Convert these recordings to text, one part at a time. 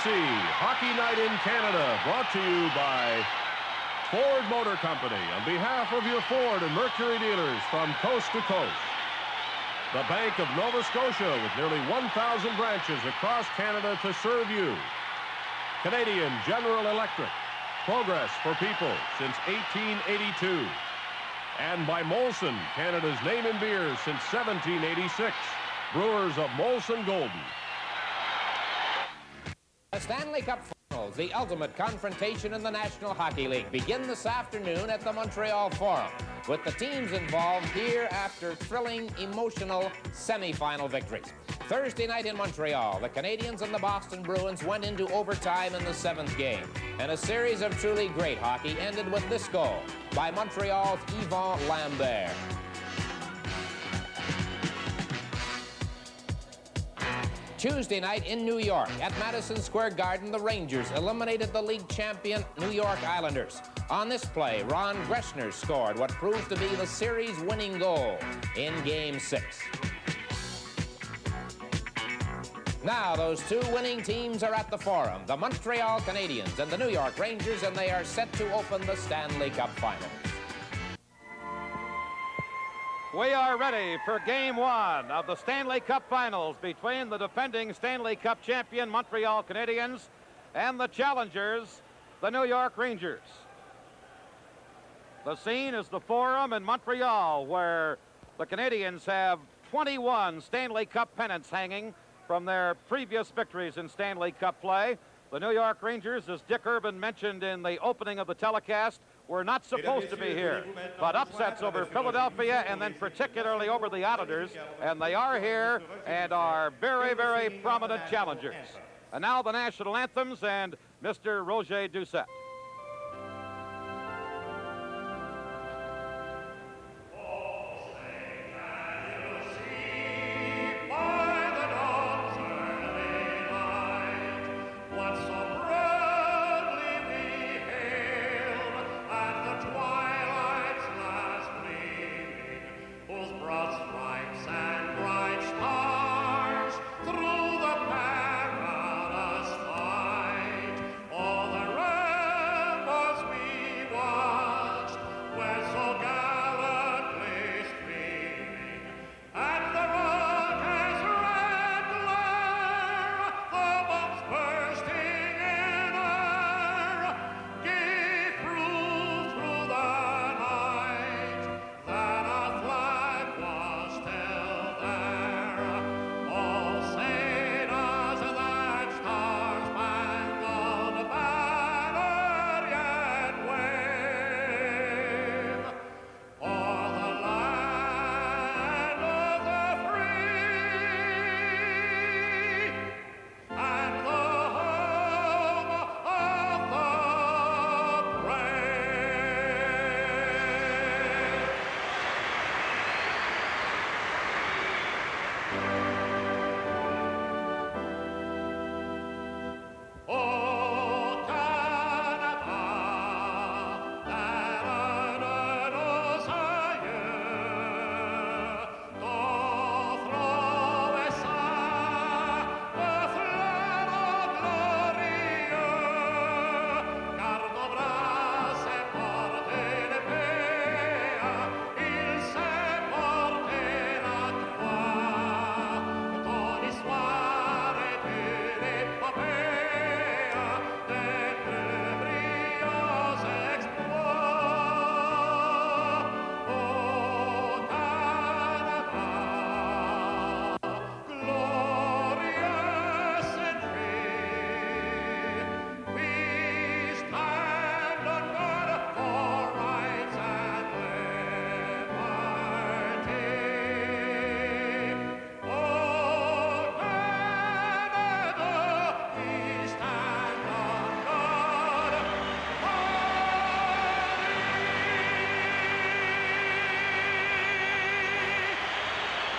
BC Hockey Night in Canada, brought to you by Ford Motor Company on behalf of your Ford and Mercury dealers from coast to coast. The Bank of Nova Scotia with nearly 1,000 branches across Canada to serve you. Canadian General Electric, progress for people since 1882. And by Molson, Canada's name in beer since 1786. Brewers of Molson Golden. The Stanley Cup Finals, the ultimate confrontation in the National Hockey League, begin this afternoon at the Montreal Forum, with the teams involved here after thrilling, emotional semi-final victories. Thursday night in Montreal, the Canadiens and the Boston Bruins went into overtime in the 7th game, and a series of truly great hockey ended with this goal by Montreal's Yvon Lambert. Tuesday night in New York, at Madison Square Garden, the Rangers eliminated the league champion New York Islanders. On this play, Ron Greshner scored what proved to be the series-winning goal in Game 6. Now, those two winning teams are at the Forum, the Montreal Canadiens and the New York Rangers, and they are set to open the Stanley Cup Finals. We are ready for Game 1 of the Stanley Cup Finals between the defending Stanley Cup champion Montreal Canadiens and the challengers, the New York Rangers. The scene is the Forum in Montreal, where the Canadiens have 21 Stanley Cup pennants hanging from their previous victories in Stanley Cup play. The New York Rangers, as Dick Urban mentioned in the opening of the telecast, were not supposed to be here, but upsets over Philadelphia and then particularly over the Islanders, and they are here and are very, very prominent challengers. And now the national anthems and Mr. Roger Doucette.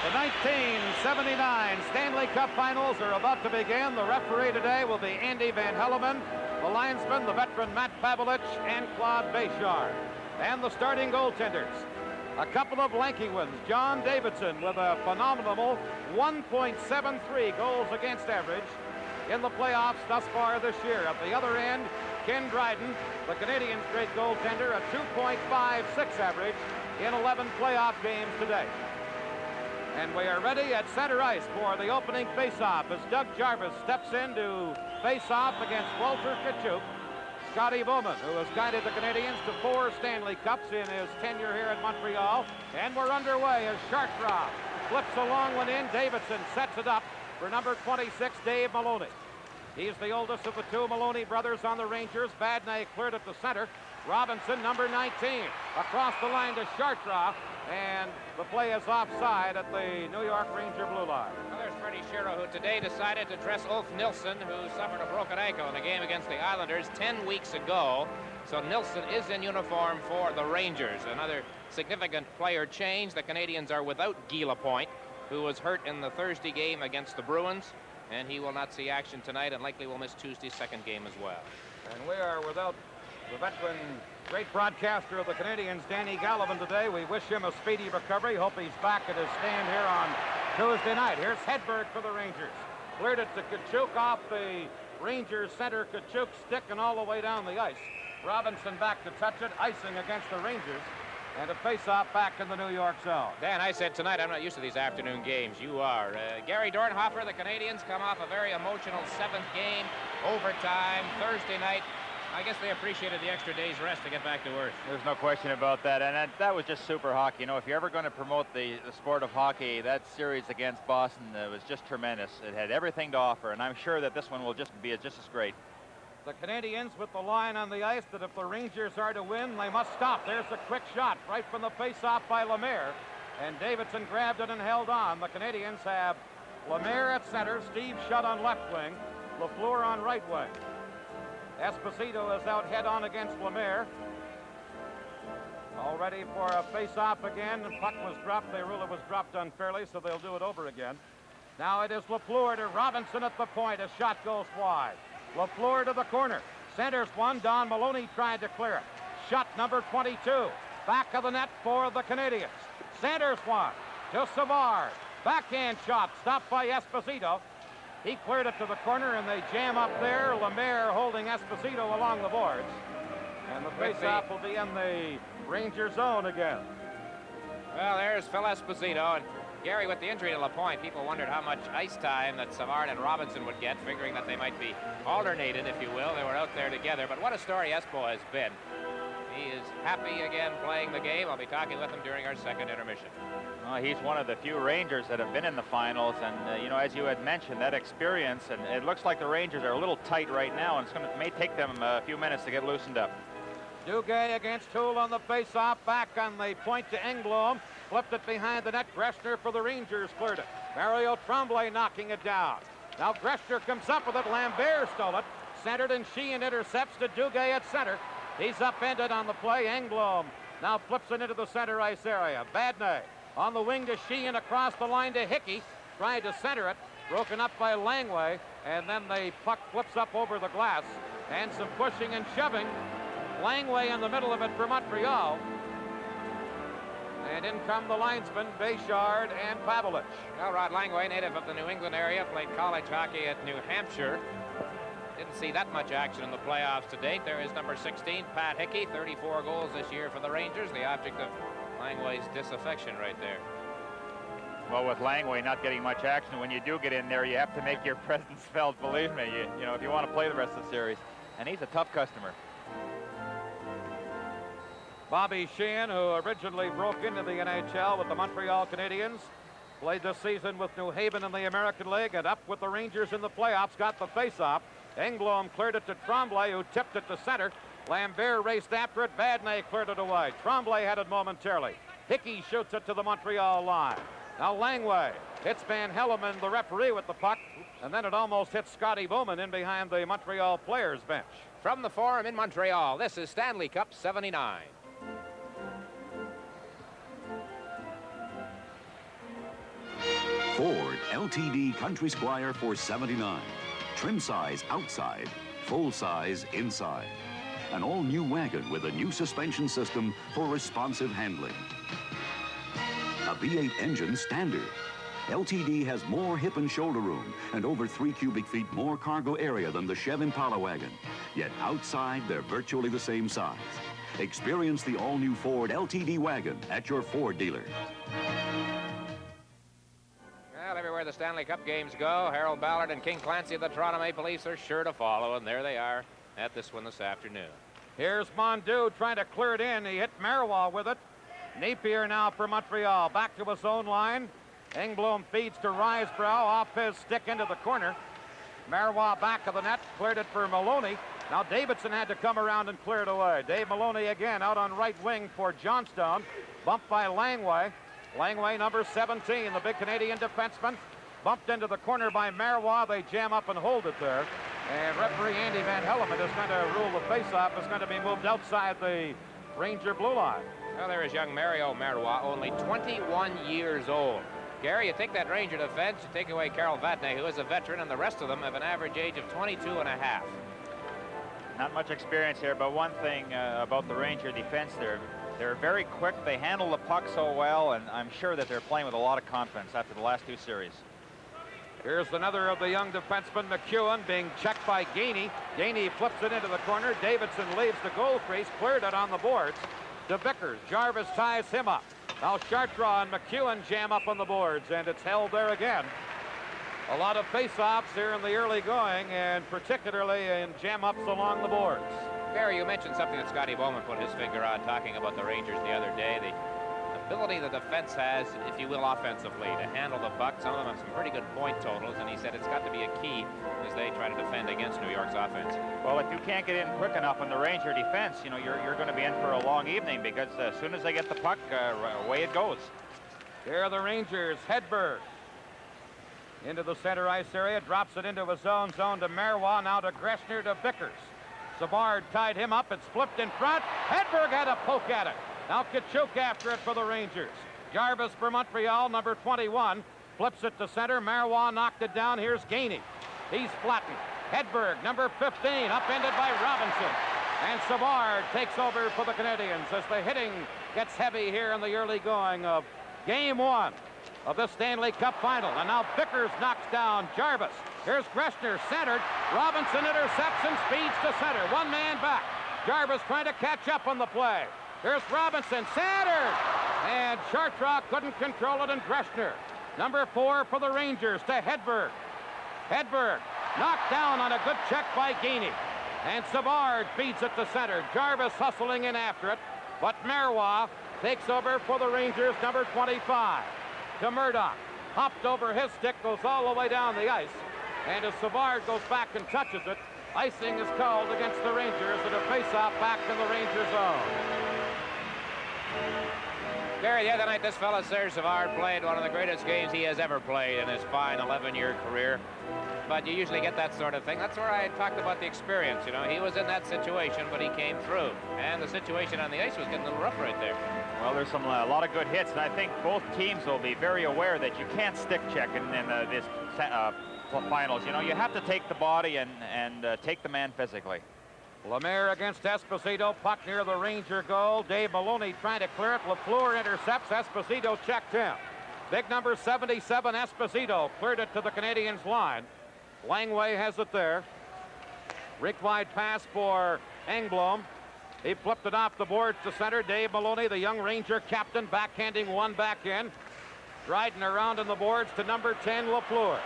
The 1979 Stanley Cup Finals are about to begin. The referee today will be Andy Van Helleman, the linesman, the veteran Matt Pavelich, and Claude Bechard. And the starting goaltenders, a couple of lanky ones. John Davidson with a phenomenal 1.73 goals against average, in the playoffs thus far this year. At the other end, Ken Dryden, the Canadiens' great goaltender, a 2.56 average in 11 playoff games today. And we are ready at center ice for the opening face-off as Doug Jarvis steps in to face off against Walter Tkachuk. Scotty Bowman, who has guided the Canadiens to 4 Stanley Cups in his tenure here at Montreal. And we're underway as Chartrand flips a long one in. Davidson sets it up for number 26, Dave Maloney. He's the oldest of the 2 Maloney brothers on the Rangers. Badney cleared at the center. Robinson, number 19, across the line to Chartrand. And the play is offside at the New York Ranger blue line. Well, there's Freddie Shero, who today decided to dress Ulf Nilsson, who suffered a broken ankle in the game against the Islanders 10 weeks ago. So Nilsson is in uniform for the Rangers. Another significant player change. The Canadiens are without Guy Lapointe, who was hurt in the Thursday game against the Bruins, and he will not see action tonight and likely will miss Tuesday's second game as well. And we are without the veteran great broadcaster of the Canadiens, Danny Gallivan, today. We wish him a speedy recovery. Hope he's back at his stand here on Tuesday night. Here's Hedberg for the Rangers. Cleared it to Tkachuk off the Rangers center. Tkachuk stick and all the way down the ice. Robinson back to touch it, icing against the Rangers. And a face-off back in the New York zone. Dan, I said tonight I'm not used to these afternoon games. You are. Gary Dornhofer, the Canadiens come off a very emotional 7th game, overtime, Thursday night. I guess they appreciated the extra day's rest to get back to earth. There's no question about that, and that was just super hockey. You know, if you're ever going to promote the sport of hockey, that series against Boston was just tremendous. It had everything to offer, and I'm sure that this one will just be just as great. The Canadiens with the line on the ice that if the Rangers are to win, they must stop. There's a quick shot right from the face-off by Lemaire, and Davidson grabbed it and held on. The Canadiens have Lemaire at center, Steve Shutt on left wing, Lafleur on right wing. Esposito is out head-on against Lemaire. All ready for a face-off again. The puck was dropped. They rule it was dropped unfairly, so they'll do it over again. Now it is Lafleur to Robinson at the point. A shot goes wide. Lafleur to the corner. Centers one. Don Maloney tried to clear it. Shot number 22. Back of the net for the Canadiens. Centers one to Savard. Backhand shot stopped by Esposito. He cleared it to the corner, and they jam up there. Lemaire holding Esposito along the boards. And the face-off will be in the Ranger zone again. Well, there's Phil Esposito. And Gary, with the injury to Lapointe, people wondered how much ice time that Savard and Robinson would get, figuring that they might be alternated, if you will. They were out there together. But what a story Espo has been. He is happy again playing the game. I'll be talking with him during our second intermission. Well, he's one of the few Rangers that have been in the finals, and you know, as you had mentioned, that experience, and it looks like the Rangers are a little tight right now, and it may take them a few minutes to get loosened up. Duguay against Toole on the face-off, back on the point to Engblom, flipped it behind the net. Greshner for the Rangers cleared it. Mario Tremblay knocking it down. Now Greshner comes up with it. Lambert stole it. Centered, and Sheehan intercepts to Duguay at center. He's upended on the play. Engblom now flips it into the center ice area. Badney on the wing to Sheehan, across the line to Hickey, trying to center it, broken up by Langway, and then the puck flips up over the glass, and some pushing and shoving. Langway in the middle of it for Montreal, and in come the linesmen, Bayshard and Pavelich. Well, Rod Langway, native of the New England area, played college hockey at New Hampshire. Didn't see that much action in the playoffs to date. There is number 16, Pat Hickey, 34 goals this year for the Rangers, the object of Langway's disaffection right there. Well, with Langway not getting much action, when you do get in there, you have to make your presence felt, believe me, you know, if you want to play the rest of the series. And he's a tough customer. Bobby Sheehan, who originally broke into the NHL with the Montreal Canadiens, played this season with New Haven in the American League, and up with the Rangers in the playoffs, got the face-off. Engblom cleared it to Tremblay, who tipped it to center. Lambert raced after it. Badney cleared it away. Tremblay had it momentarily. Hickey shoots it to the Montreal line. Now Langway hits Van Helleman, the referee, with the puck, and then it almost hits Scotty Bowman in behind the Montreal players' bench. From the Forum in Montreal, this is Stanley Cup 79. Ford LTD Country Squire for $79. Trim size outside, full size inside. An all-new wagon with a new suspension system for responsive handling. A V8 engine standard. LTD has more hip and shoulder room and over 3 cubic feet more cargo area than the Chev Impala wagon. Yet outside, they're virtually the same size. Experience the all-new Ford LTD wagon at your Ford dealer. Well, everywhere the Stanley Cup games go, Harold Ballard and King Clancy of the Toronto Maple Leafs are sure to follow, and there they are at this one this afternoon. Here's Mondeau trying to clear it in. He hit Marois with it. Napier now for Montreal. Back to his own line. Engblom feeds to Risebrow. Off his stick into the corner. Marois back of the net. Cleared it for Maloney. Now Davidson had to come around and clear it away. Dave Maloney again out on right wing for Johnstone. Bumped by Langway. Langway, number 17, the big Canadian defenseman. Bumped into the corner by Marois. They jam up and hold it there. And referee Andy Van Hellemond is going to rule the faceoff is going to be moved outside the Ranger blue line. Well, there is young Mario Marois, only 21 years old. Gary, you take that Ranger defense, you take away Carol Vatney, who is a veteran, and the rest of them have an average age of 22 and a half. Not much experience here, but one thing about the Ranger defense, they're very quick. They handle the puck so well, and I'm sure that they're playing with a lot of confidence after the last 2 series. Here's another of the young defensemen, McEwen, being checked by Gainey. Gainey flips it into the corner. Davidson leaves the goal crease, cleared it on the boards to Vickers. Jarvis ties him up. Now Chartraw and McEwen jam up on the boards, and it's held there again. A lot of face-offs here in the early going, and particularly in jam-ups along the boards. Gary, you mentioned something that Scotty Bowman put his finger on, talking about the Rangers the other day. The ability the defense has, if you will, offensively, to handle the puck. Some of them have some pretty good point totals, and he said it's got to be a key as they try to defend against New York's offense. Well, if you can't get in quick enough on the Ranger defense, you know, you're going to be in for a long evening, because as soon as they get the puck, away it goes. Here are the Rangers. Hedberg into the center ice area, drops it into his own zone to Marois, now to Gressner, to Vickers. Savard tied him up. It's flipped in front. Hedberg had a poke at it. Now Kachuk after it for the Rangers. Jarvis for Montreal, number 21. Flips it to center. Marois knocked it down. Here's Gainey. He's flattened. Hedberg, number 15, upended by Robinson. And Savard takes over for the Canadiens as the hitting gets heavy here in the early going of Game 1 of the Stanley Cup Final. And now Vickers knocks down Jarvis. Here's Gressner, centered. Robinson intercepts and speeds to center. One man back. Jarvis trying to catch up on the play. Here's Robinson, centered. And Chartraw couldn't control it, and Gressner, number 4 for the Rangers, to Hedberg. Hedberg knocked down on a good check by Gainey. And Savard feeds it to center. Jarvis hustling in after it. But Marois takes over for the Rangers, number 25. To Murdoch. Hopped over his stick, goes all the way down the ice. And as Savard goes back and touches it, icing is called against the Rangers at a face-off back in the Ranger zone. Gary, the other night, this fella, Serge Savard, played one of the greatest games he has ever played in his fine 11-year career. But you usually get that sort of thing. That's where I talked about the experience. You know, he was in that situation, but he came through. And the situation on the ice was getting a little rough right there. Well, there's a lot of good hits, and I think both teams will be very aware that you can't stick check in this finals. You know, you have to take the body and take the man physically. Lemaire against Esposito. Puck near the Ranger goal. Dave Maloney trying to clear it. Lafleur intercepts. Esposito checked him. Big number 77, Esposito, cleared it to the Canadiens line. Langway has it there. Rink wide pass for Engblom. He flipped it off the boards to center. Dave Maloney, the young Ranger captain, backhanding one back in. Riding around on the boards to number 10, Lafleur.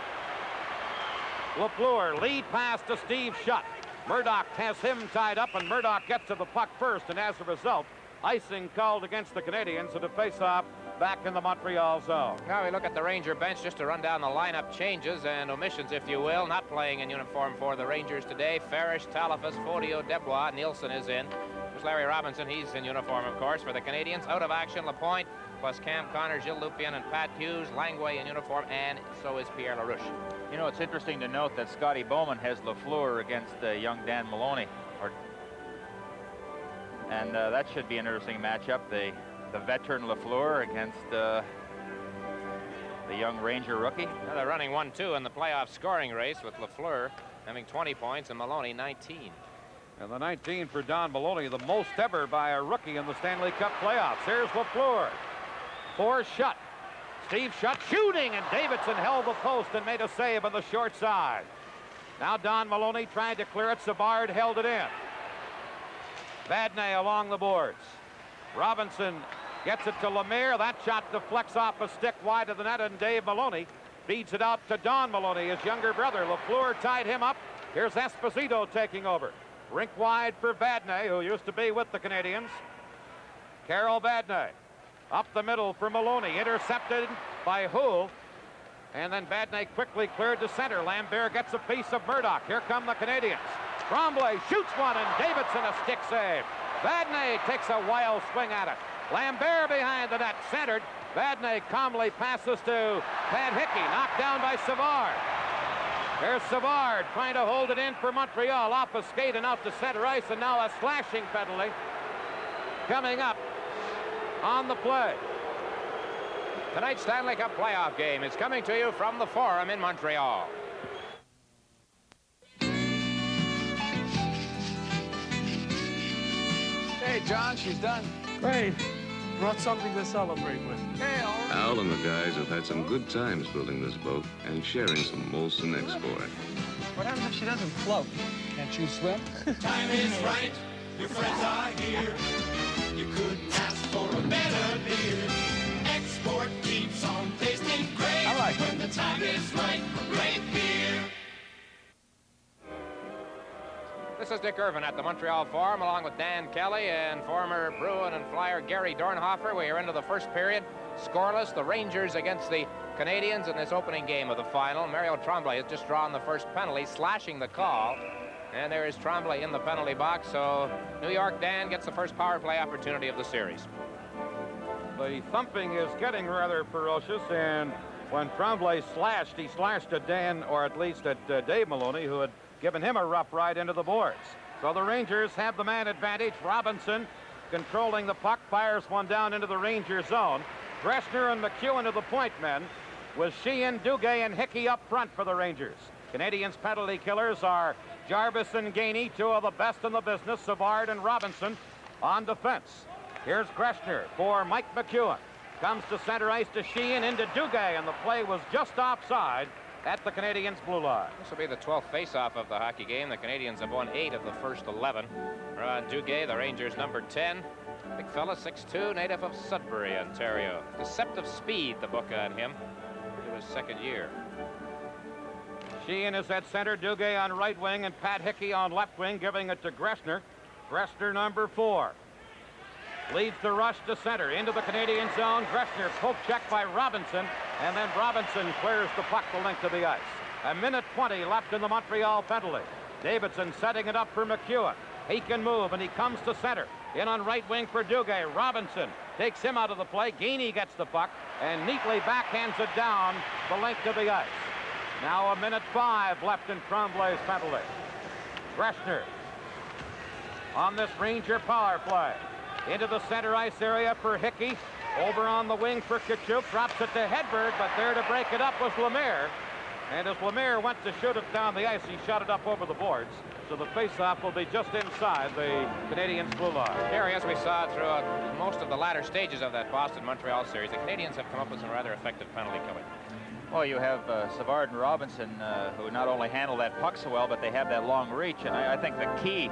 Lafleur, lead pass to Steve Shutt. Murdoch has him tied up, and Murdoch gets to the puck first, and as a result, icing called against the Canadiens at a face-off back in the Montreal zone. Now we look at the Ranger bench just to run down the lineup changes and omissions, if you will. Not playing in uniform for the Rangers today. Farish, Talafas, Fodio, Debois. Nielsen is in. There's Larry Robinson. He's in uniform, of course, for the Canadiens. Out of action, Lapointe, plus Cam Connor, Gilles Lupien, and Pat Hughes. Langway in uniform, and so is Pierre LaRouche. You know, it's interesting to note that Scotty Bowman has Lafleur against young Dan Maloney. And that should be an interesting matchup. The veteran Lafleur against the young Ranger rookie. Now they're running 1-2 in the playoff scoring race, with Lafleur having 20 points and Maloney 19. And the 19 for Don Maloney, the most ever by a rookie in the Stanley Cup playoffs. Here's Lafleur. 4 shot. Steve shot shooting, and Davidson held the post and made a save on the short side. Now Don Maloney tried to clear it. Savard held it in. Vadnais along the boards. Robinson gets it to Lemire. That shot deflects off a stick wide of the net, and Dave Maloney feeds it out to Don Maloney, his younger brother. Lafleur tied him up. Here's Esposito taking over. Rink wide for Vadnais, who used to be with the Canadiens. Carol Vadnais up the middle for Maloney, intercepted by Houle. And then Vadnais quickly cleared to center. Lambert gets a piece of Murdoch. Here come the Canadiens. Tremblay shoots one, and Davidson a stick save. Vadnais takes a wild swing at it. Lambert behind the net, centered. Vadnais calmly passes to Pat Hickey, knocked down by Savard. There's Savard trying to hold it in for Montreal, off a skate and out to center ice, and now a slashing penalty coming up on the play. Tonight's Stanley Cup playoff game is coming to you from the Forum in Montreal. Hey, John, she's done. Great. Brought something to celebrate with. Hey, all right. Al and the guys have had some good times building this boat and sharing some Molson export. What happens if she doesn't float? Can't you swim? Time is right, your friends are here. You couldn't ask for a better beer. Export keeps on tasting great. I like it. When the time is right for great beer. This is Dick Irvin at the Montreal Forum, along with Dan Kelly and former Bruin and Flyer Gary Dornhofer. We are into the first period. Scoreless, the Rangers against the Canadiens in this opening game of the final. Mario Tremblay has just drawn the first penalty, slashing the call. And there is Tremblay in the penalty box. So New York, Dan, gets the first power play opportunity of the series. The thumping is getting rather ferocious, and when Tremblay slashed, he slashed at Dan, or at least at Dave Maloney, who had given him a rough ride into the boards. So the Rangers have the man advantage. Robinson controlling the puck, fires one down into the Ranger zone. Greshner and McEwen are the point men, with Sheehan, Duguay, and Hickey up front for the Rangers. Canadiens' penalty killers are Jarvis and Gainey, two of the best in the business. Savard and Robinson on defense. Here's Greshner for Mike McEwen. Comes to center ice to Sheehan, into Duguay, and the play was just offside at the Canadiens' blue line. This will be the 12th face-off of the hockey game. The Canadiens have won 8 of the first 11. Ron Duguay, the Rangers' number 10. Big fella, 6'2", native of Sudbury, Ontario. Deceptive speed, the book on him. To his second year. Sheehan is at center, Duguay on right wing, and Pat Hickey on left wing, giving it to Greshner. Greshner, number 4. Leads the rush to center, into the Canadian zone. Greshner poke check by Robinson, and then Robinson clears the puck the length of the ice. 1:20 left in the Montreal penalty. Davidson setting it up for McEwen. He can move, and he comes to center. In on right wing for Duguay. Robinson takes him out of the play. Gainey gets the puck and neatly backhands it down the length of the ice. Now 1:05 left in Tremblay's penalty. Greshner on this Ranger power play. Into the center ice area for Hickey. Over on the wing for Tkachuk. Drops it to Hedberg, but there to break it up was Lemire. And as Lemire went to shoot it down the ice, he shot it up over the boards. So the faceoff will be just inside the Canadiens' blue line. Gary, as we saw throughout most of the latter stages of that Boston-Montreal series, the Canadiens have come up with some rather effective penalty killing. Well, you have Savard and Robinson, who not only handle that puck so well, but they have that long reach. And I think the key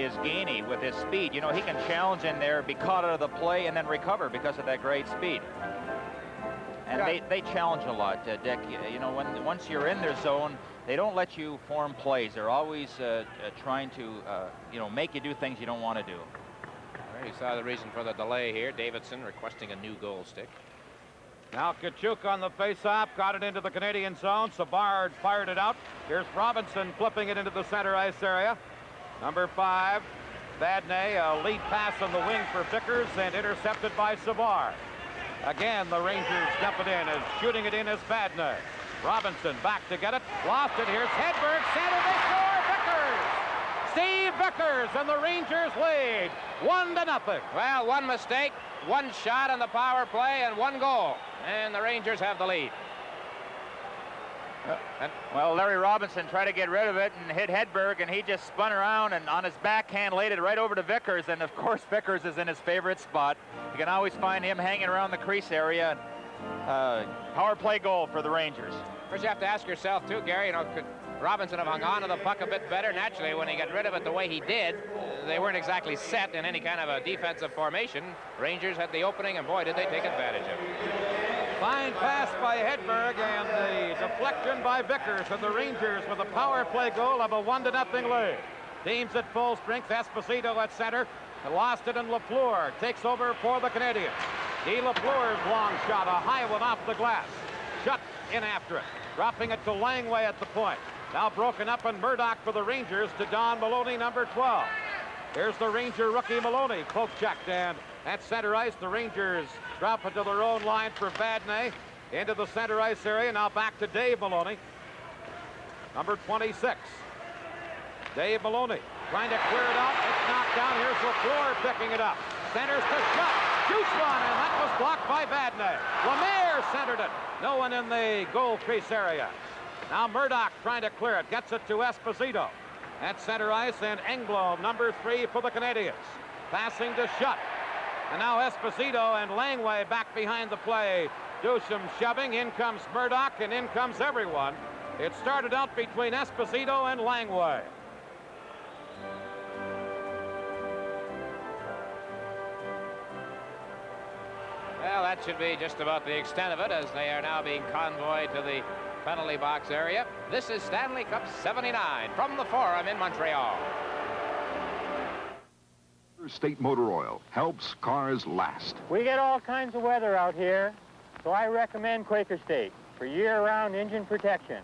is Gainey with his speed. You know, he can challenge in there, be caught out of the play, and then recover because of that great speed. And they challenge a lot, Dick. You know, once you're in their zone, they don't let you form plays. They're always trying to, you know, make you do things you don't want to do. Well, you saw the reason for the delay here. Davidson requesting a new goal stick. Now Tkachuk on the faceoff, got it into the Canadian zone. Savard fired it out. Here's Robinson flipping it into the center ice area. Number 5, Vadnais, a lead pass on the wing for Vickers and intercepted by Savard. Again, the Rangers dump it in, as shooting it in as Vadnais. Robinson back to get it, lost it. Here's Hedberg, center, they score, Vickers! Steve Vickers, and the Rangers lead 1-0. Well, one mistake, one shot on the power play, and one goal. And the Rangers have the lead. Well, Larry Robinson tried to get rid of it and hit Hedberg, and he just spun around and on his backhand laid it right over to Vickers. And of course, Vickers is in his favorite spot. You can always find him hanging around the crease area. Power play goal for the Rangers. First, you have to ask yourself, too, Gary, you know, could Robinson have hung on to the puck a bit better? Naturally, when he got rid of it the way he did, they weren't exactly set in any kind of a defensive formation. Rangers had the opening, and boy, did they take advantage of it. Fine pass by Hedberg and the deflection by Vickers, and the Rangers with a power play goal of a 1-0 lead. Teams at full strength. Esposito at center. Lost it, and Lafleur takes over for the Canadiens. Guy Lafleur's long shot, a high one off the glass. Shut in after it, dropping it to Langway at the point. Now broken up, and Murdoch for the Rangers to Don Maloney, number 12. Here's the Ranger rookie Maloney, poke checked, and at center ice, the Rangers drop it to their own line for Vadnais into the center ice area. Now back to Dave Maloney, number 26. Dave Maloney trying to clear it out. It's knocked down. Here's Lafleur picking it up. Centers to shot. Shoots one, and that was blocked by Vadnais. Lemire centered it. No one in the goal crease area. Now Murdoch trying to clear it. Gets it to Esposito. At center ice, and Engblom, number 3 for the Canadiens. Passing to Shutt. And now Esposito and Langway back behind the play. Do some shoving. In comes Murdoch, and in comes everyone. It started out between Esposito and Langway. Well, that should be just about the extent of it, as they are now being convoyed to the penalty box area. This is Stanley Cup 79 from the Forum in Montreal. State Motor Oil helps cars last. We get all kinds of weather out here, so I recommend Quaker State for year-round engine protection.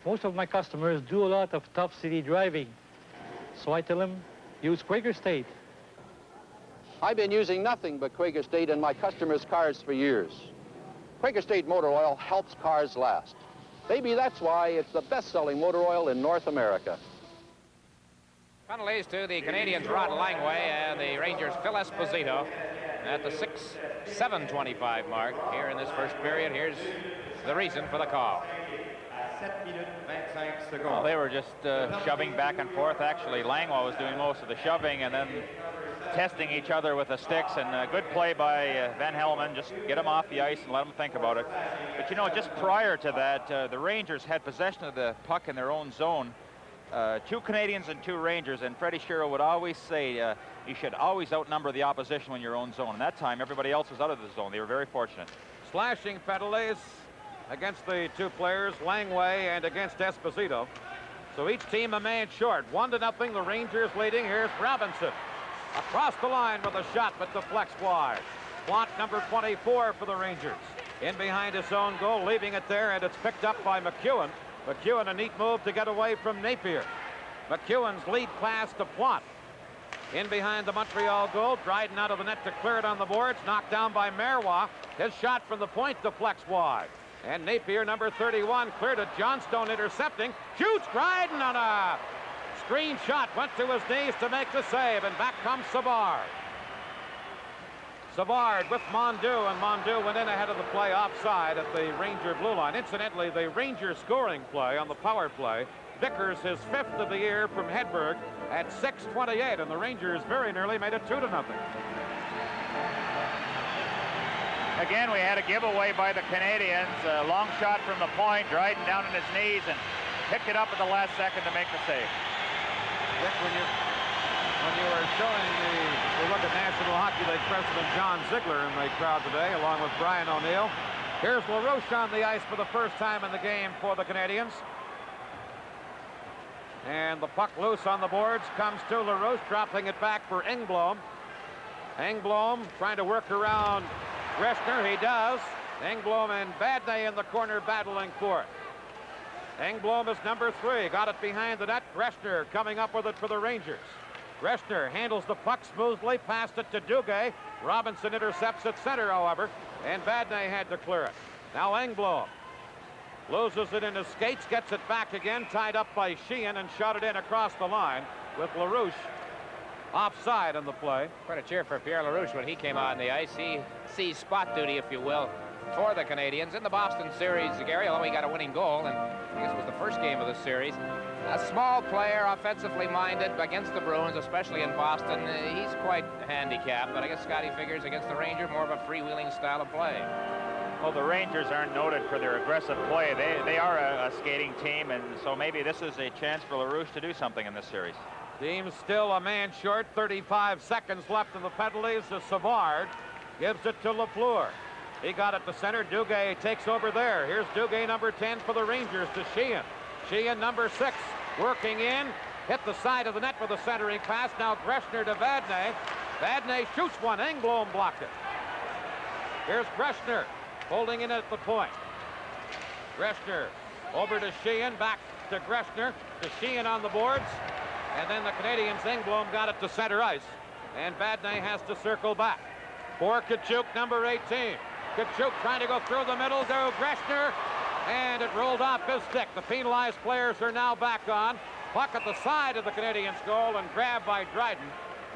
Most of my customers do a lot of tough city driving, so I tell them, use Quaker State. I've been using nothing but Quaker State in my customers' cars for years. Quaker State Motor Oil helps cars last. Maybe that's why it's the best-selling motor oil in North America. Penalties to the Canadiens, Rod Langway, and the Rangers, Phil Esposito, at the 6:7:25 mark here in this first period. Here's the reason for the call. Well, they were just shoving back and forth. Actually, Langway was doing most of the shoving and then testing each other with the sticks, and a good play by Van Helmen. Just get him off the ice and let him think about it. But, you know, just prior to that, the Rangers had possession of the puck in their own zone. 2 Canadiens and 2 Rangers, and Freddie Shero would always say you should always outnumber the opposition when you're own zone. And that time, everybody else was out of the zone. They were very fortunate. Slashing penalties against the 2 players, Langway and against Esposito. So each team a man short. 1-0, the Rangers leading. Here's Robinson. Across the line with a shot, but deflects wide. Plot number 24 for the Rangers. In behind his own goal, leaving it there, and it's picked up by McEwen. McEwen, a neat move to get away from Napier. McEwen's lead pass to Plot. In behind the Montreal goal, Dryden out of the net to clear it on the boards. Knocked down by Marois. His shot from the point deflects wide. And Napier, number 31, cleared it. Johnstone intercepting. Shoots Dryden on a screen shot. Went to his knees to make the save, and back comes Savard. Savard with Mondeau, and Mondeau went in ahead of the play offside at the Ranger blue line. Incidentally, the Ranger scoring play on the power play, Vickers his 5th of the year from Hedberg at 6:28, and the Rangers very nearly made it 2-0. Again, we had a giveaway by the Canadiens. A long shot from the point, Dryden down on his knees and picked it up at the last second to make the save. Dick, when you were showing the look at National Hockey League President John Ziegler in the crowd today, along with Brian O'Neill. Here's LaRouche on the ice for the first time in the game for the Canadiens. And the puck loose on the boards comes to LaRouche, dropping it back for Engblom. Engblom trying to work around Greshner. He does. Engblom and Vadnais in the corner battling for it. Engblom is number 3. Got it behind the net. Greshner coming up with it for the Rangers. Greshner handles the puck smoothly, passed it to Duguay. Robinson intercepts at center, however, and Vadnais had to clear it. Now Engblom loses it in his skates, gets it back again, tied up by Sheehan, and shot it in across the line with LaRouche offside on the play. Quite a cheer for Pierre LaRouche when he came on the ice. He sees spot duty, if you will, for the Canadiens in the Boston series. Gary, although he got a winning goal, and I guess it was the first game of the series. A small player, offensively minded against the Bruins, especially in Boston. He's quite handicapped, but I guess Scotty figures against the Rangers more of a freewheeling style of play. Well, the Rangers aren't noted for their aggressive play. They are a skating team, and so maybe this is a chance for LaRouche to do something in this series. Team still a man short. 35 seconds left in the penalties. Savard gives it to Lafleur. He got it to center. Duguay takes over there. Here's Duguay, number 10 for the Rangers, to Sheehan. Sheehan, number 6, working in. Hit the side of the net with a centering pass. Now Greshner to Vadnais. Vadnais shoots one. Engblom blocked it. Here's Greshner holding in at the point. Greshner over to Sheehan. Back to Greshner. To Sheehan on the boards. And then the Canadiens, Engblom got it to center ice. And Vadnais has to circle back. For Tkachuk, number 18. Tkachuk trying to go through the middle to Greshner. And it rolled off his stick. The penalized players are now back on. Puck at the side of the Canadiens' goal and grabbed by Dryden.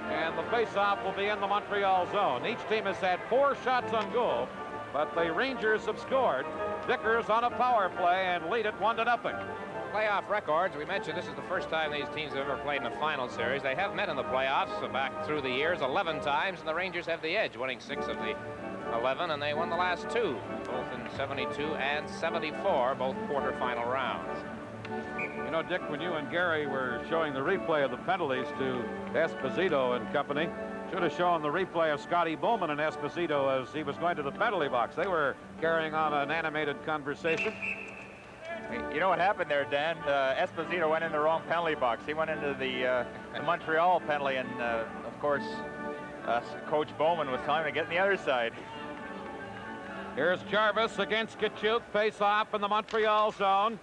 And the faceoff will be in the Montreal zone. Each team has had 4 shots on goal, but the Rangers have scored. Vickers on a power play and lead it 1-0. Playoff records, we mentioned this is the first time these teams have ever played in a final series. They have met in the playoffs back through the years 11 times, and the Rangers have the edge, winning 6 of the 11, and they won the last 2, both in 72 and 74, both quarterfinal rounds. You know, Dick, when you and Gary were showing the replay of the penalties to Esposito and company, should have shown the replay of Scotty Bowman and Esposito as he was going to the penalty box. They were carrying on an animated conversation. You know what happened there, Dan? Esposito went in the wrong penalty box. He went into the Montreal penalty, and of course, Coach Bowman was telling him to get in the other side. Here's Jarvis against Tkachuk. Face off in the Montreal zone.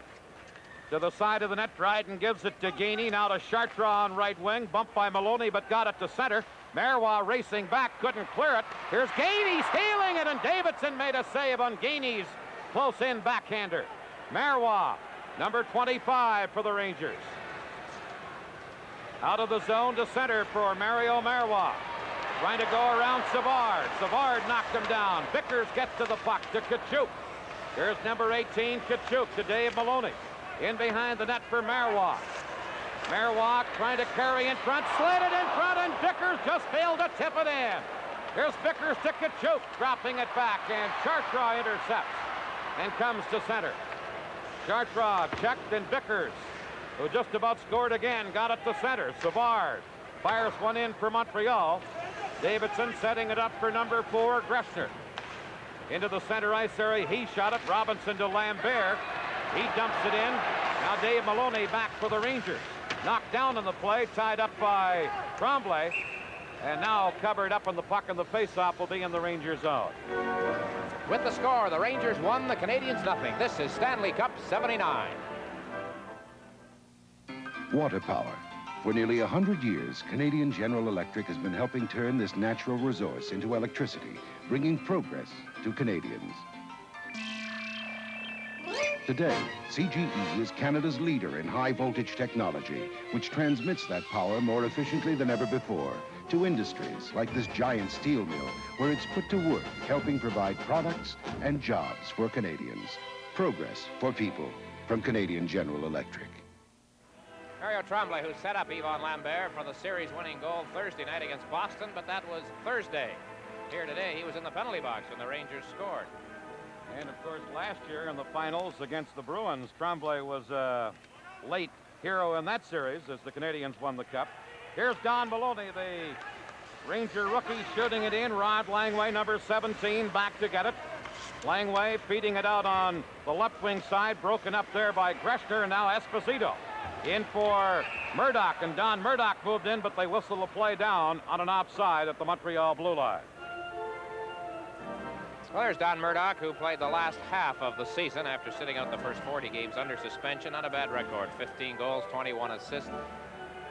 To the side of the net, Dryden gives it to Gainey. Now to Chartrand on right wing. Bumped by Maloney, but got it to center. Marois racing back, couldn't clear it. Here's Gainey stealing it, and Davidson made a save on Gainey's close-in backhander. Marois, number 25 for the Rangers. Out of the zone to center for Mario Marois. Trying to go around Savard. Savard knocked him down. Vickers gets to the puck to Tkachuk. Here's number 18, Tkachuk, to Dave Maloney. In behind the net for Marois. Marois trying to carry in front, slid it in front, and Vickers just failed to tip it in. Here's Vickers to Tkachuk, dropping it back, and Chartrand intercepts and comes to center. Chartrand checked, and Vickers, who just about scored again, got it to center. Savard fires one in for Montreal. Davidson setting it up for number 4, Greshner. Into the center ice area, he shot it. Robinson to Lambert. He dumps it in. Now Dave Maloney back for the Rangers. Knocked down on the play, tied up by Tremblay. And now covered up on the puck, and the faceoff will be in the Rangers zone. With the score, the Rangers 1, the Canadiens nothing. This is Stanley Cup 79. Water power. For nearly 100 years, Canadian General Electric has been helping turn this natural resource into electricity, bringing progress to Canadians. Today, CGE is Canada's leader in high-voltage technology, which transmits that power more efficiently than ever before to industries like this giant steel mill, where it's put to work, helping provide products and jobs for Canadians. Progress for people from Canadian General Electric. Mario Tremblay, who set up Yvon Lambert for the series-winning goal Thursday night against Boston, but that was Thursday. Here today, he was in the penalty box when the Rangers scored. And, of course, last year in the finals against the Bruins, Tremblay was a late hero in that series as the Canadiens won the Cup. Here's Don Maloney, the Ranger rookie, shooting it in. Rod Langway, number 17, back to get it. Langway feeding it out on the left wing side, broken up there by Greshner, and now Esposito. In for Murdoch, and Don Murdoch moved in, but they whistle the play down on an offside at the Montreal blue line. Well, there's Don Murdoch, who played the last half of the season after sitting out the first 40 games under suspension. Not a bad record. 15 goals, 21 assists,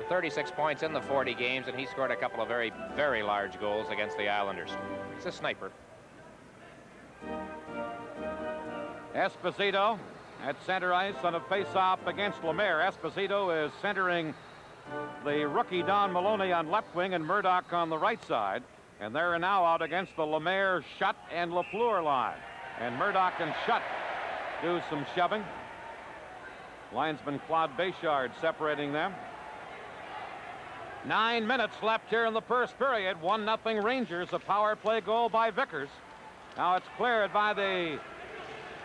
36 points in the 40 games, and he scored a couple of very, very large goals against the Islanders. He's a sniper. Esposito at center ice on a face-off against Lemaire. Esposito is centering the rookie Don Maloney on left wing and Murdoch on the right side. And they're now out against the Lemaire, Schutt, and Lafleur line. And Murdoch and Schutt do some shoving. Linesman Claude Béchard separating them. 9 minutes left here in the first period. 1-0 Rangers. A power play goal by Vickers. Now it's cleared by the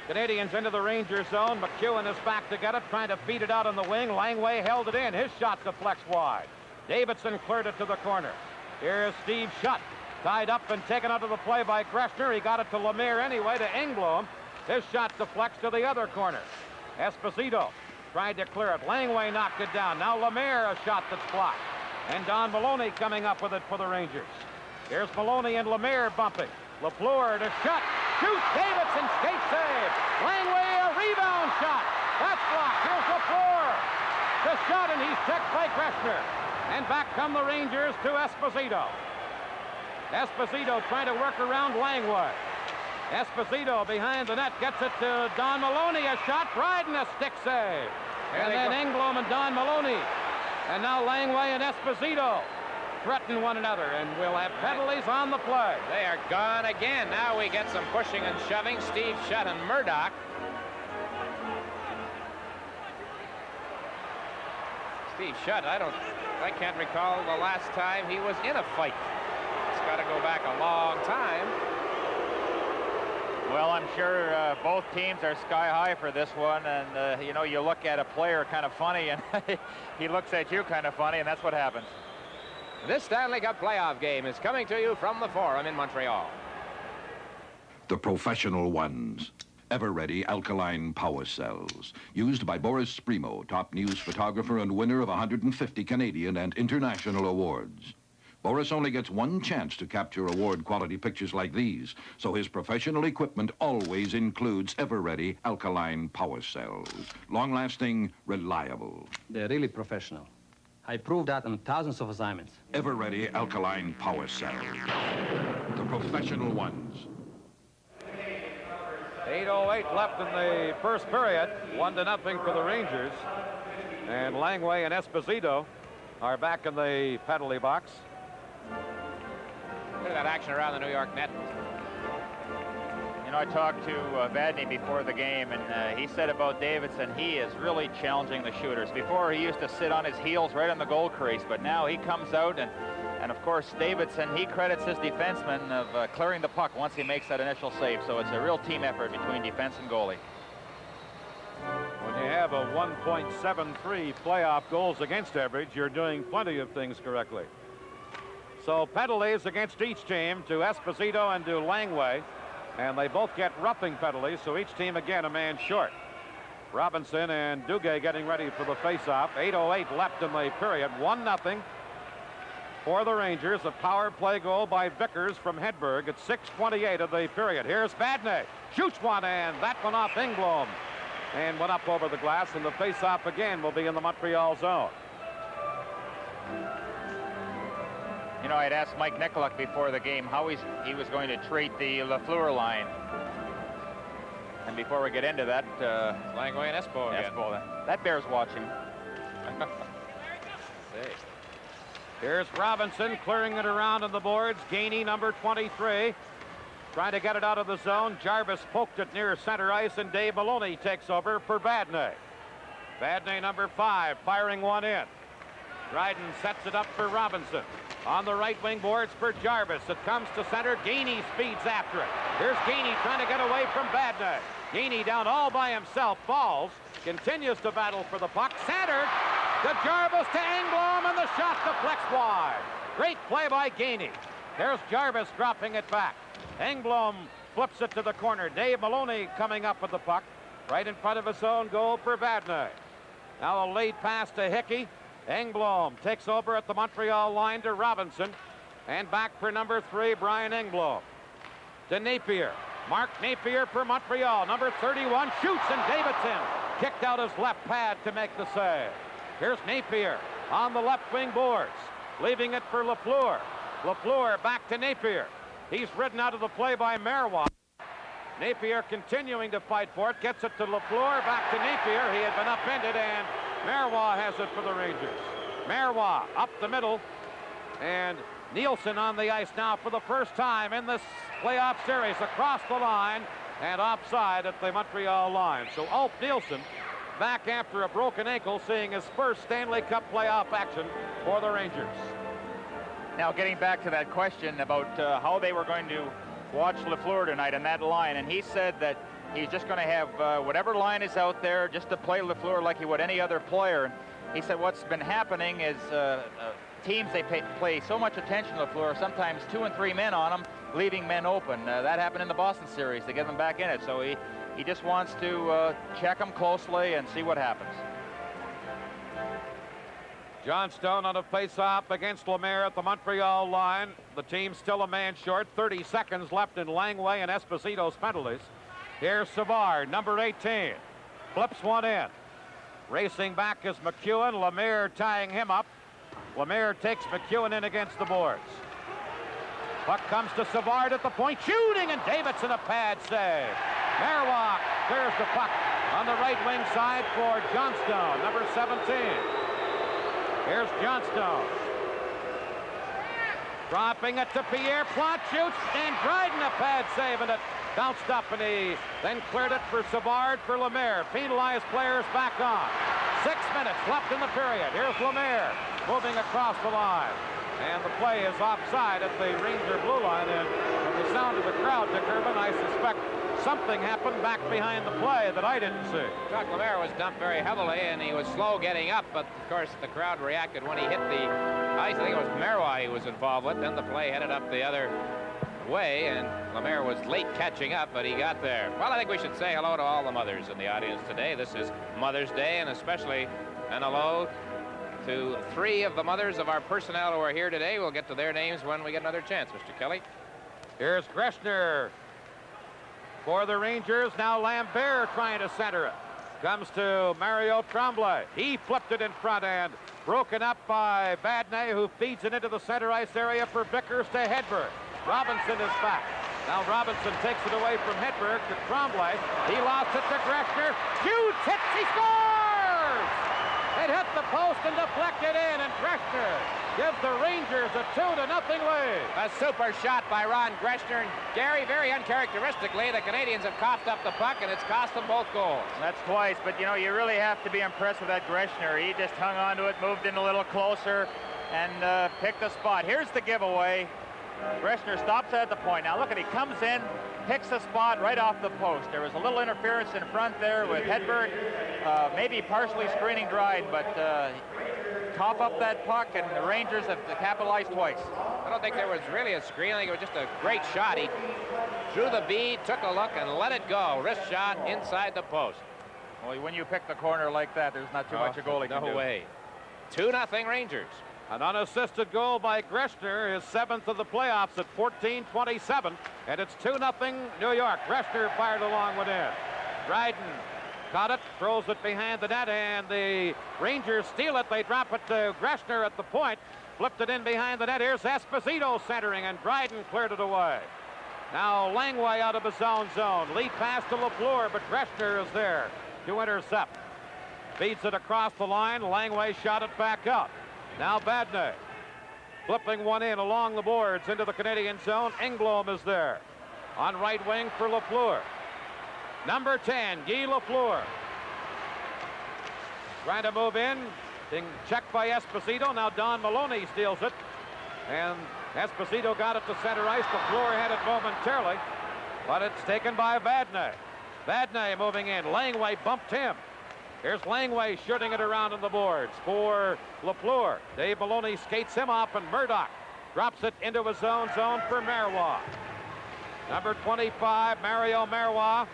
Canadiens into the Rangers zone. McEwen is back to get it, trying to feed it out on the wing. Langway held it in. His shot deflects wide. Davidson cleared it to the corner. Here's Steve Shutt, tied up and taken out of the play by Greshner. He got it to Lemire anyway, to Engblom. His shot deflects to the other corner. Esposito tried to clear it. Langway knocked it down. Now Lemire, a shot that's blocked. And Don Maloney coming up with it for the Rangers. Here's Maloney and Lemire bumping. Lafleur to Shutt. Shoots. Davidson, skate save. Langway, a rebound shot. That's blocked. Here's Lafleur. The shot, and he's checked by Greshner. And back come the Rangers to Esposito. Esposito trying to work around Langway. Esposito behind the net gets it to Don Maloney. A shot. Bryden, a stick save. And then Engblom and Don Maloney. And now Langway and Esposito threaten one another, and we'll have penalties on the play. They are gone again. Now we get some pushing and shoving. Steve Shutt and Murdoch. Steve Shutt, I can't recall the last time he was in a fight. It's got to go back a long time. Well, I'm sure both teams are sky high for this one, and you know, you look at a player kind of funny, and he looks at you kind of funny, and that's what happens. This Stanley Cup playoff game is coming to you from the Forum in Montreal. The professional ones. Ever-ready alkaline power cells. Used by Boris Spremo, top news photographer and winner of 150 Canadian and international awards. Boris only gets one chance to capture award-quality pictures like these, so his professional equipment always includes ever-ready alkaline power cells. Long-lasting, reliable. They're really professional. I proved that in thousands of assignments. Ever-ready alkaline power cells. The professional ones. 8:08 left in the first period. 1-0 for the Rangers. And Langway and Esposito are back in the penalty box. Look at that action around the New York net. You know, I talked to Vadney before the game, and he said about Davidson, he is really challenging the shooters. Before, he used to sit on his heels right on the goal crease, but now he comes out, and of course, Davidson, he credits his defenseman of clearing the puck once he makes that initial save. So it's a real team effort between defense and goalie. When you have a 1.73 playoff goals against average, you're doing plenty of things correctly. So penalties against each team, to Esposito and to Langway. And they both get roughing penalties, so each team again a man short. Robinson and Duguay getting ready for the face-off. 8:08 left in the period. 1-0 for the Rangers. A power play goal by Vickers from Hedberg at 6:28 of the period. Here's Vadney. Shoots one, and that one off Engblom. And went up over the glass, and the face-off again will be in the Montreal zone. You know, I'd asked Mike Nicolak before the game how he was going to treat the Lafleur line. And before we get into that, Langway and Espo again. That bears watching. Here's Robinson clearing it around on the boards. Gainey, number 23, trying to get it out of the zone. Jarvis poked it near center ice, and Dave Maloney takes over for Vadney. Vadney, number 5, firing one in. Dryden sets it up for Robinson. On the right wing boards for Jarvis. It comes to center. Gainey speeds after it. Here's Gainey trying to get away from Vadney. Gainey down all by himself. Falls. Continues to battle for the puck. Centered. To Jarvis, to Engblom, and the shot deflects wide. Great play by Gainey. There's Jarvis dropping it back. Engblom flips it to the corner. Dave Maloney coming up with the puck. Right in front of his own goal for Vadney. Now a late pass to Hickey. Engblom takes over at the Montreal line to Robinson. And back for number 3, Brian Engblom. To Napier. Mark Napier for Montreal. Number 31 shoots, and Davidson kicked out his left pad to make the save. Here's Napier on the left wing boards. Leaving it for Lafleur. Lafleur back to Napier. He's ridden out of the play by Marois. Napier continuing to fight for it. Gets it to Lafleur. Back to Napier. He had been upended, and Marois has it for the Rangers. Marois up the middle, and Nielsen on the ice now for the first time in this playoff series, across the line and offside at the Montreal line. So Ulf Nielsen back after a broken ankle, seeing his first Stanley Cup playoff action for the Rangers. Now, getting back to that question about how they were going to watched Lafleur tonight in that line, and he said that he's just going to have whatever line is out there just to play Lafleur like he would any other player. He said what's been happening is teams, they play so much attention to Lafleur, sometimes 2 and 3 men on him, leaving men open. That happened in the Boston series to get them back in it. So he just wants to check them closely and see what happens. Johnstone on a face-off against Lemaire at the Montreal line. The team still a man short. 30 seconds left in Langway and Esposito's penalties. Here's Savard, number 18. Flips one in. Racing back is McEwen. Lemaire tying him up. Lemaire takes McEwen in against the boards. Puck comes to Savard at the point, shooting, and Davidson a pad save. Marois clears the puck on the right wing side for Johnstone, number 17. Here's Johnstone. Dropping it to Pierre. Plot shoots, and Dryden a pad save, and it bounced up, and he then cleared it for Savard for Lemaire. Penalized players back on. 6 minutes left in the period. Here's Lemaire moving across the line. And the play is offside at the Ranger blue line. And from the sound of the crowd, Dick Urban, I suspect something happened back behind the play that I didn't see. Chuck Lemaire was dumped very heavily, and he was slow getting up, but of course the crowd reacted when he hit the ice. I think it was Marois he was involved with. Then the play headed up the other way, and Lemaire was late catching up, but he got there. Well, I think we should say hello to all the mothers in the audience today. This is Mother's Day, and especially an hello to 3 of the mothers of our personnel who are here today. We'll get to their names when we get another chance, Mr. Kelly. Here's Greshner for the Rangers. Now Lambert trying to center it. Comes to Mario Tremblay. He flipped it in front and broken up by Vadnais, who feeds it into the center ice area for Vickers to Hedberg. Robinson is back. Now Robinson takes it away from Hedberg to Tremblay. He lost it to Greshner. Huge hits, he scores! It hit the post and deflected in, and Greshner gives the Rangers a 2-0 lead. A super shot by Ron Greshner. And Gary, very uncharacteristically, the Canadiens have coughed up the puck, and it's cost them both goals. That's twice, but you know, you really have to be impressed with that Greshner. He just hung on to it, moved in a little closer, and picked a spot. Here's the giveaway. Greshner stops at the point. Now look at, he comes in, picks a spot right off the post. There was a little interference in front there with Hedberg, maybe partially screening Dryden, but cough up that puck, and the Rangers have capitalized twice. I don't think there was really a screen. I think it was just a great shot. He drew the bead, took a look, and let it go. Wrist shot inside the post. Well, when you pick the corner like that, there's not too much a goalie can do. No way. 2-0 Rangers. An unassisted goal by Greshner, his 7th of the playoffs at 14:27, and it's 2-0 New York. Greshner fired along one in. Dryden caught it, throws it behind the net, and the Rangers steal it. They drop it to Greshner at the point, flipped it in behind the net. Here's Esposito centering, and Dryden cleared it away. Now Langway out of his own zone. Lead pass to Lafleur, but Greshner is there to intercept. Feeds it across the line. Langway shot it back out. Now Vadnais flipping one in along the boards into the Canadian zone. Engblom is there on right wing for Lafleur. Number 10, Guy Lafleur. Trying to move in, being checked by Esposito. Now Don Maloney steals it, and Esposito got it to center ice. Lafleur had it momentarily, but it's taken by Vadnais. Vadnais moving in. Langway bumped him. Here's Langway shooting it around on the boards for Lafleur. Dave Maloney skates him off, and Murdoch drops it into his own zone for Marois. Number 25, Mario Marois,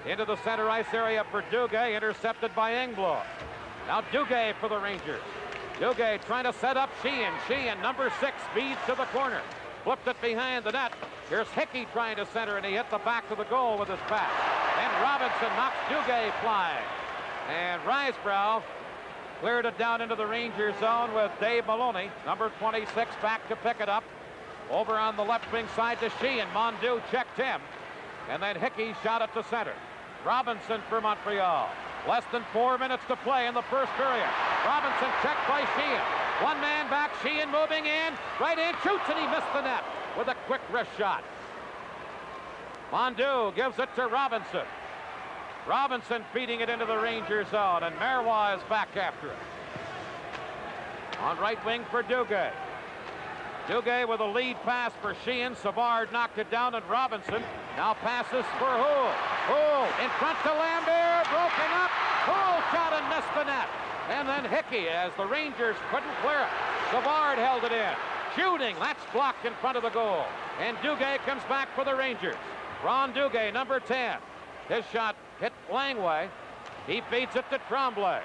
into the center ice area for Duguay, intercepted by Engblom. Now Duguay for the Rangers. Duguay trying to set up Sheehan. Sheehan, number 6, speeds to the corner. Flipped it behind the net. Here's Hickey trying to center, and he hit the back of the goal with his pass. And Robinson knocks Duguay flying. And Risebrough cleared it down into the Ranger zone with Dave Maloney, number 26, back to pick it up. Over on the left wing side to Sheehan. Mondeau checked him. And then Hickey shot it to center. Robinson for Montreal. Less than 4 minutes to play in the first period. Robinson checked by Sheehan. One man back, Sheehan moving in. Right in, shoots, and he missed the net with a quick wrist shot. Mondeau gives it to Robinson. Robinson feeding it into the Ranger zone, and Marois is back after it. On right wing for Duguay. Duguay with a lead pass for Sheehan. Savard knocked it down, and Robinson now passes for Houle. Houle in front to Lambert, broken up. Houle shot and missed the net. And then Hickey, as the Rangers couldn't clear it. Savard held it in. Shooting, that's blocked in front of the goal. And Duguay comes back for the Rangers. Ron Duguay, number 10. His shot hit Langway. He feeds it to Tremblay.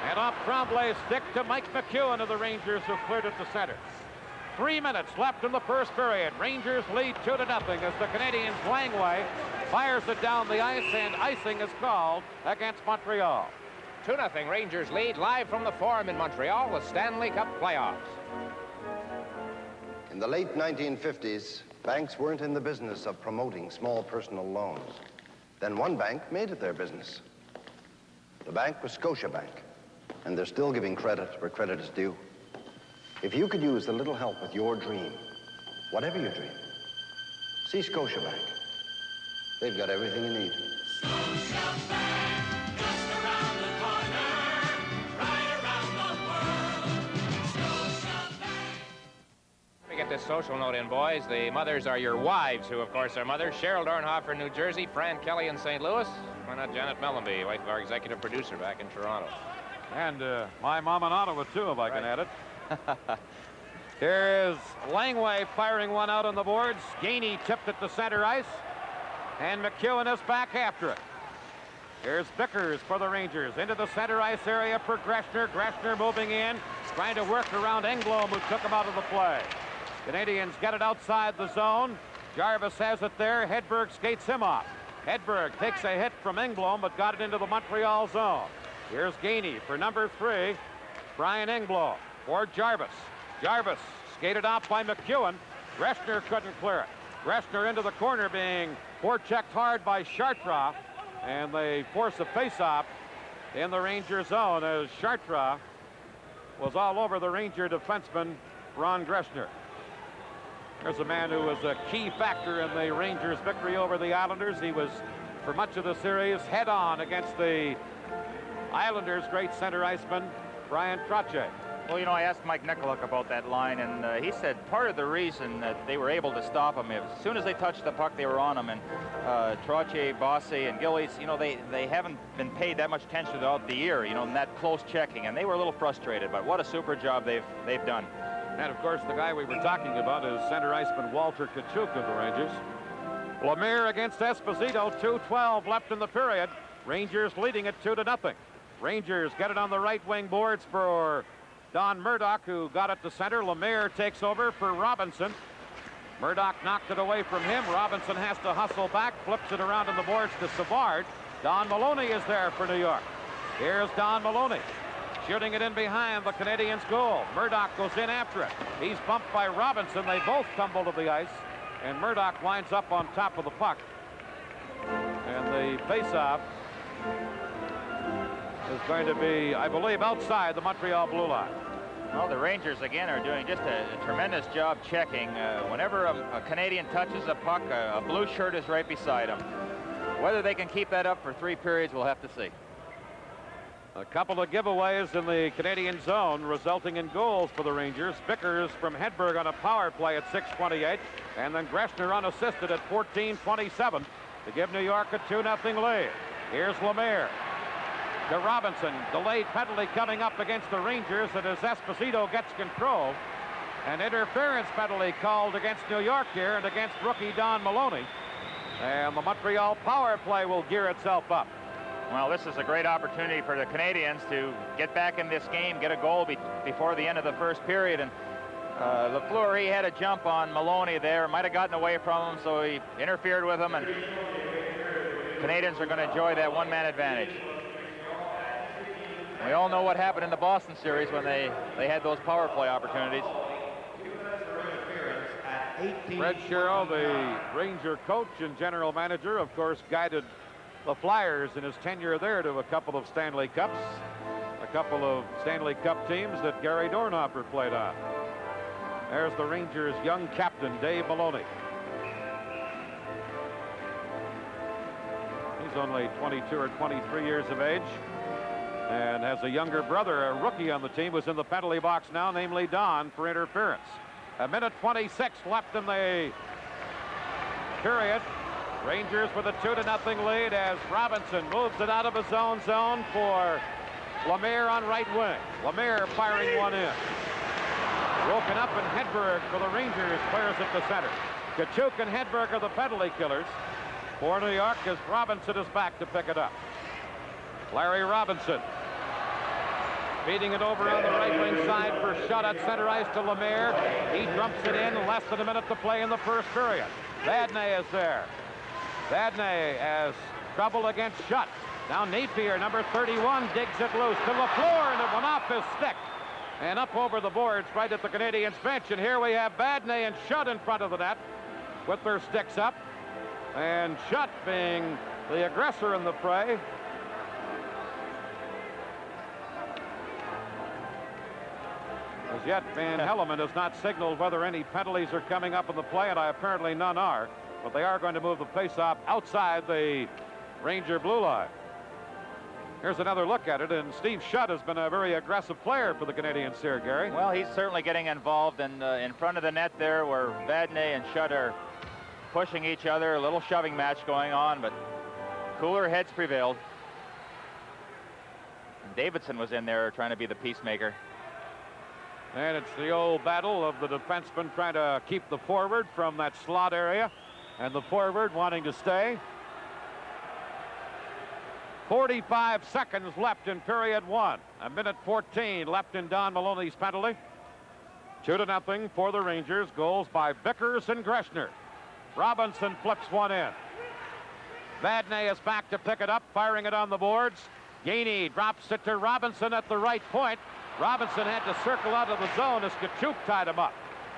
And off Tremblay's stick to Mike McEwen of the Rangers, who cleared it to center. 3 minutes left in the first period. Rangers lead 2-0 as the Canadiens' Langway fires it down the ice, and icing is called against Montreal. 2-0 Rangers lead live from the Forum in Montreal, the Stanley Cup playoffs. In the late 1950s, banks weren't in the business of promoting small personal loans. Then one bank made it their business. The bank was Scotiabank, and they're still giving credit where credit is due. If you could use a little help with your dream, whatever your dream, see Scotiabank. They've got everything you need. Scotiabank, just around the corner, right around the world. Scotiabank. Let me get this social note in, boys. The mothers are your wives, who, of course, are mothers. Cheryl Dornhofer in New Jersey, Fran Kelly in St. Louis. Why not Janet Mellenby, wife of our executive producer back in Toronto. And my mom in Ottawa, too, if I can add it. Here is Langway firing one out on the boards. Gainey tipped it to center ice. And McEwen is back after it. Here's Vickers for the Rangers. Into the center ice area for Greshner. Greshner moving in, trying to work around Engblom, who took him out of the play. Canadians get it outside the zone. Jarvis has it there. Hedberg skates him off. Hedberg takes a hit from Engblom, but got it into the Montreal zone. Here's Gainey for number 3. Brian Engblom for Jarvis. Jarvis skated off by McEwen. Greshner couldn't clear it. Greshner into the corner, being forechecked hard by Chartres, and they force a face-off in the Ranger zone as Chartres was all over the Ranger defenseman, Ron Greshner. There's a man who was a key factor in the Rangers' victory over the Islanders. He was, for much of the series, head-on against the Islanders' great center iceman, Brian Trottier. Well, you know, I asked Mike Nicoluk about that line, and he said part of the reason that they were able to stop him, as soon as they touched the puck, they were on him. And Trottier, Bossy, and Gillies, you know, they haven't been paid that much attention throughout the year, you know, in that close checking, and they were a little frustrated. But what a super job they've done. And of course, the guy we were talking about is center iceman Walter Tkachuk of the Rangers. Lemire against Esposito. 2:12 left in the period. Rangers leading it 2-0. Rangers get it on the right wing boards for Don Murdoch, who got it to center. Lemire takes over for Robinson. Murdoch knocked it away from him. Robinson has to hustle back, flips it around on the boards to Savard. Don Maloney is there for New York. Here's Don Maloney, shooting it in behind the Canadiens' goal. Murdoch goes in after it. He's bumped by Robinson. They both tumble to the ice, and Murdoch winds up on top of the puck. And the face-off is going to be, I believe, outside the Montreal blue line. Well, the Rangers, again, are doing just a tremendous job checking. Whenever a Canadian touches a puck, a blue shirt is right beside him. Whether they can keep that up for 3 periods, we'll have to see. A couple of giveaways in the Canadian zone, resulting in goals for the Rangers. Vickers from Hedberg on a power play at 6:28, and then Greshner unassisted at 14:27 to give New York a 2-0 lead. Here's Lemire to Robinson. Delayed penalty coming up against the Rangers, and as Esposito gets control, an interference penalty called against New York here and against rookie Don Maloney. And the Montreal power play will gear itself up. Well, this is a great opportunity for the Canadiens to get back in this game, get a goal before the end of the first period. And Lafleur, he had a jump on Maloney there, might have gotten away from him, so he interfered with him, and Canadiens are going to enjoy that one-man advantage. We all know what happened in the Boston series when they had those power play opportunities. Fred Sherrill, the Ranger coach and general manager, of course, guided the Flyers in his tenure there to a couple of Stanley Cups, a couple of Stanley Cup teams that Gary Dornhofer played on. There's the Rangers' young captain, Dave Maloney. He's only 22 or 23 years of age and has a younger brother, a rookie on the team, who's in the penalty box now, namely Don, for interference. A minute 26 left in the period. Rangers with a 2-0 lead as Robinson moves it out of his own zone for Lemire on right wing. Lemire firing one in. Broken up, and Hedberg for the Rangers clears it to center. Kachuk and Hedberg are the penalty killers for New York as Robinson is back to pick it up. Larry Robinson feeding it over on the right wing side for Shutt at center ice to Lemire. He dumps it in, less than a minute to play in the first period. Vadnais is there. Vadnais has trouble against Shutt. Now Napier, number 31, digs it loose to Lafleur, and it went off his stick and up over the boards right at the Canadiens bench. And here we have Vadnais and Shutt in front of the net with their sticks up. And Shutt being the aggressor in the fray. As yet, Van Hellemond has not signaled whether any penalties are coming up in the play, and apparently none are. But they are going to move the faceoff outside the Ranger blue line. Here's another look at it, and Steve Shutt has been a very aggressive player for the Canadiens here, Gary. Well, he's certainly getting involved in front of the net there where Vadnais and Shutt are pushing each other. A little shoving match going on, but cooler heads prevailed. And Davidson was in there trying to be the peacemaker. And it's the old battle of the defenseman trying to keep the forward from that slot area and the forward wanting to stay. 45 seconds left in period one. A minute 14 left in Don Maloney's penalty. 2-0 for the Rangers. Goals by Vickers and Greshner. Robinson flips one in. Vadnais is back to pick it up, firing it on the boards. Gainey drops it to Robinson at the right point. Robinson had to circle out of the zone as Kachuk tied him up.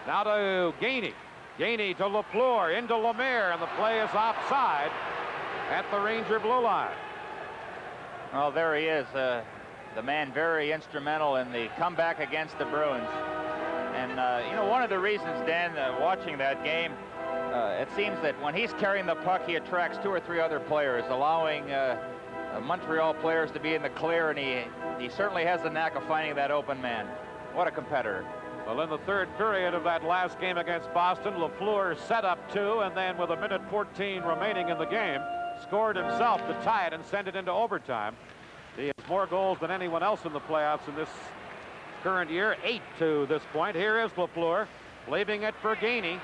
Now to Gainey. Gainey to Lafleur, into Lemire, and the play is offside at the Ranger blue line. Well, there he is, the man very instrumental in the comeback against the Bruins. And, you know, one of the reasons, Dan, watching that game, it seems that when he's carrying the puck, he attracts 2 or 3 other players, allowing Montreal players to be in the clear, and he certainly has the knack of finding that open man. What a competitor. Well, in the third period of that last game against Boston, Lafleur set up 2, and then with a minute 14 remaining in the game, scored himself to tie it and send it into overtime. He has more goals than anyone else in the playoffs in this current year, 8 to this point. Here is Lafleur, leaving it for Gainey.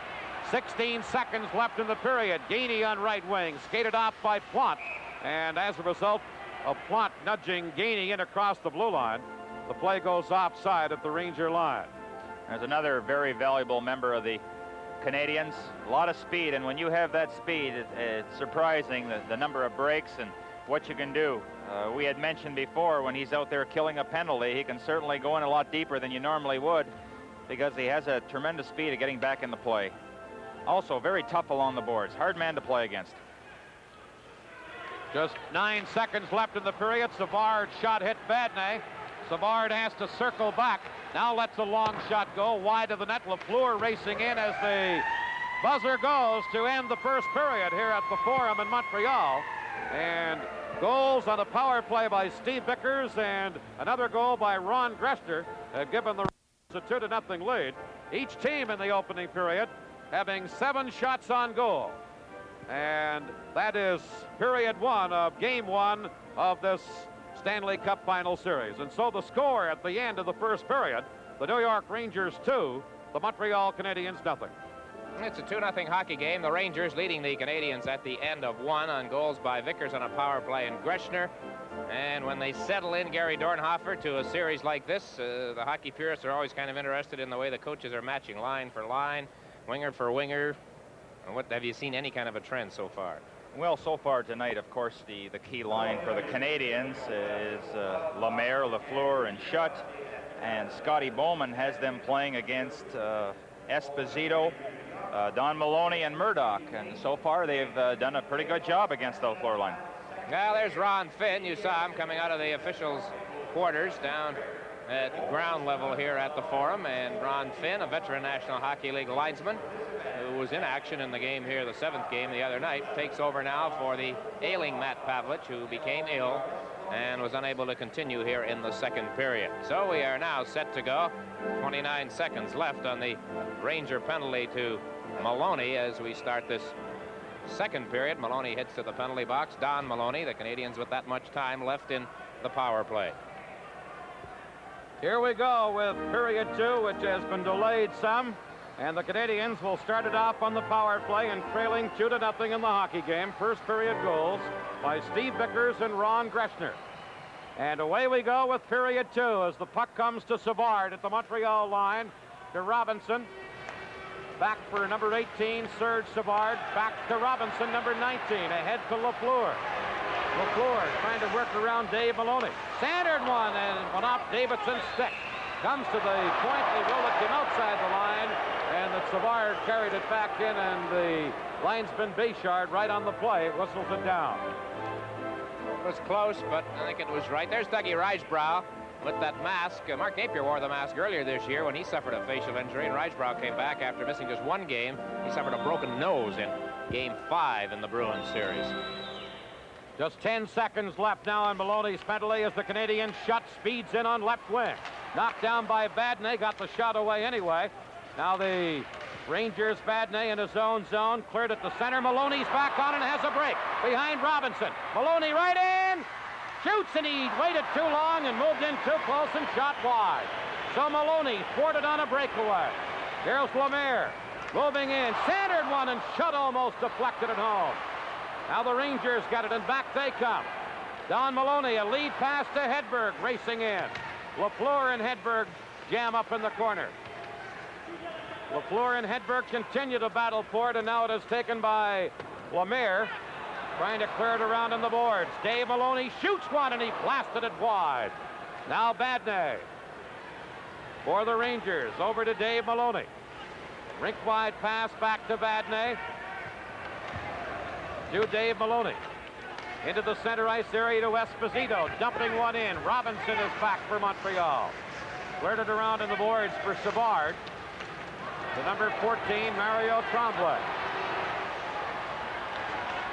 16 seconds left in the period. Gainey on right wing, skated off by Plante, and as a result of Plante nudging Gainey in across the blue line, the play goes offside at the Ranger line. There's another very valuable member of the Canadiens. A lot of speed, and when you have that speed, it's surprising the number of breaks and what you can do. We had mentioned before, when he's out there killing a penalty, he can certainly go in a lot deeper than you normally would because he has a tremendous speed of getting back in the play. Also very tough along the boards. Hard man to play against. Just 9 seconds left in the period. Savard shot hit Vadnais. Savard has to circle back. Now lets a long shot go wide of the net. Lafleur racing in as the buzzer goes to end the first period here at the Forum in Montreal. And goals on a power play by Steve Vickers and another goal by Ron Greshner have given the Rangers a 2-0 lead. Each team in the opening period having 7 shots on goal. And that is period 1 of game 1 of this Stanley Cup Final Series. And so the score at the end of the first period, the New York Rangers 2, the Montreal Canadiens 0. It's a 2-0 hockey game. The Rangers leading the Canadiens at the end of 1 on goals by Vickers on a power play and Greshner. And when they settle in Gary Dornhofer to a series like this, the hockey purists are always kind of interested in the way the coaches are matching line for line, winger for winger. And what have you seen any kind of a trend so far? Well, so far tonight, of course, the key line for the Canadiens is Lemire, Lafleur, and Shutt. And Scotty Bowman has them playing against Esposito, Don Maloney, and Murdoch. And so far, they've done a pretty good job against the Lafleur line. Now, there's Ron Finn. You saw him coming out of the officials' quarters down at ground level here at the Forum. And Ron Finn, a veteran National Hockey League linesman, who was in action in the game here, the 7th game the other night, takes over now for the ailing Matt Pavlich, who became ill and was unable to continue here in the second period. So we are now set to go. 29 seconds left on the Ranger penalty to Maloney as we start this second period. Maloney hits to the penalty box. Don Maloney, the Canadiens with that much time left in the power play. Here we go with period 2, which has been delayed some. And the Canadiens will start it off on the power play and trailing 2-0 in the hockey game. First period goals by Steve Vickers and Ron Greshner. And away we go with period 2 as the puck comes to Savard at the Montreal line to Robinson. Back for number 18, Serge Savard. Back to Robinson, number 19. Ahead to Lafleur. Lafleur trying to work around Dave Maloney. Centered one and went off Davidson's stick. Comes to the point. They roll it outside the line. And that Savard carried it back in, and the linesman Bayshard right on the play whistles it down. It was close, but I think it was right. There's Dougie Risebrough with that mask. Mark Napier wore the mask earlier this year when he suffered a facial injury, and Risebrough came back after missing just one game. He suffered a broken nose in Game 5 in the Bruins series. Just 10 seconds left now on Maloney's penalty as the Canadian shot speeds in on left wing. Knocked down by Badney, got the shot away anyway. Now the Rangers, Badney in his own zone, cleared it to center. Maloney's back on and has a break behind Robinson. Maloney right in, shoots, and he waited too long and moved in too close and shot wide. So Maloney thwarted on a breakaway. Here's Lemaire moving in, centered one and shot almost deflected at home. Now the Rangers got it and back they come. Don Maloney, a lead pass to Hedberg, racing in. Lafleur and Hedberg jam up in the corner. Lafleur and Hedberg continue to battle for it, and now it is taken by Lemaire, trying to clear it around on the boards. Dave Maloney shoots one, and he blasted it wide. Now Badney for the Rangers, over to Dave Maloney. Rink-wide pass back to Badney. To Dave Maloney. Into the center ice area to Esposito, dumping one in. Robinson is back for Montreal. Cleared it around in the boards for Savard. The number 14, Mario Tremblay.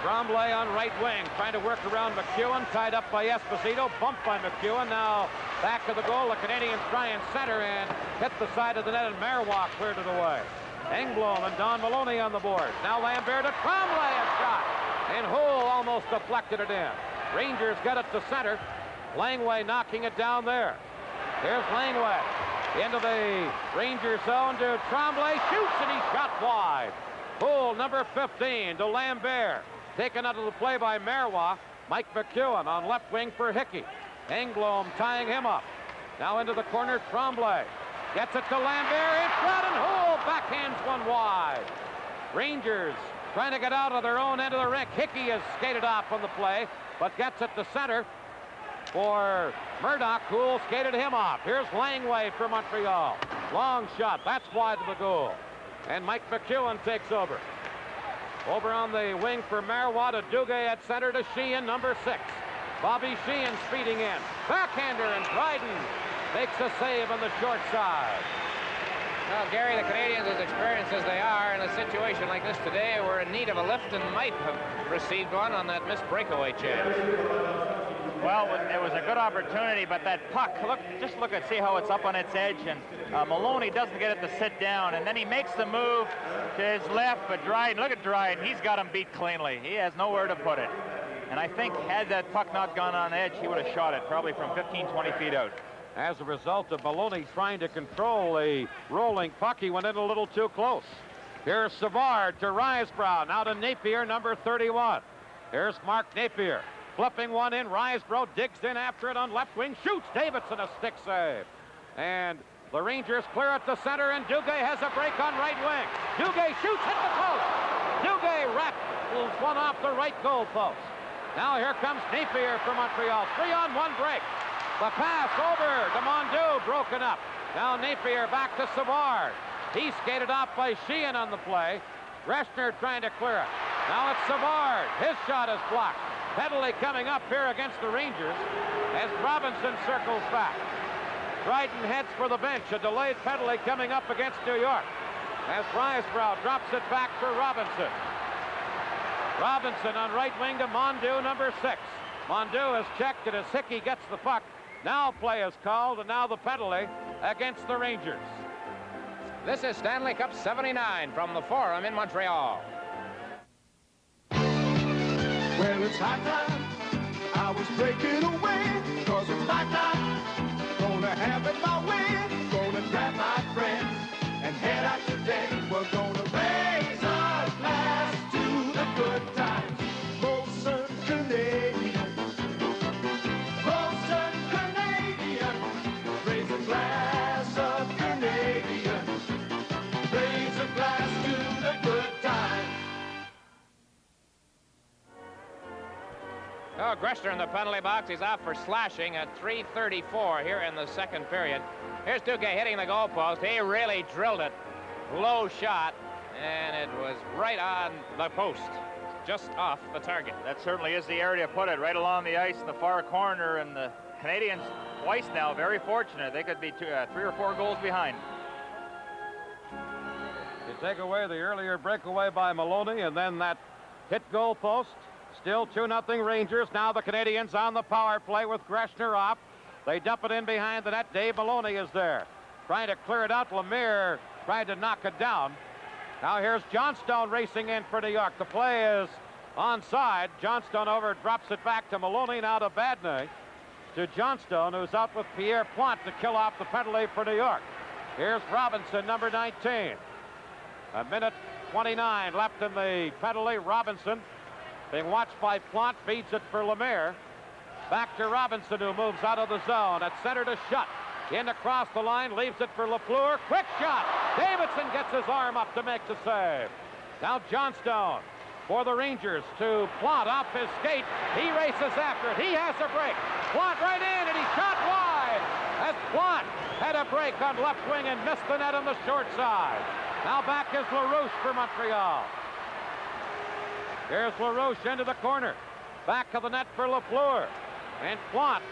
Tremblay on right wing, trying to work around McEwen, tied up by Esposito, bumped by McEwen. Now back to the goal. The Canadiens try and center and hit the side of the net, and Marois cleared it away. Engblom and Don Maloney on the board. Now Lambert to Tremblay, a shot. And Hull almost deflected it in. Rangers get it to center. Langway knocking it down there. Here's Langway. Into the Ranger zone to Tremblay, shoots, and he shot wide. Hull, number 15, to Lambert. Taken out of the play by Marois. Mike McEwen on left wing for Hickey. Engblom tying him up. Now into the corner, Tremblay. Gets it to Lambert, it's shot, and Hull backhands one wide. Rangers trying to get out of their own end of the rink. Hickey has skated off on the play, but gets it to center for Murdoch, who skated him off. Here's Langway for Montreal. Long shot. That's wide of the goal. And Mike McEwen takes over. Over on the wing for Marois to Duguay at center to Sheehan, number 6. Bobby Sheehan speeding in. Backhander, and Dryden makes a save on the short side. Well, Gary, the Canadiens, as experienced as they are, in a situation like this today, were in need of a lift and might have received one on that missed breakaway chance. Well, it was a good opportunity, but that puck, just look and see how it's up on its edge, and Maloney doesn't get it to sit down, and then he makes the move to his left, but Dryden, look at Dryden, he's got him beat cleanly. He has nowhere to put it. And I think had that puck not gone on edge, he would have shot it, probably from 15, 20 feet out. As a result of Maloney trying to control a rolling puck, he went in a little too close. Here's Savard to Risebrough, now to Napier, number 31. Here's Mark Napier. Flipping one in, Risebrough digs in after it on left wing, shoots Davidson, a stick save. And the Rangers clear it to center, and Duguay has a break on right wing. Duguay shoots, hit the post. Duguay rattles one off the right goal post. Now here comes Napier for Montreal, 3-on-1 break. The pass over to Mondeau, broken up. Now Napier back to Savard. He skated off by Sheehan on the play. Greshner trying to clear it. Now it's Savard. His shot is blocked. Penalty coming up here against the Rangers as Robinson circles back. Dryden heads for the bench. A delayed penalty coming up against New York as Risebrough drops it back for Robinson. Robinson on right wing to Mondeau, number 6. Mondeau is checked, and as Hickey gets the puck, now play is called, and now the penalty against the Rangers. This is Stanley Cup 79 from the Forum in Montreal. Well, it's high time I was breaking away, 'cause it's my time. Gonna have it my way, gonna grab my friends and head out today. We're gonna raise our glass to the good times. Molson Canadian, Molson Canadian, raise a glass of Canadian, raise a glass to the good times. Oh, Greshner in the penalty box. He's out for slashing at 3:34 here in the second period. Here's Duguay hitting the goalpost. He really drilled it. Low shot, and it was right on the post, just off the target. That certainly is the area to put it, right along the ice in the far corner, and the Canadiens twice now very fortunate. They could be 3 or 4 goals behind. You take away the earlier breakaway by Maloney, and then that hit goal post. Still 2-0 Rangers. Now the Canadiens on the power play with Greshner off. They dump it in behind the net. Dave Maloney is there, trying to clear it out. Lemire trying to knock it down. Now here's Johnstone racing in for New York. The play is onside. Johnstone over, drops it back to Maloney, now to Badney. To Johnstone, who's out with Pierre Plante to kill off the penalty for New York. Here's Robinson, number 19. 1:29 left in the penalty. Robinson being watched by Plante, feeds it for Lemire. Back to Robinson, who moves out of the zone. At center to Schutt. In across the line, leaves it for Lafleur. Quick shot. Davidson gets his arm up to make the save. Now Johnstone for the Rangers to Plante off his skate. He races after it. He has a break. Plante right in, and he shot wide. As Plante had a break on left wing and missed the net on the short side. Now back is LaRouche for Montreal. Here's LaRouche into the corner. Back of the net for Lafleur. And Plante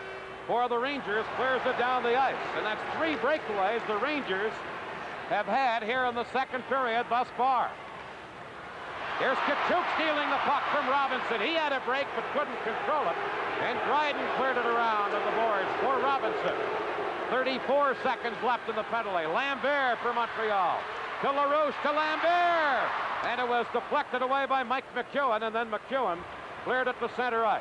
for the Rangers clears it down the ice. And that's 3 breakaways the Rangers have had here in the second period thus far. Here's Kachuk stealing the puck from Robinson. He had a break but couldn't control it. And Dryden cleared it around on the boards for Robinson. 34 seconds left in the penalty. Lambert for Montreal. To LaRouche, to Lambert. And it was deflected away by Mike McEwen, and then McEwen cleared it to center ice.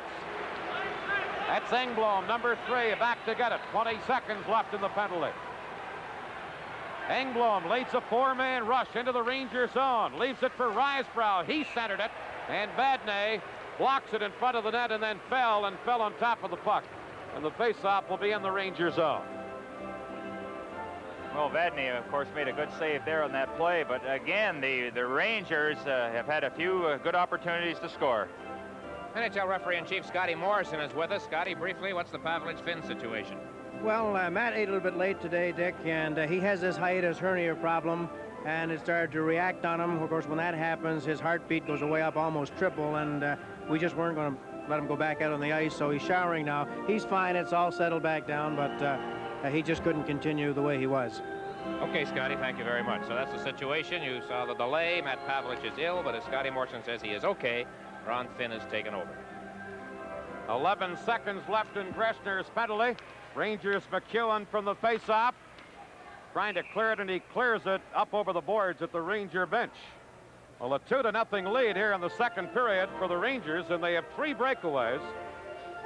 That's Engblom, number 3, back to get it. 20 seconds left in the penalty. Engblom leads a 4-man rush into the Ranger zone. Leaves it for Risebrough. He centered it, and Badney blocks it in front of the net and then fell on top of the puck. And the faceoff will be in the Ranger zone. Well, Vadney, of course, made a good save there on that play, but again, the Rangers have had a few good opportunities to score. NHL referee-in-chief Scotty Morrison is with us. Scotty, briefly, what's the Pavlich-Finn situation? Well, Matt ate a little bit late today, Dick, and he has this hiatus hernia problem, and it started to react on him. Of course, when that happens, his heartbeat goes way up almost triple, and we just weren't going to let him go back out on the ice, so he's showering now. He's fine. It's all settled back down, but he just couldn't continue the way he was. Okay, Scotty, thank you very much. So that's the situation. You saw the delay. Matt Pavlich is ill, but as Scotty Morrison says, he is okay. Ron Finn has taken over. 11 seconds left in Greshner's penalty. Rangers McEwen from the faceoff. Trying to clear it, and he clears it up over the boards at the Ranger bench. Well, a 2-0 lead here in the second period for the Rangers, and they have 3 breakaways.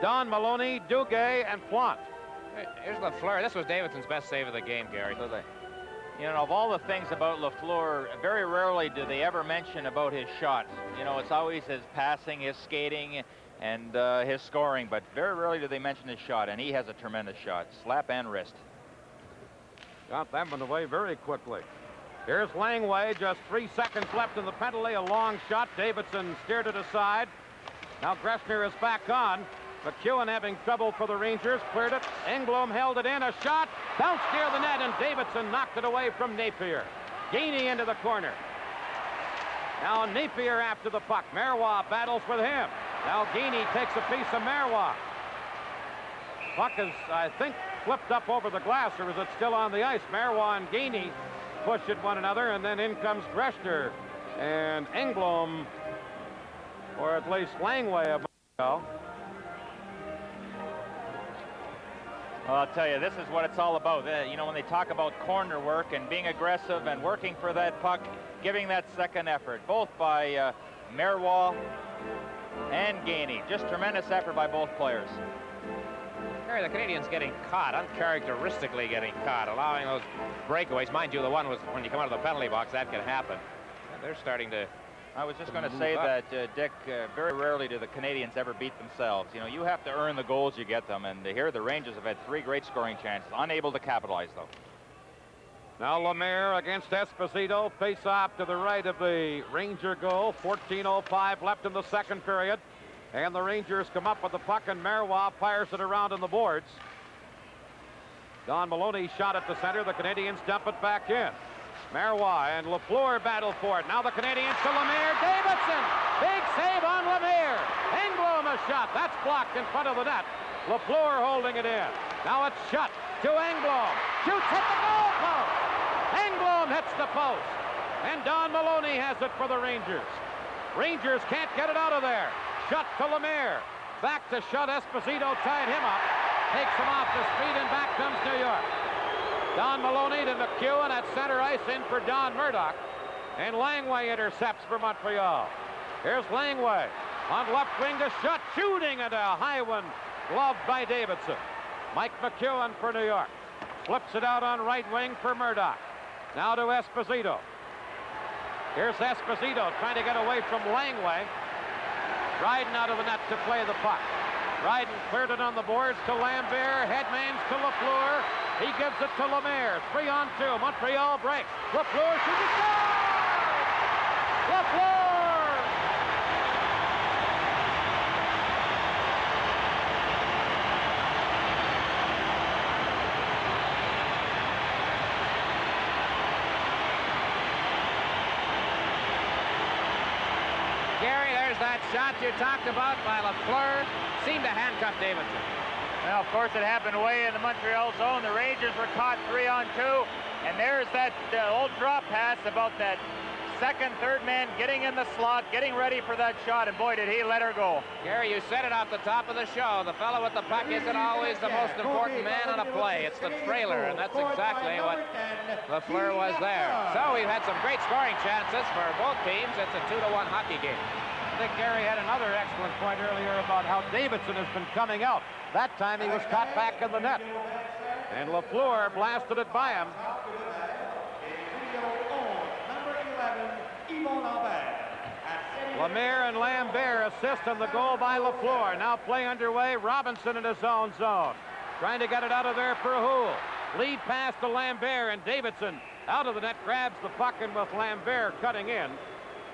Don, Maloney, Duguay, and Plante. Here's Lafleur. This was Davidson's best save of the game, Gary. You know, of all the things about Lafleur, very rarely do they ever mention about his shot. You know, it's always his passing, his skating, and his scoring, but very rarely do they mention his shot, and he has a tremendous shot. Slap and wrist. Got that one away very quickly. Here's Langway, just 3 seconds left in the penalty. A long shot. Davidson steered it aside. Now Greshner is back on. McEwen having trouble for the Rangers. Cleared it. Engblom held it in. A shot. Bounced near the net, and Davidson knocked it away from Napier. Gainey into the corner. Now Napier after the puck. Marois battles with him. Now Gainey takes a piece of Marois. Puck is, I think, flipped up over the glass, or is it still on the ice? Marois and Gainey push at one another, and then in comes Greshner and Engblom, or at least Langway of Montreal. Well, I'll tell you, this is what it's all about. You know, when they talk about corner work and being aggressive and working for that puck, giving that second effort, both by Marois and Gainey. Just tremendous effort by both players. The Canadiens getting caught, uncharacteristically getting caught, allowing those breakaways. Mind you, the one was when you come out of the penalty box, that can happen. They're starting to... I was just going to say that, Dick, very rarely do the Canadiens ever beat themselves. You know, you have to earn the goals you get them, and here the Rangers have had 3 great scoring chances, unable to capitalize, though. Now Lemaire against Esposito, face off to the right of the Ranger goal. 14:05 left in the second period, and the Rangers come up with the puck, and Marois fires it around on the boards. Don Maloney shot at the center. The Canadiens dump it back in. Marois and Lafleur battle for it. Now the Canadiens to Lemaire. Davidson! Big save on Lemaire. Engblom a shot. That's blocked in front of the net. Lafleur holding it in. Now it's shut to Engblom. Shoots, hit the goal post. Engblom hits the post. And Don Maloney has it for the Rangers. Rangers can't get it out of there. Shut to Lemaire. Back to Shut. Esposito tied him up. Takes him off the speed, and back comes New York. Don Maloney to McEwen at center ice, in for Don Murdoch. And Langway intercepts for Montreal. Here's Langway on left wing to Shut, shooting at a high one, gloved by Davidson. Mike McEwen for New York. Flips it out on right wing for Murdoch. Now to Esposito. Here's Esposito trying to get away from Langway. Dryden out of the net to play the puck. Dryden cleared it on the boards to Lambert. Headmans to Lafleur. He gives it to Lemaire. 3-on-2. Montreal breaks. Lafleur shoots it down! Lafleur! Gary, there's that shot you talked about by Lafleur. Seemed to handcuff Davidson. Well, of course, it happened way in the Montreal zone. The Rangers were caught 3-on-2, and there's that old drop pass about that second, third man getting in the slot, getting ready for that shot, and boy, did he let her go. Gary, you said it off the top of the show. The fellow with the puck isn't always the most important man on a play. It's the trailer, and that's exactly what Lafleur was there. So we've had some great scoring chances for both teams. It's a 2-1 hockey game. I think Gary had another excellent point earlier about how Davidson has been coming out. That time he was caught back in the net. And Lafleur blasted it by him. Lemaire and Lambert assist on the goal by Lafleur. Now play underway. Robinson in his own zone. Trying to get it out of there for Houle. Lead pass to Lambert, and Davidson out of the net grabs the puck, and with Lambert cutting in,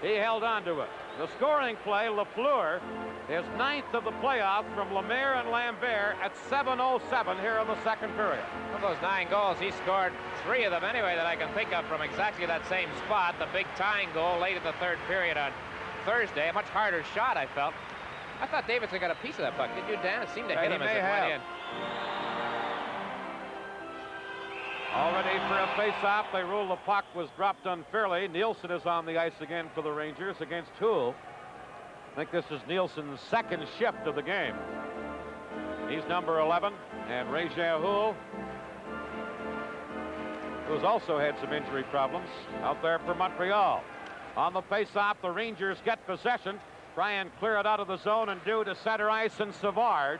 he held on to it. The scoring play, Lafleur, is 9th of the playoffs from Lemaire and Lambert at 7:07 here in the second period. Of those 9 goals, he scored 3 of them anyway that I can think of from exactly that same spot. The big tying goal late in the third period on Thursday. A much harder shot, I felt. I thought Davidson got a piece of that puck. Did you, Dan? It seemed to hit him as it went in. All ready for a face-off. They rule the puck was dropped unfairly. Nielsen is on the ice again for the Rangers against Houle. I think this is Nielsen's second shift of the game. He's number 11, and Régin Houle, who's also had some injury problems, out there for Montreal. On the face-off, the Rangers get possession. Try and clear it out of the zone and do to center ice, and Savard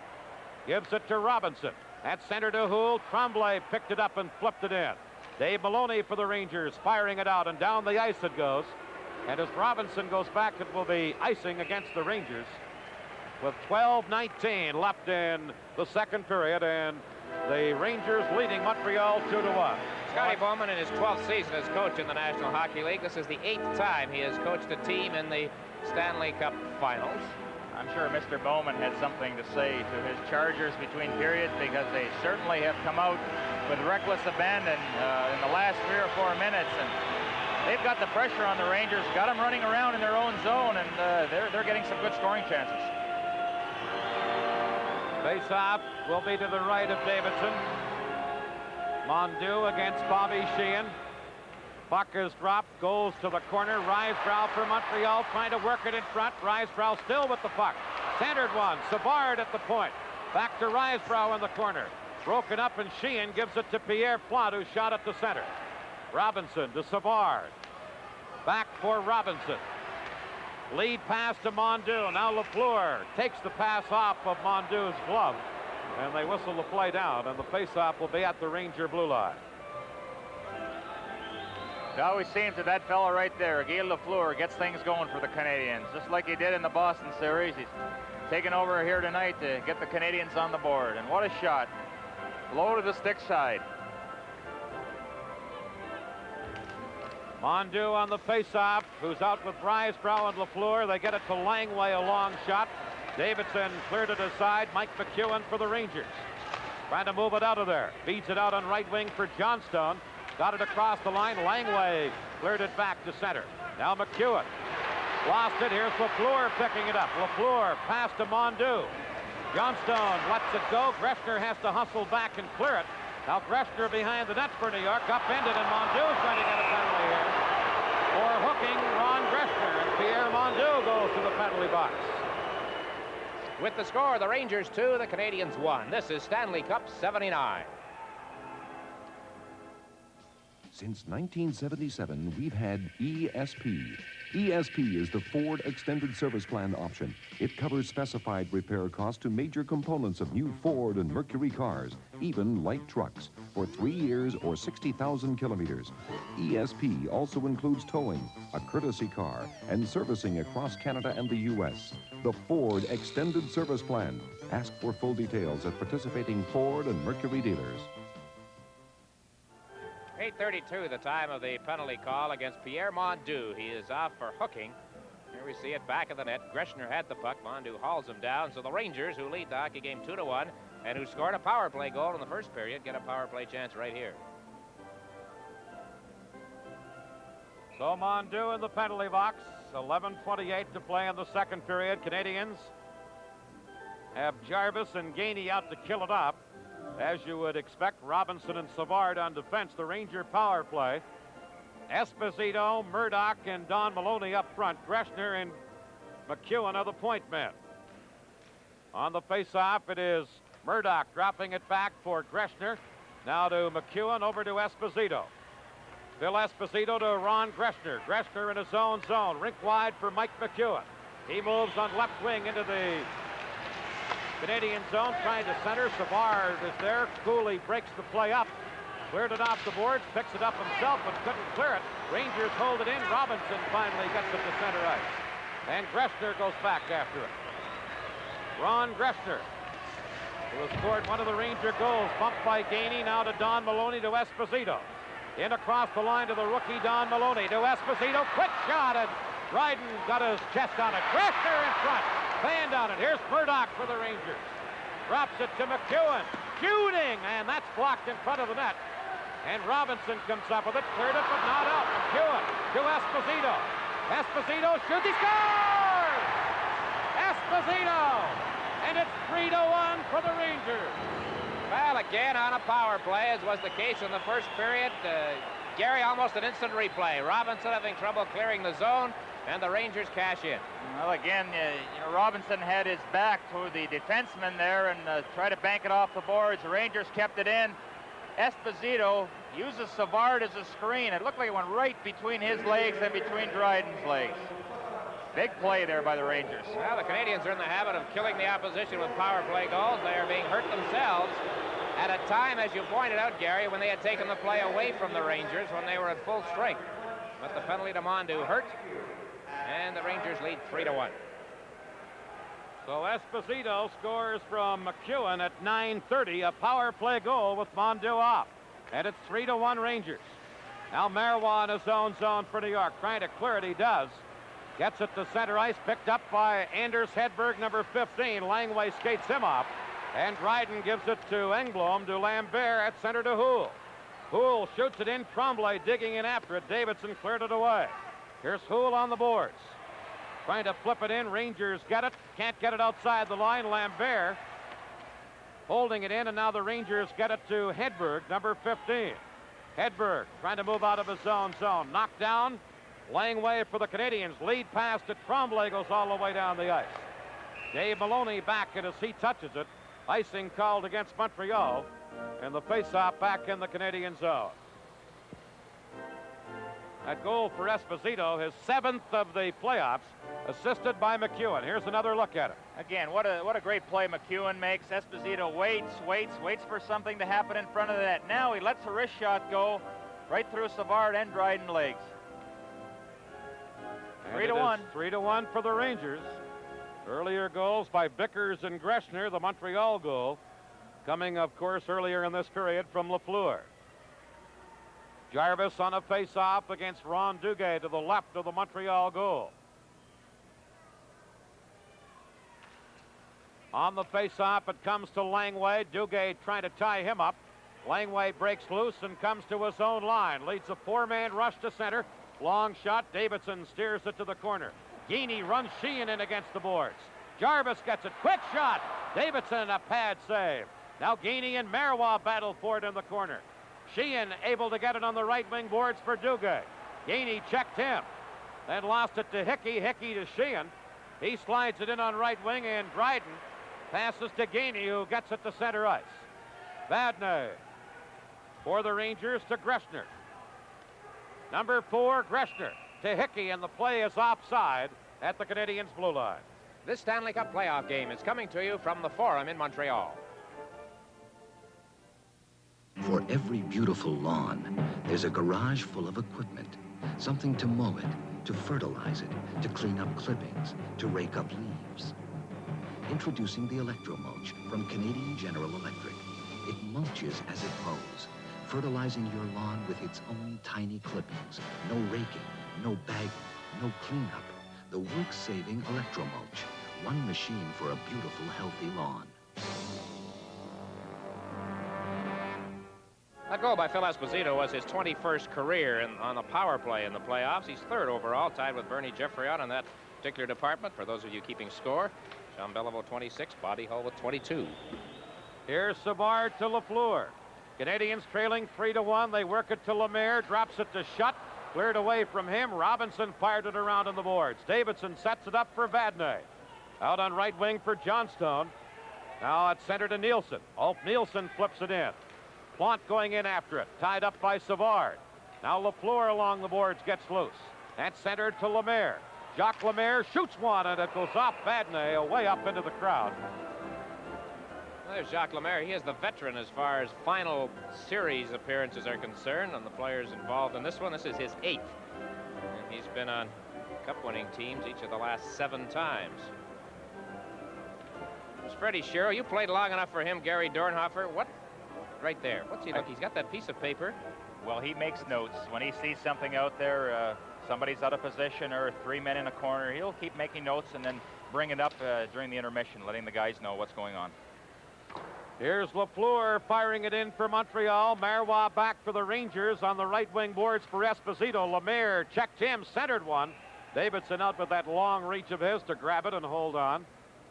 gives it to Robinson. At center to Houle. Tremblay picked it up and flipped it in. Dave Maloney for the Rangers, firing it out, and down the ice it goes. And as Robinson goes back, it will be icing against the Rangers with 12:19 left in the second period, and the Rangers leading Montreal 2-1. Scotty Bowman in his 12th season as coach in the National Hockey League. This is the 8th time he has coached a team in the Stanley Cup Finals. I'm sure Mr. Bowman has something to say to his Chargers between periods, because they certainly have come out with reckless abandon in the last 3 or 4 minutes, and they've got the pressure on the Rangers, got them running around in their own zone, and they're getting some good scoring chances. Face-off will be to the right of Davidson. Mondeau against Bobby Sheehan. Puck is dropped, goes to the corner. Rysbrough for Montreal trying to work it in front. Rysbrough still with the puck. Centered one. Savard at the point. Back to Rysbrough in the corner. Broken up, and Sheehan gives it to Pierre Plante, who shot at the center. Robinson to Savard. Back for Robinson. Lead pass to Mondeau. Now Lafleur takes the pass off of Mondeau's glove, and they whistle the play down, and the faceoff will be at the Ranger blue line. It always seems that fellow right there, Guy Lafleur, gets things going for the Canadiens, just like he did in the Boston series. He's taken over here tonight to get the Canadiens on the board, and what a shot. Low to the stick side. Mondeau on the faceoff, who's out with Breisbrau and Lafleur. They get it to Langway, a long shot. Davidson cleared it aside. Mike McEwen for the Rangers. Trying to move it out of there. Feeds it out on right wing for Johnstone. Got it across the line. Langway cleared it back to center. Now McEwen. Lost it. Here's Lafleur picking it up. Lafleur pass to Mondeau. Johnstone lets it go. Greshner has to hustle back and clear it. Now Greshner behind the net for New York. Upended, and Mondeau's trying to get a penalty here for hooking Ron Greshner. And Pierre Mondeau goes to the penalty box. With the score, the Rangers 2, the Canadiens 1. This is Stanley Cup 79. Since 1977, we've had ESP. ESP is the Ford Extended Service Plan option. It covers specified repair costs to major components of new Ford and Mercury cars, even light trucks, for 3 years or 60,000 kilometers. ESP also includes towing, a courtesy car, and servicing across Canada and the U.S. The Ford Extended Service Plan. Ask for full details at participating Ford and Mercury dealers. 8:32, the time of the penalty call against Pierre Mondeau. He is off for hooking. Here we see it back of the net. Greshner had the puck. Mondeau hauls him down. So the Rangers, who lead the hockey game 2-1, and who scored a power play goal in the first period, get a power play chance right here. So Mondeau in the penalty box. 11:28 to play in the second period. Canadiens have Jarvis and Gainey out to kill it up. As you would expect, Robinson and Savard on defense. The Ranger power play. Esposito, Murdoch, and Don Maloney up front. Greshner and McEwen are the point men. On the face-off, it is Murdoch dropping it back for Greshner. Now to McEwen, over to Esposito. Phil Esposito to Ron Greshner. Greshner in his own zone. Rink wide for Mike McEwen. He moves on left wing into the Canadian zone, trying to center. Savard is there. Cooley breaks the play up. Cleared it off the boards, picks it up himself, but couldn't clear it. Rangers hold it in. Robinson finally gets it to center ice. And Greshner goes back after it. Ron Greshner, who has scored one of the Ranger goals, bumped by Gainey. Now to Don Maloney, to Esposito. In across the line to the rookie Don Maloney, to Esposito. Quick shot, and Dryden got his chest on it. Greshner in front. Band on it. Here's Murdoch for the Rangers. Drops it to McEwen. Shooting, and that's blocked in front of the net. And Robinson comes up with it. Cleared it, but not out. McEwen to Esposito. Esposito shoots. He scores! Esposito! And it's 3-1 for the Rangers. Well, again on a power play, as was the case in the first period. Gary, almost an instant replay. Robinson having trouble clearing the zone, and the Rangers cash in. Well, again, Robinson had his back to the defenseman there and tried to bank it off the boards. The Rangers kept it in. Esposito uses Savard as a screen. It looked like it went right between his legs and between Dryden's legs. Big play there by the Rangers. Well, the Canadiens are in the habit of killing the opposition with power play goals. They are being hurt themselves at a time, as you pointed out, Gary, when they had taken the play away from the Rangers when they were at full strength. But the penalty to Mondeau hurt, and the Rangers lead 3-1. So Esposito scores from McEwen at 9:30, a power play goal with Mondeau off. And it's 3-1 Rangers. Now Marois in his own zone for New York, trying to clear it. He does. Gets it to center ice, picked up by Anders Hedberg, number 15. Langway skates him off. And Dryden gives it to Engblom, to Lambert, at center to Houle. Houle shoots it in. Tremblay digging in after it. Davidson cleared it away. Here's Houle on the boards. Trying to flip it in. Rangers get it. Can't get it outside the line. Lambert holding it in, and now the Rangers get it to Hedberg, number 15. Hedberg trying to move out of his own zone. Knocked down. Langway for the Canadiens. Lead pass to Tremblay goes all the way down the ice. Dave Maloney back, and as he touches it, icing called against Montreal. And the face-off back in the Canadian zone. That goal for Esposito, his 7th of the playoffs, assisted by McEwen. Here's another look at it. Again, what a great play McEwen makes. Esposito waits for something to happen in front of the net. Now he lets a wrist shot go right through Savard and Dryden legs. 3-1. 3-1 for the Rangers. Earlier goals by Bickers and Greshner, the Montreal goal, coming, of course, earlier in this period from Lafleur. Jarvis on a face-off against Ron Duguay to the left of the Montreal goal. On the face-off, it comes to Langway. Duguay trying to tie him up. Langway breaks loose and comes to his own line. Leads a 4-man rush to center. Long shot. Davidson steers it to the corner. Geeney runs Sheehan in against the boards. Jarvis gets it. Quick shot. Davidson, a pad save. Now Geeney and Marois battle for it in the corner. Sheehan able to get it on the right wing boards for Duguay. Geeney checked him. Then lost it to Hickey. Hickey to Sheehan. He slides it in on right wing, and Dryden passes to Geeney, who gets it to center ice. Vadnais for the Rangers to Greshner. Number 4, Greshner to Hickey, and the play is offside at the Canadiens' blue line. This Stanley Cup playoff game is coming to you from the Forum in Montreal. For every beautiful lawn, there's a garage full of equipment. Something to mow it, to fertilize it, to clean up clippings, to rake up leaves. Introducing the Electro-Mulch from Canadian General Electric. It mulches as it mows, fertilizing your lawn with its own tiny clippings. No raking, no bagging, no cleanup. The work-saving Electro-Mulch. One machine for a beautiful, healthy lawn. That goal by Phil Esposito was his 21st career on the power play in the playoffs. He's 3rd overall, tied with Bernie Geoffriot on that particular department. For those of you keeping score, Jean Beliveau 26, Bobby Hull with 22. Here's Savard to Lafleur. Canadians trailing 3-1. They work it to Lemaire, drops it to Schutt, cleared away from him. Robinson fired it around on the boards. Davidson sets it up for Vadnais. Out on right wing for Johnstone. Now it's center to Nielsen. Ulf Nielsen flips it in. Plante going in after it, tied up by Savard. Now Lafleur along the boards gets loose. That's centered to Lemaire. Jacques Lemaire shoots one, and it goes off Vadnais away up into the crowd. Well, there's Jacques Lemaire. He is the veteran as far as final series appearances are concerned on the players involved in this one. This is his 8th. And he's been on cup-winning teams each of the last 7 times. It's Freddie Shero. You played long enough for him, Gary Dornhofer. What? Right there. What's he look? He's got that piece of paper. Well, he makes notes. When he sees something out there, somebody's out of position or 3 men in a corner, he'll keep making notes and then bring it up during the intermission, letting the guys know what's going on. Here's Lafleur firing it in for Montreal. Marois back for the Rangers on the right wing boards for Esposito. Lemaire checked him, centered one. Davidson out with that long reach of his to grab it and hold on.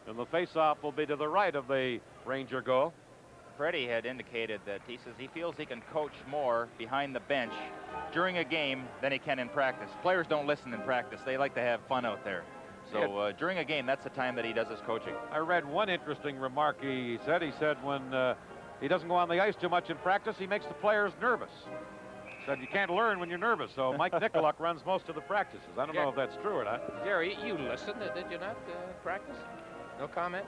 And the faceoff will be to the right of the Ranger goal. Freddie had indicated that he says he feels he can coach more behind the bench during a game than he can in practice. Players don't listen in practice. They like to have fun out there. So during a game, that's the time that he does his coaching. I read one interesting remark he said. He said when he doesn't go on the ice too much in practice, he makes the players nervous. Said you can't learn when you're nervous. So Mike Nicoluk runs most of the practices. I don't know if that's true or not. Gary, you listened, did you not, practice? No comment?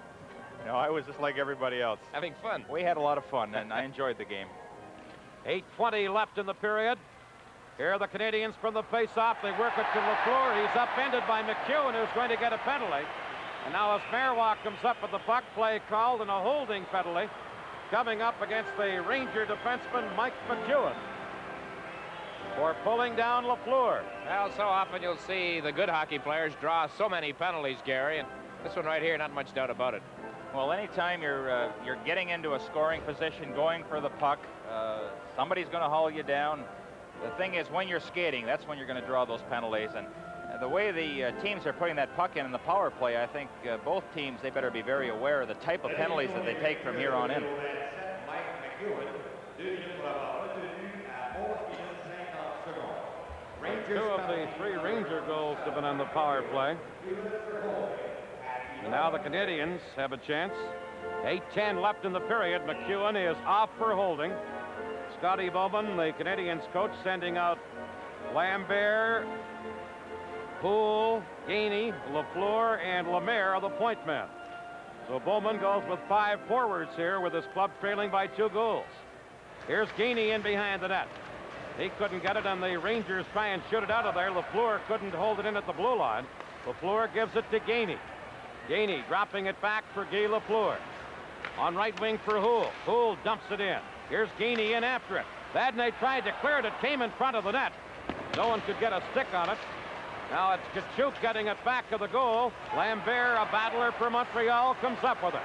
No, I was just like everybody else. Having fun. We had a lot of fun, and I enjoyed the game. 8:20 left in the period. Here are the Canadians from the face-off. They work it to Lafleur. He's upended by McEwen, who's going to get a penalty. And now as Marois comes up with the puck, play called and a holding penalty coming up against the Ranger defenseman Mike McEwen for pulling down Lafleur. Well, so often you'll see the good hockey players draw so many penalties, Gary, and this one right here, not much doubt about it. Well, anytime you're getting into a scoring position, going for the puck, somebody's going to haul you down. The thing is, when you're skating, that's when you're going to draw those penalties. And the way the teams are putting that puck in the power play, I think both teams, they better be very aware of the type of penalties that they take from here on in. Two of the 3 Ranger goals have been on the power play. And now the Canadiens have a chance 8:10 left in the period. McEwen is off for holding. Scotty Bowman, the Canadiens coach, sending out Lambert, Poole, Gainey, Lafleur, and Lemaire are the point men. So Bowman goes with 5 forwards here with his club trailing by 2 goals. Here's Gainey in behind the net. He couldn't get it, and the Rangers try and shoot it out of there. Lafleur couldn't hold it in at the blue line. Lafleur gives it to Gainey. Gainey dropping it back for Guy Lafleur. On right wing for Houle. Houle dumps it in. Here's Gainey in after it. Vadnais tried to clear it. It came in front of the net. No one could get a stick on it. Now it's Kachuk getting it back to the goal. Lambert, a battler for Montreal, comes up with it.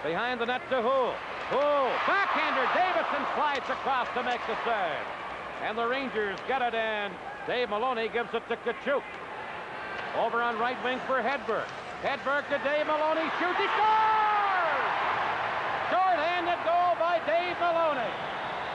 Behind the net to Houle. Houle, backhander. Davidson slides across to make the save. And the Rangers get it, and Dave Maloney gives it to Kachuk. Over on right wing for Hedberg. Hedberg to Dave Maloney. Shoots. He scores! Short-handed goal by Dave Maloney.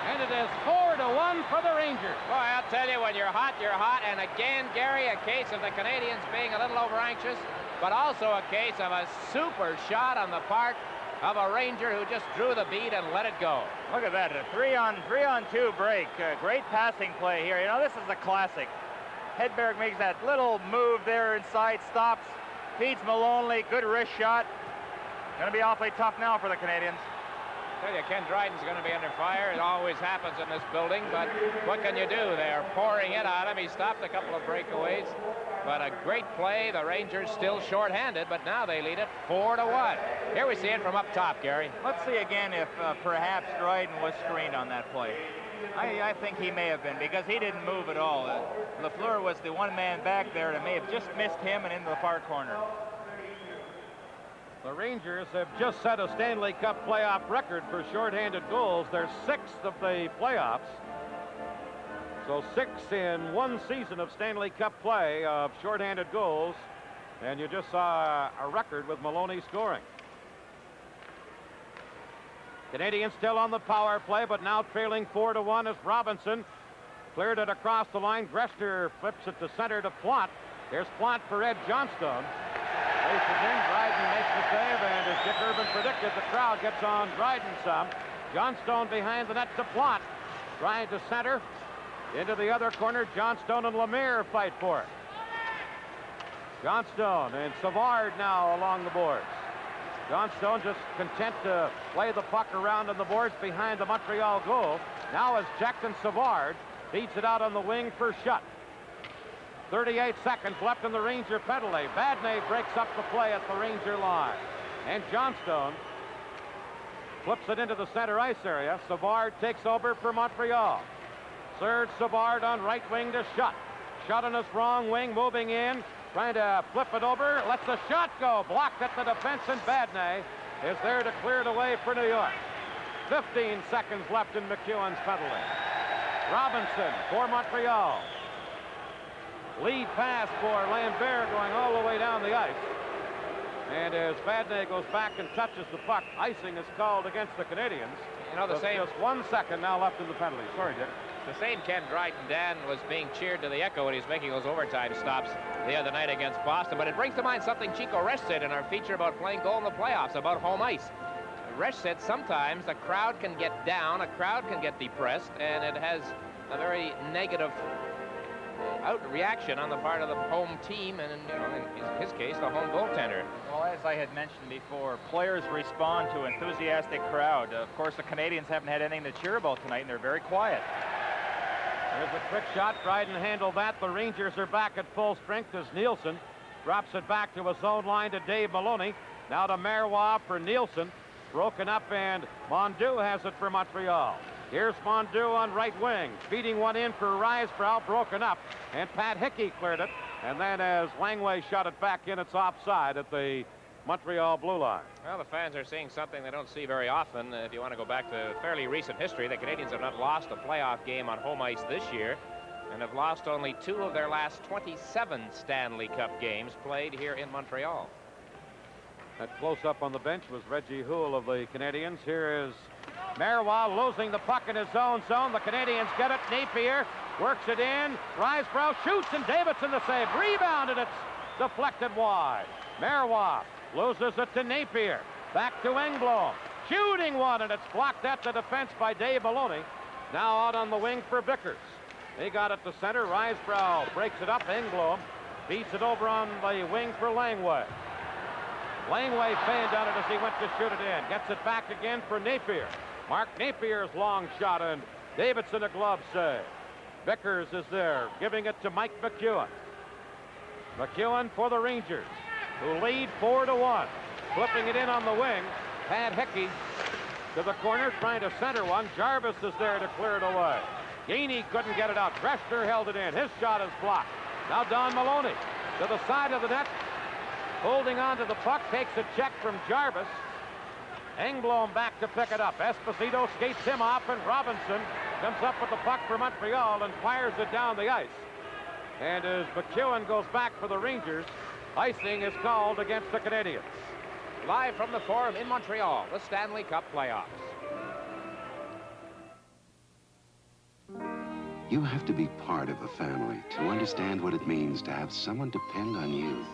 And it is 4-1 for the Rangers. Boy, I'll tell you, when you're hot, you're hot. And again, Gary, a case of the Canadiens being a little over-anxious, but also a case of a super shot on the part of a Ranger who just drew the bead and let it go. Look at that, a 3-on-2 break. Great passing play here. You know, this is a classic. Hedberg makes that little move there inside, stops, feeds Maloney, good wrist shot. Going to be awfully tough now for the Canadiens. I tell you, Ken Dryden's going to be under fire. It always happens in this building, but what can you do? They're pouring it on him. He stopped a couple of breakaways, but a great play. The Rangers still short-handed, but now they lead it 4-1. Here we see it from up top, Gary. Let's see again if perhaps Dryden was screened on that play. I think he may have been, because he didn't move at all. Lafleur was the one man back there that may have just missed him and into the far corner. The Rangers have just set a Stanley Cup playoff record for shorthanded goals. They're 6th of the playoffs. So 6 in one season of Stanley Cup play of shorthanded goals. And you just saw a record with Maloney scoring. Canadiens still on the power play, but now trailing 4-1 as Robinson cleared it across the line. Greshner flips it to center to Plot. Here's Plot for Ed Johnstone. Races in, Dryden makes the save, and as Dick Urban predicted, the crowd gets on Dryden some. Johnstone behind the net to Plot. Trying to center. Into the other corner, Johnstone and Lemaire fight for it. Johnstone and Savard now along the boards. Johnstone just content to play the puck around on the boards behind the Montreal goal. Now is checked, and Savard feeds it out on the wing for Schutt. 38 seconds left in the Ranger penalty. Vadnais breaks up the play at the Ranger line. And Johnstone flips it into the center ice area. Savard takes over for Montreal. Serge Savard on right wing to Schutt. Schutt on his wrong wing, moving in, trying to flip it over. Lets the shot go. Blocked at the defense, and Vadnais is there to clear it away for New York. 15 seconds left in McEwen's penalty. Robinson for Montreal. Lead pass for Lambert going all the way down the ice. And as Vadnais goes back and touches the puck, icing is called against the Canadiens. You know, the same. Just 1 second now left in the penalty. Sorry, Dick. The same Ken Dryden, Dan, was being cheered to the echo when he was making those overtime stops the other night against Boston. But it brings to mind something Chico Resch said in our feature about playing goal in the playoffs, about home ice. Resch said sometimes a crowd can get down, a crowd can get depressed, and it has a very negative reaction on the part of the home team, and you know, in his case, the home goaltender. Well, as I had mentioned before, players respond to enthusiastic crowd. Of course, the Canadiens haven't had anything to cheer about tonight, and they're very quiet. There's a quick shot. Dryden handled that. The Rangers are back at full strength as Nielsen drops it back to his own line to Dave Maloney. Now to Marois for Nielsen. Broken up, and Mondeau has it for Montreal. Here's Mondeau on right wing, feeding one in for Risebrough, broken up, and Pat Hickey cleared it. And then as Langway shot it back in, it's offside at the Montreal blue line. Well, the fans are seeing something they don't see very often. If you want to go back to fairly recent history, the Canadiens have not lost a playoff game on home ice this year, and have lost only 2 of their last 27 Stanley Cup games played here in Montreal. That close-up on the bench was Reggie Houle of the Canadiens. Here is Marois losing the puck in his own zone. The Canadiens get it. Napier works it in. Risebrough shoots, and Davidson the save. Rebounded, it's deflected wide. Marois loses it to Napier. Back to Engblom. Shooting one, and it's blocked at the defense by Dave Maloney. Now out on the wing for Vickers. He got it to center. Risebrow breaks it up. Engblom beats it over on the wing for Langway. Langway feigned on it as he went to shoot it in. Gets it back again for Napier. Mark Napier's long shot, and Davidson a glove save. Vickers is there, giving it to Mike McEwen. McEwen for the Rangers, who lead 4-1. Flipping it in on the wing. Pat Hickey to the corner, trying to center one. Jarvis is there to clear it away. Gainey couldn't get it out. Greshner held it in. His shot is blocked. Now Don Maloney to the side of the net. Holding on to the puck, takes a check from Jarvis. Engblom back to pick it up. Esposito skates him off, and Robinson comes up with the puck for Montreal and fires it down the ice. And as McEwen goes back for the Rangers, icing is called against the Canadiens. Live from the Forum in Montreal, the Stanley Cup playoffs. You have to be part of a family to understand what it means to have someone depend on you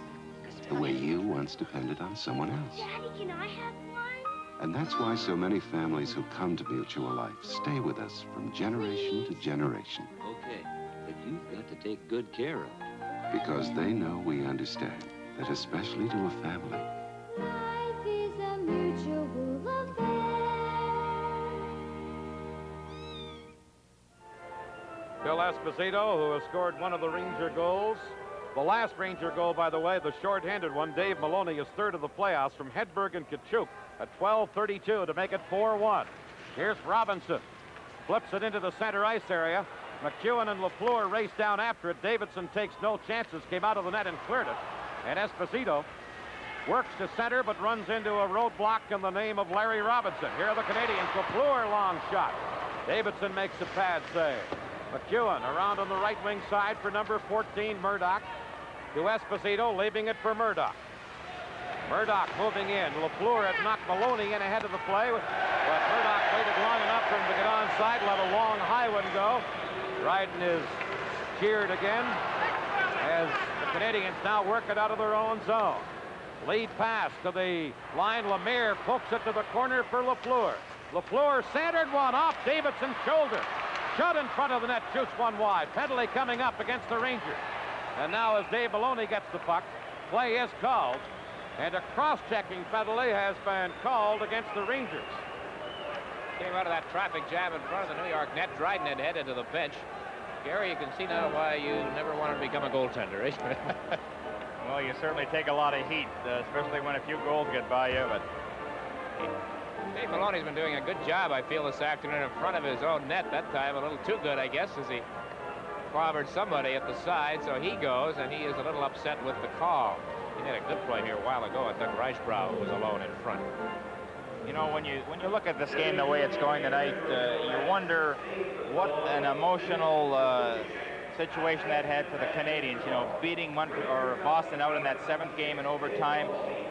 the way you once depended on someone else. Daddy, can I have one? And that's why so many families who come to Mutual Life stay with us from generation to generation. Okay, but you've got to take good care of it. Because they know we understand that especially to a family, Life is a mutual affair. Bill Esposito, who has scored one of the Ranger goals. The last Ranger goal, by the way, the short-handed one. Dave Maloney is third of the playoffs from Hedberg and Kachuk at 12:32 to make it 4-1. Here's Robinson. Flips it into the center ice area. McEwen and Lafleur race down after it. Davidson takes no chances, came out of the net and cleared it. And Esposito works to center, but runs into a roadblock in the name of Larry Robinson. Here are the Canadiens. Lafleur, long shot. Davidson makes a pad save. McEwen around on the right wing side for number 14, Murdoch. To Esposito, leaving it for Murdoch. Murdoch moving in. Lafleur had knocked Maloney in ahead of the play, but Murdoch waited long enough for him to get onside, let a long high one go. Dryden is cheered again as the Canadiens now work it out of their own zone. Lead pass to the line. Lemire pokes it to the corner for Lafleur. Lafleur centered one off Davidson's shoulder. Shot in front of the net, shoots one wide. Penalty coming up against the Rangers. And now as Dave Maloney gets the puck, play is called. And a cross-checking penalty has been called against the Rangers. Came out of that traffic jam in front of the New York net. Dryden had headed to the bench. Gary, you can see now why you never wanted to become a goaltender, eh? Well, you certainly take a lot of heat, especially when a few goals get by you, but Dave Maloney's been doing a good job, I feel, this afternoon in front of his own net. That time a little too good, I guess, as he clobbered somebody at the side. So he goes, and he is a little upset with the call. He had a good play here a while ago. I thought Reichbrow was alone in front. you know, when you look at this game the way it's going tonight, you wonder what an emotional situation that had for the Canadiens. You know, beating Boston out in that 7th game in overtime,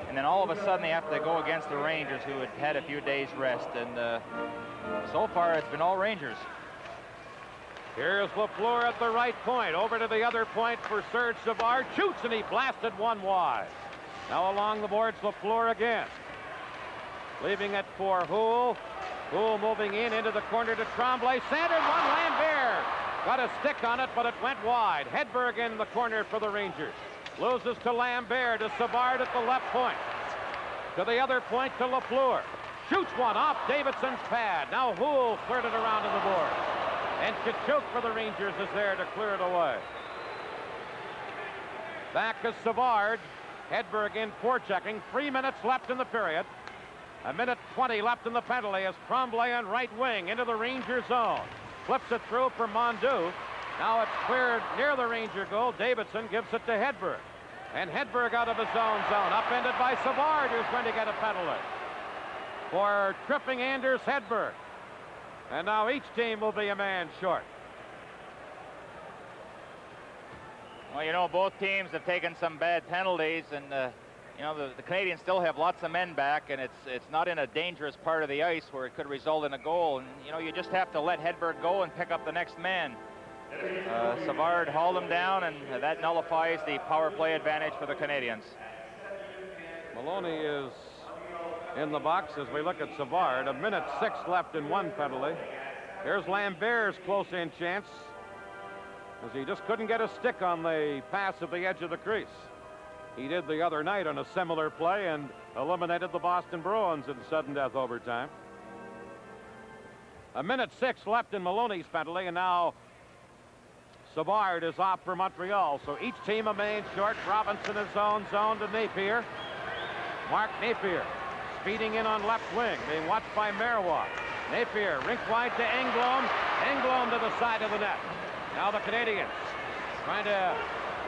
and then all of a sudden they have to go against the Rangers, who had had a few days rest. And so far it's been all Rangers. Here's Lafleur at the right point. Over to the other point for Serge Savard. Shoots, and he blasted one wide. Now along the boards, Lafleur again. Leaving it for Houle. Houle moving in into the corner to Tremblay. Centered one. Lambert got a stick on it, but it went wide. Hedberg in the corner for the Rangers. Loses to Lambert, to Savard at the left point. To the other point to Lafleur. Shoots one off Davidson's pad. Now Houle cleared it around to the board. And Kachuk for the Rangers is there to clear it away. Back is Savard. Hedberg in forechecking. 3 minutes left in the period. 1:20 left in the penalty as Tremblay on right wing into the Ranger zone. Flips it through for Mondeau. Now it's cleared near the Ranger goal. Davidson gives it to Hedberg. And Hedberg out of his own zone. Upended by Savard, who's going to get a penalty for tripping Anders Hedberg. And now each team will be a man short. Well, you know, both teams have taken some bad penalties, and you know, the Canadiens still have lots of men back, and it's not in a dangerous part of the ice where it could result in a goal. And you know, you just have to let Hedberg go and pick up the next man. Savard hauled him down, and that nullifies the power play advantage for the Canadiens. Maloney is in the box as we look at Savard. 1:06 left in one penalty. Here's Lambert's close-in chance, as he just couldn't get a stick on the pass at the edge of the crease. He did the other night on a similar play and eliminated the Boston Bruins in sudden death overtime. 1:06 left in Maloney's penalty, and now Savard is off for Montreal. So each team remains short. Robinson is zone to Napier. Mark Napier speeding in on left wing, being watched by Marois. Napier, rink wide to Engblom. Engblom to the side of the net. Now the Canadiens trying to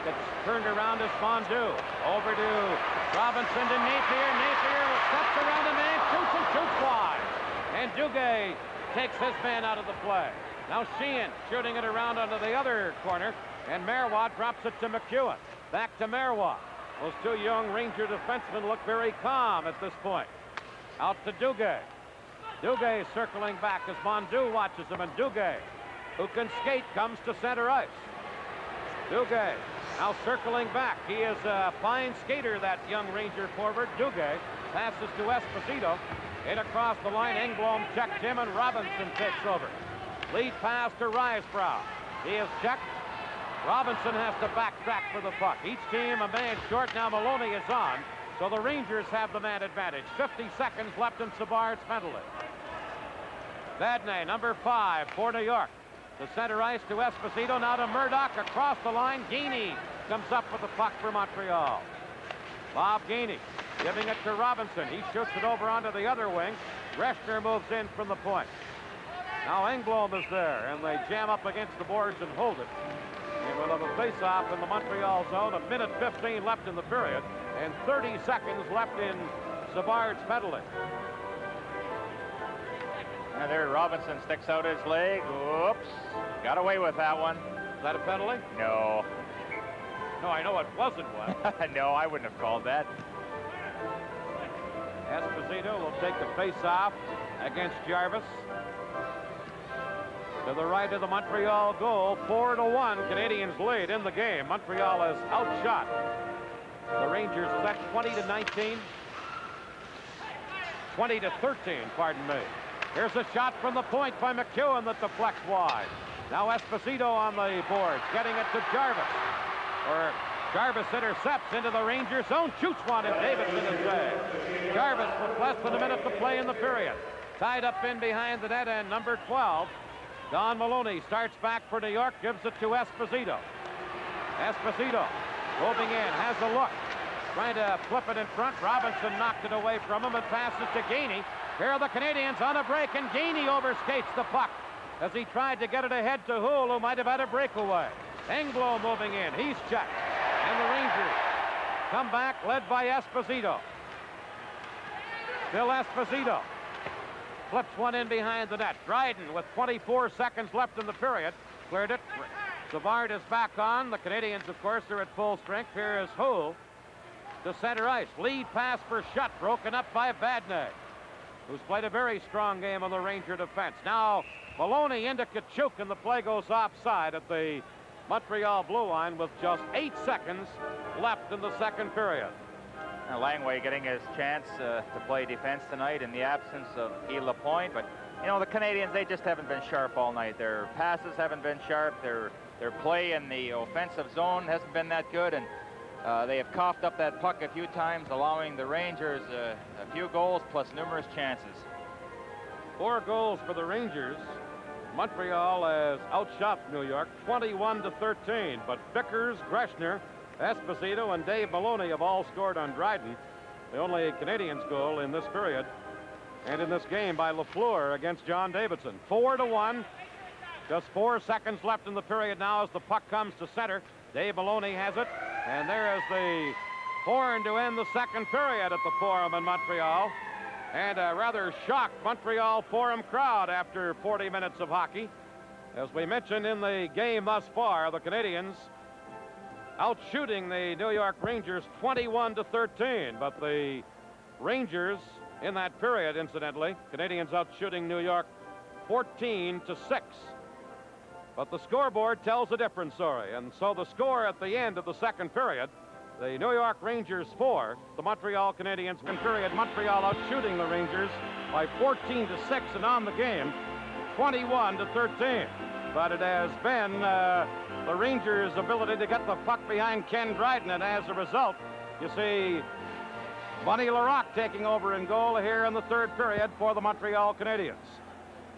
get turned around as Fondue. Over to Robinson to Napier. Napier steps around a man, shoots wide. And Duguay takes his man out of the play. Now Sheehan shooting it around onto the other corner, and Marois drops it to McEwen. Back to Marois. Those two young Ranger defensemen look very calm at this point. Out to Duguay. Duguay circling back as Fondue watches him, and Duguay, who can skate, comes to center ice. Duguay now circling back. He is a fine skater, that young Ranger forward. Duguay passes to Esposito. In across the line, Engblom checked him, and Robinson takes over. Lead pass to Risebrough. He is checked. Robinson has to backtrack for the puck. Each team a man short. Now Maloney is on, so the Rangers have the man advantage. 50 seconds left in Savard's penalty. Vadnais, number 5 for New York. To center ice to Esposito. Now to Murdoch across the line. Gainey comes up with the puck for Montreal. Bob Gainey giving it to Robinson. He shoots it over onto the other wing. Greshner moves in from the point. Now Engblom is there, and they jam up against the boards and hold it. And we'll have a face-off in the Montreal zone. 1:15 left in the period, and 30 seconds left in Savard's penalty. And there Robinson sticks out his leg. Oops. Got away with that one. Is that a penalty? No. No, I know it wasn't one. No, I wouldn't have called that. Esposito will take the face-off against Jarvis. To the right of the Montreal goal, 4-1, Canadiens lead in the game. Montreal has outshot the Rangers set 20-19. 20-13, pardon me. Here's a shot from the point by McEwen that deflects wide. Now Esposito on the boards, getting it to Jarvis. Or Jarvis intercepts into the Rangers zone, shoots one, and Davidson is there. Jarvis with less than a minute to play in the period. Tied up in behind the net, and number 12, Don Maloney, starts back for New York, gives it to Esposito. Esposito moving in, has a look, trying to flip it in front. Robinson knocked it away from him and passes to Gainey. Here are the Canadiens on a break, and Gainey overskates the puck as he tried to get it ahead to Hull, who might have had a breakaway. Engblom moving in, he's checked. And the Rangers come back, led by Esposito. Still Esposito. Flips one in behind the net. Dryden, with 24 seconds left in the period, cleared it. Savard is back on. The Canadiens, of course, are at full strength. Here is Hull to center ice. Lead pass for Schutt, broken up by Vadnais, who's played a very strong game on the Ranger defense. Now Maloney into Kachuk, and the play goes offside at the Montreal blue line with just 8 seconds left in the second period. Now Langway getting his chance to play defense tonight in the absence of Guy Lapointe, but you know, the Canadiens, they just haven't been sharp all night. Their passes haven't been sharp. Their play in the offensive zone hasn't been that good, and they have coughed up that puck a few times, allowing the Rangers a few goals plus numerous chances. 4 goals for the Rangers. Montreal has outshot New York 21-13, but Vickers, Greshner, Esposito, and Dave Maloney have all scored on Dryden. The only Canadiens goal in this period and in this game by Lafleur against John Davidson. 4-1. Just 4 seconds left in the period now as the puck comes to center. Dave Maloney has it, and there is the horn to end the second period at the Forum in Montreal. And a rather shocked Montreal Forum crowd after 40 minutes of hockey. As we mentioned in the game thus far, the Canadiens outshooting the New York Rangers 21-13, but the Rangers in that period, incidentally, Canadiens outshooting New York 14-6. But the scoreboard tells a different story, and so the score at the end of the second period The New York Rangers 4, the Montreal Canadiens in period. Montreal out shooting the Rangers by 14-6 and on the game, 21-13. But it has been the Rangers' ability to get the puck behind Ken Dryden, and as a result, you see Bunny Larocque taking over in goal here in the third period for the Montreal Canadiens.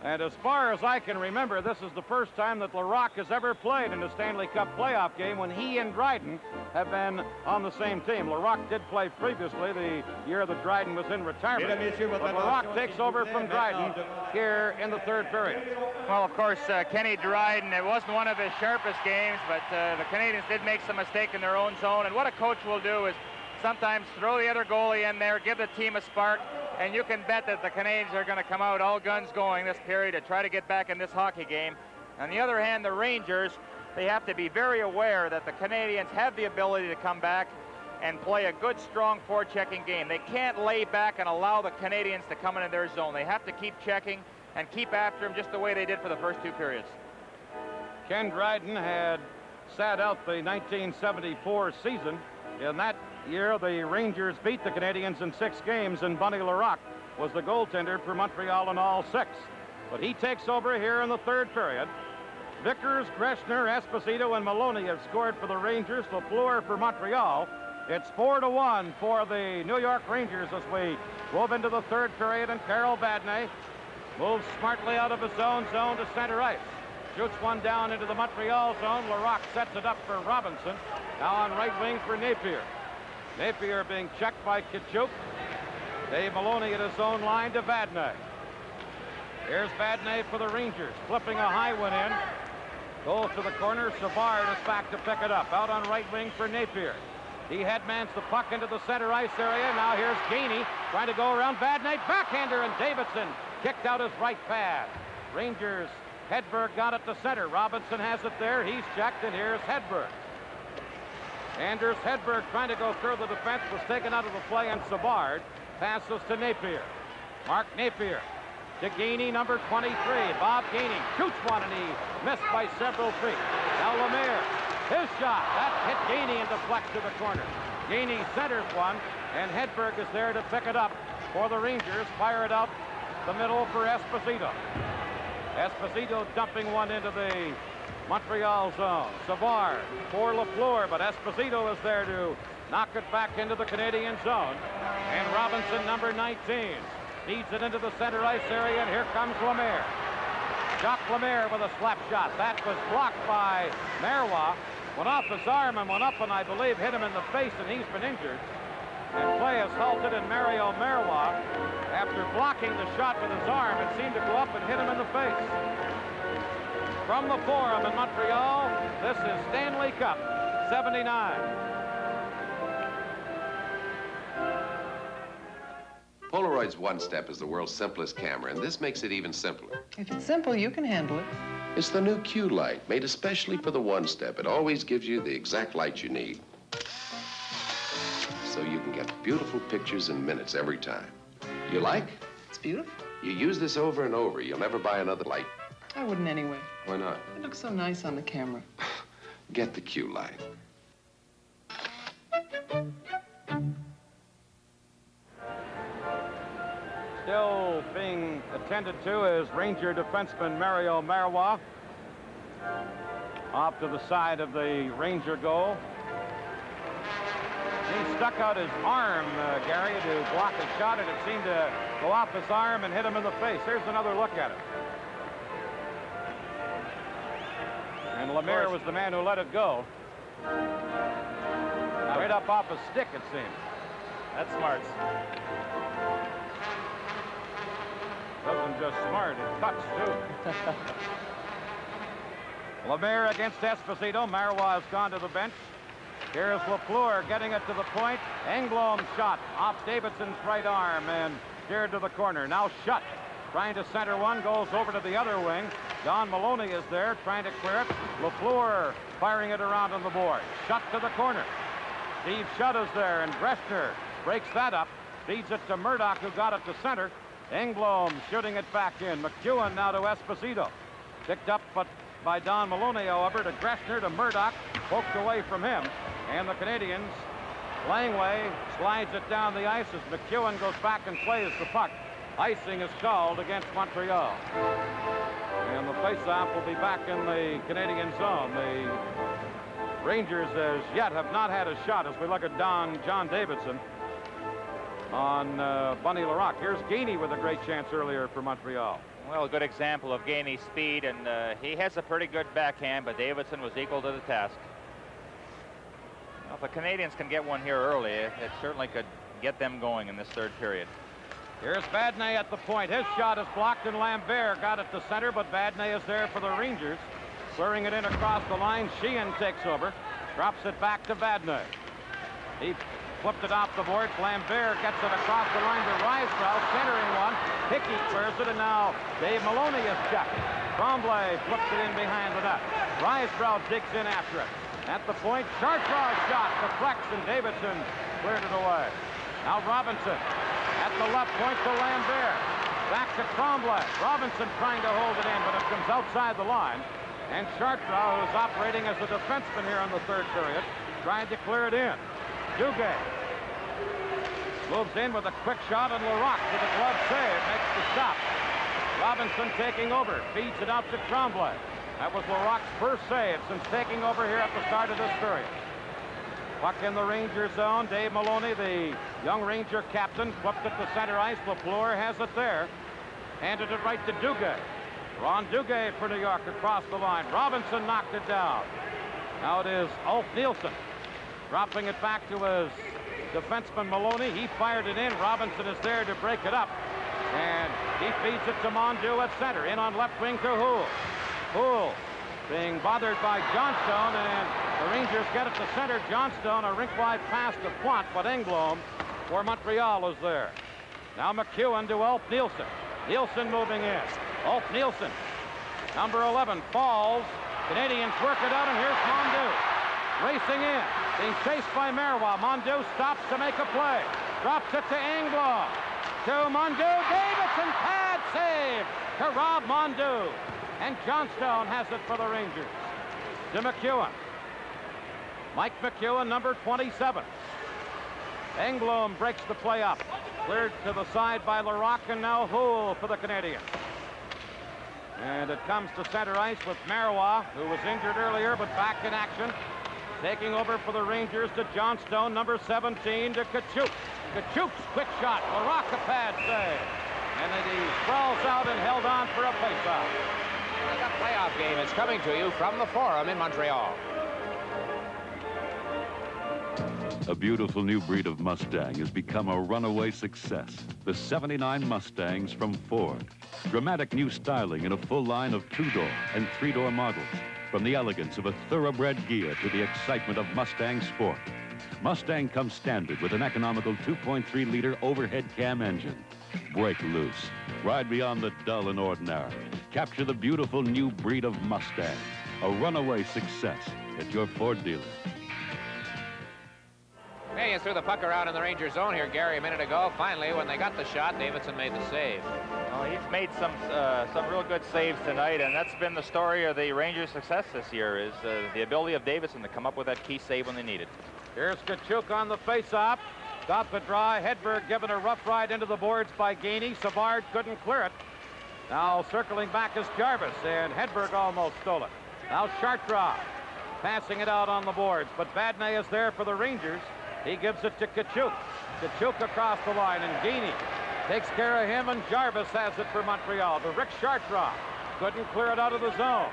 And as far as I can remember, this is the first time that Larocque has ever played in a Stanley Cup playoff game when he and Dryden have been on the same team. Larocque did play previously the year that Dryden was in retirement. But Larocque takes over from Dryden here in the third period. Well, of course, Kenny Dryden, it wasn't one of his sharpest games, but the Canadiens did make some mistake in their own zone. And what a coach will do is sometimes throw the other goalie in there, give the team a spark, and you can bet that the Canadiens are going to come out all guns going this period to try to get back in this hockey game. On the other hand, the Rangers, they have to be very aware that the Canadiens have the ability to come back and play a good, strong forechecking game. They can't lay back and allow the Canadiens to come into their zone. They have to keep checking and keep after them just the way they did for the first two periods. Ken Dryden had sat out the 1974 season. In that year, the Rangers beat the Canadiens in 6 games, and Bunny Larocque was the goaltender for Montreal in all 6. But he takes over here in the third period. Vickers, Greshner, Esposito, and Maloney have scored for the Rangers. LaFleur for Montreal. It's 4-1 for the New York Rangers as we move into the third period, and Carol Badney moves smartly out of his own zone to center ice. Shoots one down into the Montreal zone. Larocque sets it up for Robinson. Now on right wing for Napier. Napier being checked by Kachuk. Dave Maloney at his own line to Badney. Here's Badney for the Rangers, flipping a high one in. Goes to the corner. Savard is back to pick it up. Out on right wing for Napier. He headmans the puck into the center ice area. Now here's Gainey trying to go around Badney. Backhander, and Davidson kicked out his right pad. Rangers, Hedberg got it to center. Robinson has it there. He's checked, and here's Hedberg. Anders Hedberg trying to go through the defense, was taken out of the play, and Savard passes to Napier. Mark Napier to Gainey, number 23. Bob Gainey shoots one, and he missed by several feet. Now Lemire, his shot. That hit Gainey and deflects to the corner. Gainey centers one, and Hedberg is there to pick it up for the Rangers. Fire it out the middle for Esposito. Esposito dumping one into the Montreal zone. Savard for LaFleur, but Esposito is there to knock it back into the Canadian zone. And Robinson, number 19, feeds it into the center ice area, and here comes Lemire. Jacques Lemire with a slap shot. That was blocked by Marois. Went off his arm and went up, and I believe hit him in the face, and he's been injured. And play is halted, and Mario Marois, after blocking the shot with his arm, it seemed to go up and hit him in the face. From the Forum in Montreal, this is Stanley Cup 79. Polaroid's One Step is the world's simplest camera, and this makes it even simpler. If it's simple, you can handle it. It's the new Q light, made especially for the One Step. It always gives you the exact light you need, so you can get beautiful pictures in minutes every time. You like? It's beautiful. You use this over and over. You'll never buy another light. I wouldn't anyway. Why not? It looks so nice on the camera. Get the Q light. Still being attended to is Ranger defenseman Mario Marois. Off to the side of the Ranger goal. He stuck out his arm, Gary, to block a shot, and it seemed to go off his arm and hit him in the face. Here's another look at it. And Lemire was the man who let it go. Right up off his stick, it seems. That's smart. Wasn't just smart, it cuts, too. Lemire against Esposito. Marois has gone to the bench. Here's LaFleur getting it to the point. Engblom's shot off Davidson's right arm and steered to the corner. Now Shutt trying to center one, goes over to the other wing. Don Maloney is there trying to clear it. LaFleur firing it around on the board. Shutt to the corner. Steve Shutt is there, and Greshner breaks that up. Feeds it to Murdoch, who got it to center. Engblom shooting it back in. McEwen now to Esposito. Picked up but by Don Maloney, however, to Greshner, to Murdoch. Poked away from him. And the Canadiens Langway slides it down the ice as McEwen goes back and plays the puck. Icing is called against Montreal. And the faceoff will be back in the Canadian zone. The Rangers as yet have not had a shot as we look at John Davidson on Bunny Larocque. Here's Gainey with a great chance earlier for Montreal. Well, a good example of Gainey's speed, and he has a pretty good backhand, but Davidson was equal to the task. Well, if the Canadiens can get one here early, it certainly could get them going in this third period. Here's Vadnais at the point. His shot is blocked, and Lambert got it to center, but Vadnais is there for the Rangers. Clearing it in across the line, Sheehan takes over, drops it back to Vadnais. He flipped it off the board. Lambert gets it across the line to Rysbrough, centering one. Hickey clears it, and now Dave Maloney is checked. Tremblay flips it in behind the net. Rysbrough digs in after it. At the point, Chartrand's shot deflects, and Davidson cleared it away. Now Robinson at the left point to Lambert. Back to Tremblay. Robinson trying to hold it in, but it comes outside the line. And Chartrand, who's operating as a defenseman here in the third period, trying to clear it in. Duguay moves in with a quick shot, and Larocque with a glove save makes the stop. Robinson taking over, feeds it out to Tremblay. That was Larocque's first save since taking over here at the start of this period. Puck in the Ranger zone. Dave Maloney, the young Ranger captain, flipped it to center ice. LaFleur has it there. Handed it right to Duguay. Ron Duguay for New York across the line. Robinson knocked it down. Now it is Ulf Nielsen dropping it back to his defenseman Maloney. He fired it in. Robinson is there to break it up. And he feeds it to Mondeau at center. In on left wing to Houle. Houle being bothered by Johnstone, and the Rangers get it to center. Johnstone, a rink-wide pass to Plante, but Engblom for Montreal is there. Now McEwen to Ulf Nielsen. Nielsen moving in. Ulf Nielsen, number 11, falls. Canadiens work it out, and here's Mondeau. Racing in, being chased by Marois. Mondeau stops to make a play. Drops it to Engblom. To Mondeau. Davidson, pad save to Rob Mondeau. And Johnstone has it for the Rangers. To McEwen. Mike McEwen, number 27. Engblom breaks the play up. Cleared to the side by Larocque, and now Houle for the Canadiens. And it comes to center ice with Marois, who was injured earlier, but back in action. Taking over for the Rangers to Johnstone, number 17, to Kachuk. Kachuk's quick shot. Larocque a pad save. And then he sprawls out and held on for a faceoff. The playoff game is coming to you from the Forum in Montreal. A beautiful new breed of Mustang has become a runaway success. The 79 Mustangs from Ford. Dramatic new styling in a full line of two-door and three-door models. From the elegance of a thoroughbred gear to the excitement of Mustang sport. Mustang comes standard with an economical 2.3-liter overhead cam engine. Break loose. Ride beyond the dull and ordinary. Capture the beautiful new breed of Mustang. A runaway success at your Ford dealer. Canadiens threw the puck around in the Ranger zone here, Gary, a minute ago. Finally, when they got the shot, Davidson made the save. Oh, he's made some real good saves tonight, and that's been the story of the Rangers' success this year, is the ability of Davidson to come up with that key save when they need it. Here's Kachuk on the faceoff. Got the draw. Hedberg given a rough ride into the boards by Gainey. Savard couldn't clear it. Now circling back is Jarvis, and Hedberg almost stole it. Now Chartrand passing it out on the boards, but Vadnais is there for the Rangers. He gives it to Kachuk. Kachuk across the line, and Gainey takes care of him, and Jarvis has it for Montreal. To Rick Chartrand. Couldn't clear it out of the zone.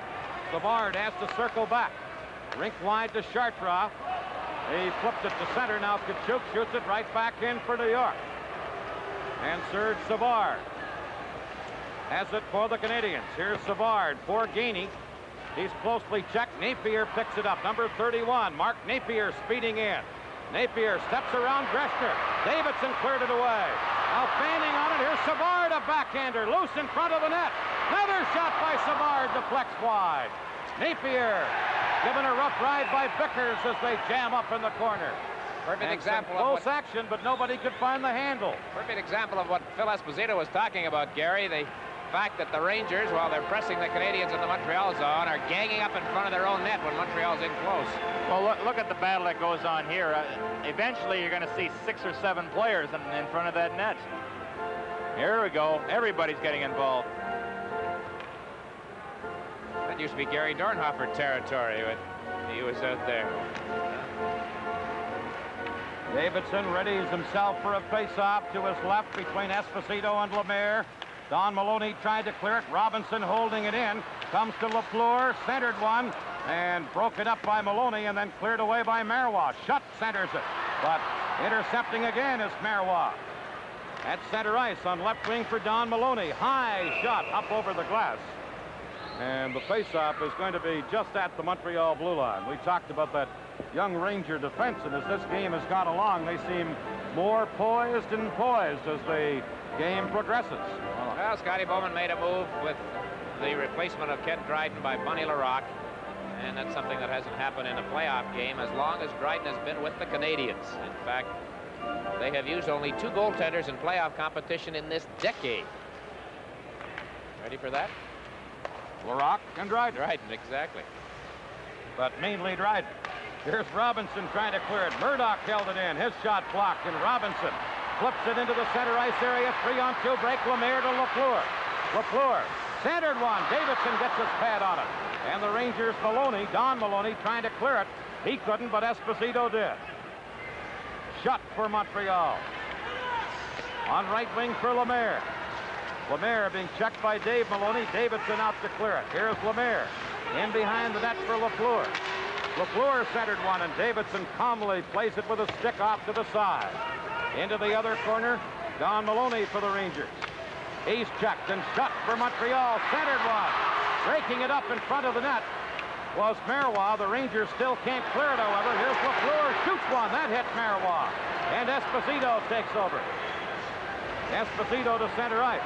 Savard has to circle back. Rink wide to Chartrand. He flipped it to center. Now Kachuk shoots it right back in for New York. And Serge Savard has it for the Canadiens. Here's Savard for Gainey. He's closely checked. Napier picks it up. Number 31, Mark Napier speeding in. Napier steps around Greshner. Davidson cleared it away. Now fanning on it. Here's Savard, a backhander, loose in front of the net. Another shot by Savard, deflects wide. Napier given a rough ride by Vickers as they jam up in the corner. Perfect example of close action, but nobody could find the handle. Perfect example of what Phil Esposito was talking about, Gary. They fact that the Rangers, while they're pressing the Canadiens in the Montreal zone, are ganging up in front of their own net when Montreal's in close. Well, look at the battle that goes on here. Eventually, you're going to see 6 or 7 players in front of that net. Here we go. Everybody's getting involved. That used to be Gary Dornhofer territory when he was out there. Davidson readies himself for a face-off to his left between Esposito and Lemaire. Don Maloney tried to clear it. Robinson holding it in. Comes to Lafleur, centered one, and broke it up by Maloney and then cleared away by Marois. Schutt centers it, but intercepting again is Marois. At center ice on left wing for Don Maloney. High shot up over the glass. And the face-off is going to be just at the Montreal blue line. We talked about that young Ranger defense, and as this game has gone along, they seem more poised and poised as the game progresses. Well, Scotty Bowman made a move with the replacement of Ken Dryden by Bunny LaRocque, and that's something that hasn't happened in a playoff game as long as Dryden has been with the Canadiens. In fact, they have used only 2 goaltenders in playoff competition in this decade. Ready for that? LaRocque and Dryden. Dryden, exactly. But mainly Dryden. Here's Robinson trying to clear it. Murdoch held it in. His shot blocked, and Robinson flips it into the center ice area. 3-on-2 break. Lemaire to Lafleur. Lafleur centered one. Davidson gets his pad on it. And the Rangers, Don Maloney, trying to clear it. He couldn't, but Esposito did. Schutt for Montreal. On right wing for Lemaire. Lemaire being checked by Dave Maloney. Davidson out to clear it. Here's Lemaire. In behind the net for Lafleur. Lafleur centered one, and Davidson calmly plays it with a stick off to the side. Into the other corner, Don Maloney for the Rangers. He's checked and Schutt for Montreal. Centered one. Breaking it up in front of the net was Marois. The Rangers still can't clear it, however. Here's Lafleur. Shoots one. That hit Marois. And Esposito takes over. Esposito to center ice.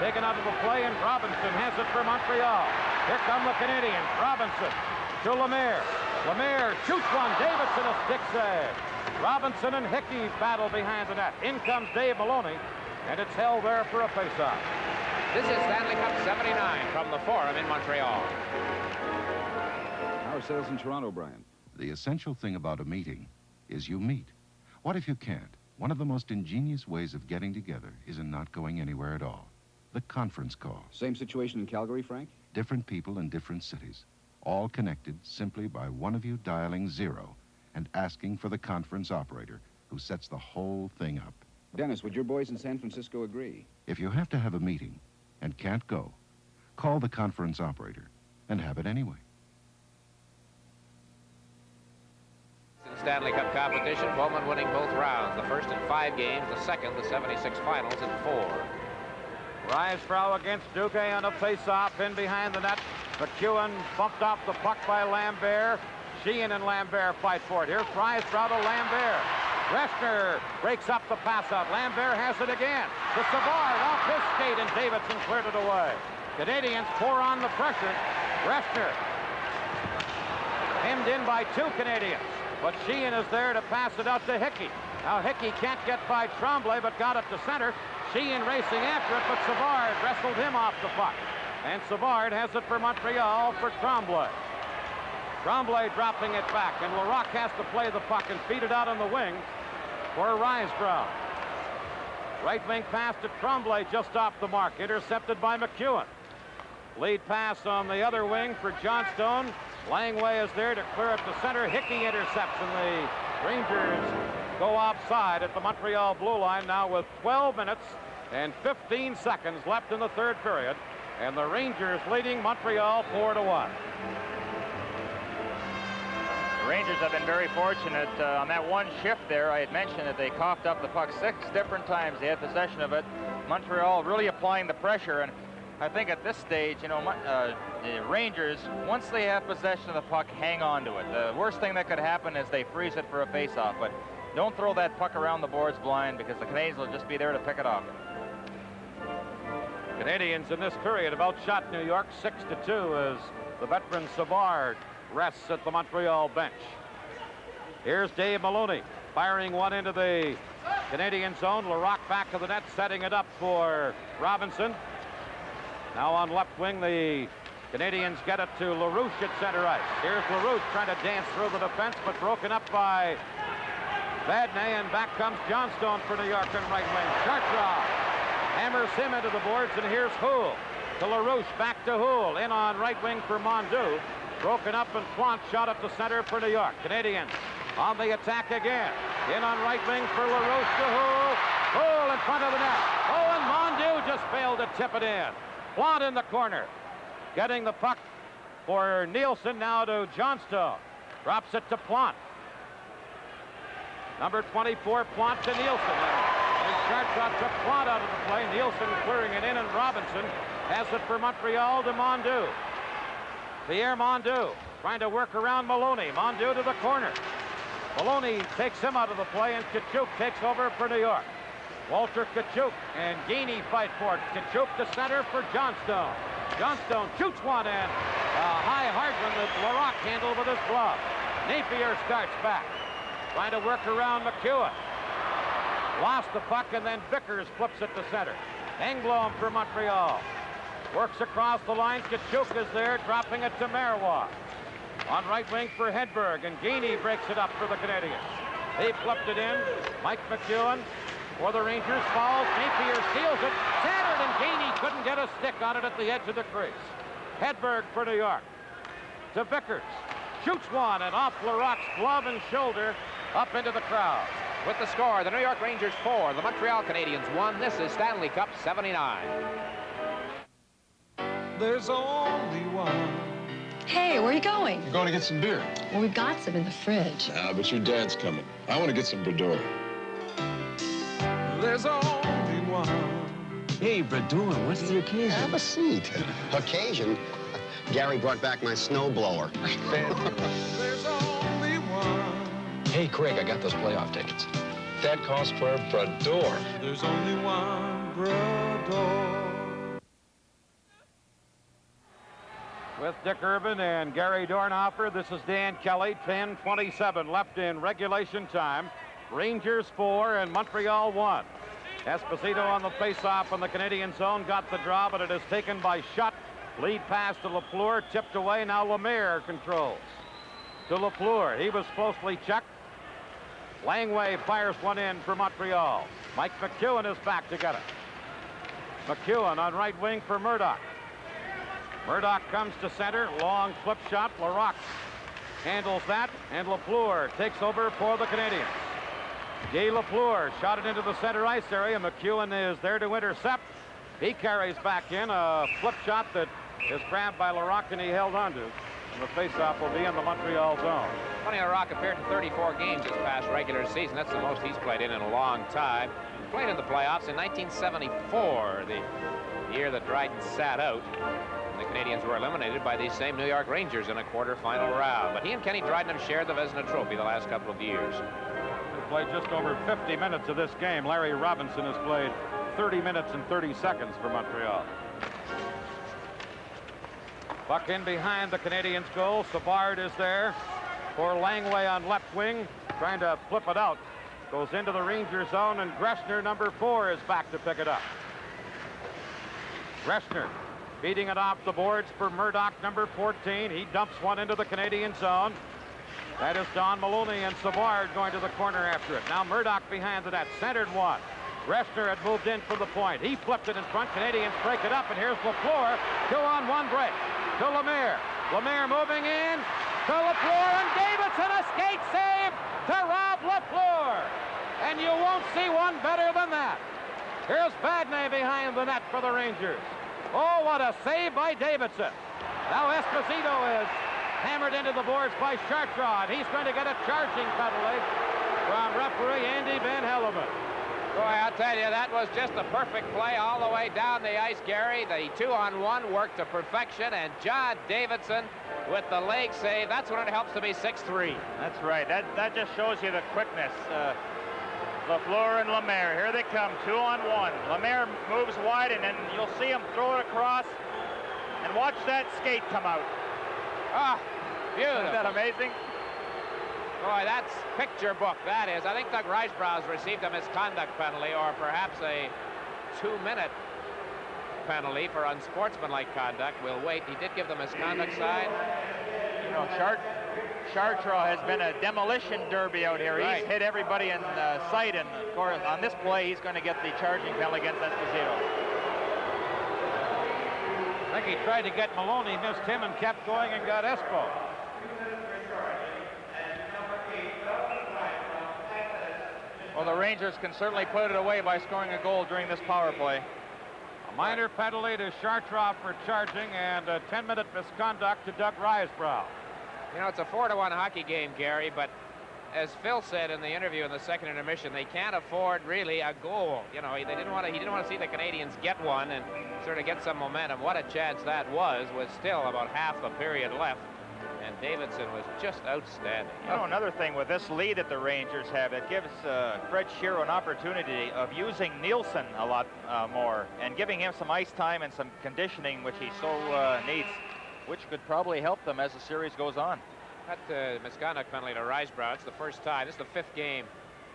Taken out of the play, and Robinson has it for Montreal. Here come the Canadiens. Robinson to Lemaire. Lemaire shoots one. Davidson a stick save. Robinson and Hickey battle behind the net. In comes Dave Maloney, and it's held there for a faceoff. This is Stanley Cup 79 from the Forum in Montreal. Our sales in Toronto, Brian. The essential thing about a meeting is you meet. What if you can't? One of the most ingenious ways of getting together is in not going anywhere at all. The conference call. Same situation in Calgary, Frank? Different people in different cities, all connected simply by one of you dialing 0 and asking for the conference operator, who sets the whole thing up. Dennis, would your boys in San Francisco agree? If you have to have a meeting and can't go, call the conference operator and have it anyway. In Stanley Cup competition, Bowman winning both rounds. The first in 5 games, the second, the 76 finals in 4. Rysbrough against Duguay on a face-off in behind the net. McEwen bumped off the puck by Lambert. Sheehan and Lambert fight for it. Here's Rysbrough to Lambert. Reshner breaks up the pass-up. Lambert has it again. To Savard off his skate, and Davidson cleared it away. Canadiens pour on the pressure. Reshner hemmed in by 2 Canadiens, but Sheehan is there to pass it out to Hickey. Now Hickey can't get by Tremblay, but got it to center. Sheehan racing after it, but Savard wrestled him off the puck. And Savard has it for Montreal for Tremblay. Tremblay dropping it back, and LaRocque has to play the puck and feed it out on the wing for Rysbrough. Right wing pass to Tremblay just off the mark, intercepted by McEwen. Lead pass on the other wing for Johnstone. Langway is there to clear it to center. Hickey intercepts, and the Rangers go offside at the Montreal blue line now with 12 minutes and 15 seconds left in the 3rd period, and the Rangers leading Montreal 4-1. The Rangers have been very fortunate on that one shift there. I had mentioned that they coughed up the puck 6 different times. They had possession of it. Montreal really applying the pressure, and I think at this stage, you know, the Rangers, once they have possession of the puck, hang on to it. The worst thing that could happen is they freeze it for a face-off, but don't throw that puck around the boards blind, because the Canadiens will just be there to pick it off. Canadiens in this period have outshot New York 6-2 as the veteran Savard rests at the Montreal bench. Here's Dave Maloney firing one into the Canadian zone. LaRocque back of the net, setting it up for Robinson. Now on left wing, the Canadiens get it to LaRouche at center ice. Here's LaRouche trying to dance through the defense, but broken up by Vadnais, and back comes Johnstone for New York on right wing. Chartrand hammers him into the boards, and here's Houle to LaRouche, back to Houle, in on right wing for Mondeau. Broken up, and Plante shot up the center for New York. Canadiens on the attack again. In on right wing for LaRouche to Houle. Houle in front of the net. Oh, and Mondeau just failed to tip it in. Plante in the corner. Getting the puck for Nielsen, now to Johnstone. Drops it to Plante. Number 24, Plante to Nielsen. And Chartrand took Plante out of the play. Nielsen clearing it in, and Robinson has it for Montreal to Mondeau. Pierre Mondeau trying to work around Maloney. Mondeau to the corner. Maloney takes him out of the play, and Tkachuk takes over for New York. Walter Tkachuk and Gainey fight for it. Tkachuk to center for Johnstone. Johnstone shoots one in. A high hard one that Larocque handled with his glove. Napier starts back, trying to work around McEwen. Lost the puck, and then Vickers flips it to center. Engblom for Montreal. Works across the line. Tkachuk is there, dropping it to Marois. On right wing for Hedberg, and Gainey breaks it up for the Canadiens. They flipped it in. Mike McEwen for the Rangers falls. Napier steals it. Centered, and Gainey couldn't get a stick on it at the edge of the crease. Hedberg for New York. To Vickers. Shoots one, and off Larocque's glove and shoulder up into the crowd. With the score, the New York Rangers 4, the Montreal Canadiens 1. This is Stanley Cup 79. There's only one. Hey, where are you going? We're going to get some beer. Well, we've got some in the fridge. But your dad's coming. I want to get some Brador. There's only one. Hey, Brador, what's the occasion? Have a seat. Occasion? Gary brought back my snowblower. There's only one. Hey, Craig, I got those playoff tickets. That calls for Brador. There's only one Brador. With Dick Urban and Gary Dornhofer, this is Dan Kelly. 10:27 left in regulation time. Rangers 4 and Montreal 1. Esposito on the face-off on the Canadian zone. Got the draw, but it is taken by Schutt. Lead pass to Lafleur, tipped away. Now Lemaire controls. To Lafleur. He was closely checked. Langway fires one in for Montreal. Mike McEwen is back to get it. McEwen on right wing for Murdoch. Murdoch comes to center. Long flip shot. Larocque handles that, and Lafleur takes over for the Canadiens. Guy Lafleur shot it into the center ice area. McEwen is there to intercept. He carries back in a flip shot that is grabbed by Larocque, and he held on to. And the faceoff will be in the Montreal zone. Tony Larocque appeared in 34 games this past regular season. That's the most he's played in a long time. He played in the playoffs in 1974, the year that Dryden sat out. The Canadiens were eliminated by these same New York Rangers in a quarterfinal round. But he and Kenny Dryden have shared the Vezina Trophy the last couple of years. They played just over 50 minutes of this game. Larry Robinson has played 30 minutes and 30 seconds for Montreal. Puck in behind the Canadiens' goal. Savard is there for Langway on left wing, trying to flip it out. Goes into the Ranger zone, and Greshner, number 4, is back to pick it up. Greshner beating it off the boards for Murdoch, number 14. He dumps one into the Canadian zone. That is Don Maloney, and Savard going to the corner after it. Now Murdoch behind the net, centered one. Greshner had moved in from the point. He flipped it in front. Canadiens break it up, and here's Lafleur. 2-on-1 break to Lemaire. Lemaire moving in to Lafleur, and Davidson, a skate save to Rob Lafleur. And you won't see one better than that. Here's Vadnais behind the net for the Rangers. Oh, what a save by Davidson. Now Esposito is hammered into the boards by Chartrand. He's going to get a charging penalty from referee Andy Van Helleman. Boy, I'll tell you, that was just a perfect play all the way down the ice, Gary. The 2-on-1 worked to perfection, and John Davidson with the leg save. That's when it helps to be 6-3. That's right. That just shows you the quickness. Lafleur and Lemaire, here they come, 2-on-1. Lemaire moves wide, and then you'll see him throw it across, and watch that skate come out. Ah, beautiful. Isn't that amazing? Boy, that's picture book, that is. I think Doug Ricebrow's received a misconduct penalty, or perhaps a 2-minute penalty for unsportsmanlike conduct. We'll wait. He did give the misconduct side. You know, Chartres has been a demolition derby out here. Right. He's hit everybody in sight, and of course, on this play, he's going to get the charging penalty against Esposito. I think he tried to get Maloney, missed him, and kept going and got Espo. Well, the Rangers can certainly put it away by scoring a goal during this power play. A minor penalty to Chartres for charging, and a 10-minute misconduct to Doug Risebrough. You know, it's a 4-1 hockey game, Gary, but as Phil said in the interview in the second intermission, they can't afford really a goal. You know, he didn't want to see the Canadiens get one and sort of get some momentum. What a chance that was with still about half the period left. And Davidson was just outstanding. You know, another thing with this lead that the Rangers have, it gives Fred Shero an opportunity of using Nielsen a lot more and giving him some ice time and some conditioning, which he so needs, which could probably help them as the series goes on. That misconduct penalty to Risebrough, it's the first time. This is the 5th game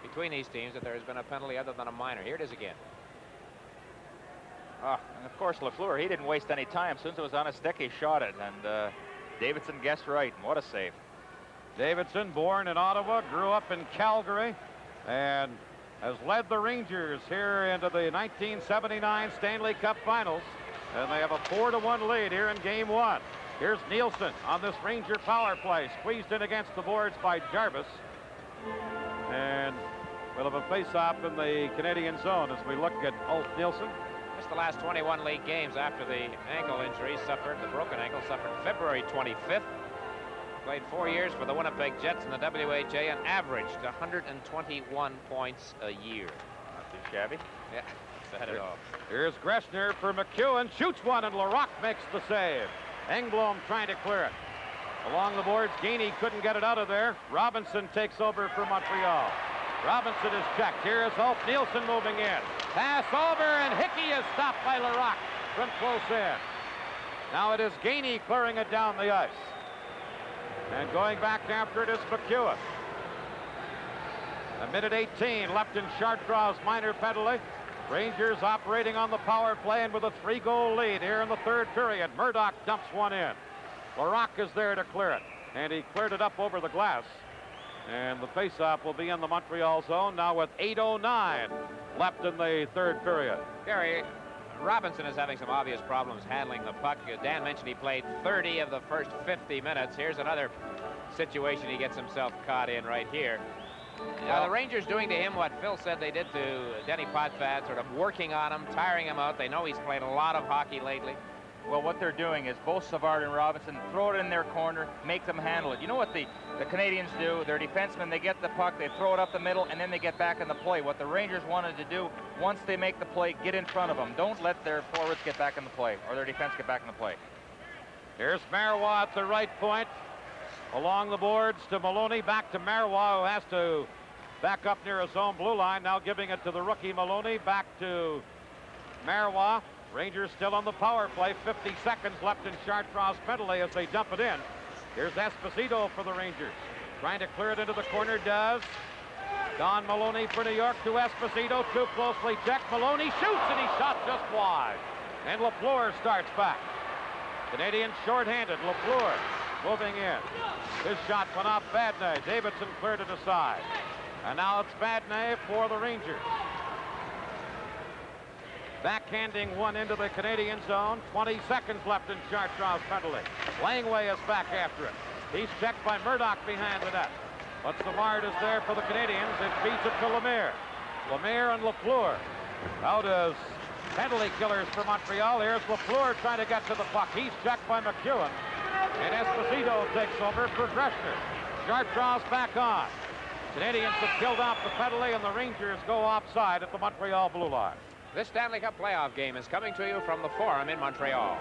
between these teams that there has been a penalty other than a minor. Here it is again. And of course, Lafleur, he didn't waste any time. As soon as it was on his stick, he shot it, and Davidson guessed right, and what a save. Davidson, born in Ottawa, grew up in Calgary, and has led the Rangers here into the 1979 Stanley Cup Finals, and they have a 4-1 lead here in Game 1. Here's Nielsen on this Ranger power play, squeezed in against the boards by Jarvis, and we'll have a face-off in the Canadian zone as we look at Ulf Nielsen. Just the last 21 league games after the ankle injury suffered, the broken ankle suffered February 25th. Played 4 years for the Winnipeg Jets in the WHA and averaged 121 points a year. Not too shabby. Yeah, that's it all. Here's Greshner for McEwen, shoots one, and Larocque makes the save. Engblom trying to clear it. Along the boards, Gainey couldn't get it out of there. Robinson takes over for Montreal. Robinson is checked. Here is Ulf Nielsen moving in. Pass over, and Hickey is stopped by Larocque from close in. Now it is Gainey clearing it down the ice. And going back after it is McEwen. A minute 18 left in Chartres' minor penalty. Rangers operating on the power play and with a 3-goal lead here in the 3rd period. Murdoch dumps one in. Larocque is there to clear it, and he cleared it up over the glass. And the faceoff will be in the Montreal zone now with 8:09 left in the 3rd period. Gary, Robinson is having some obvious problems handling the puck. Dan mentioned he played 30 of the first 50 minutes. Here's another situation he gets himself caught in right here. The Rangers doing to him what Phil said they did to Denny Potvin, sort of working on him, tiring him out. They know he's played a lot of hockey lately. Well, what they're doing is both Savard and Robinson throw it in their corner, make them handle it. You know what the Canadiens do? Their defensemen, they get the puck, they throw it up the middle, and then they get back in the play. What the Rangers wanted to do, once they make the play, get in front of them. Don't let their forwards get back in the play, or their defense get back in the play. Here's Marois at the right point. Along the boards to Maloney, back to Marois, who has to back up near his own blue line. Now giving it to the rookie Maloney, back to Marois. Rangers still on the power play. 50 seconds left in Chartres' penalty as they dump it in. Here's Esposito for the Rangers. Trying to clear it into the corner, does. Don Maloney for New York to Esposito. Too closely checked. Maloney shoots, and he shot just wide. And Lafleur starts back. Canadians shorthanded. Lafleur moving in. His shot went off Vadnais. Davidson cleared it aside. And now it's Vadnais for the Rangers. Backhanding one into the Canadian zone. 20 seconds left in Chartres' penalty. Langway is back after it. He's checked by Murdoch behind the net. But Savard is there for the Canadians. It beats it to Lemaire. Lemaire and Lafleur out as penalty killers for Montreal. Here's Lafleur trying to get to the puck. He's checked by McEwen. And Esposito takes over for Greshner. Chartres back on. Canadians have killed off the penalty, and the Rangers go offside at the Montreal blue line. This Stanley Cup playoff game is coming to you from the Forum in Montreal.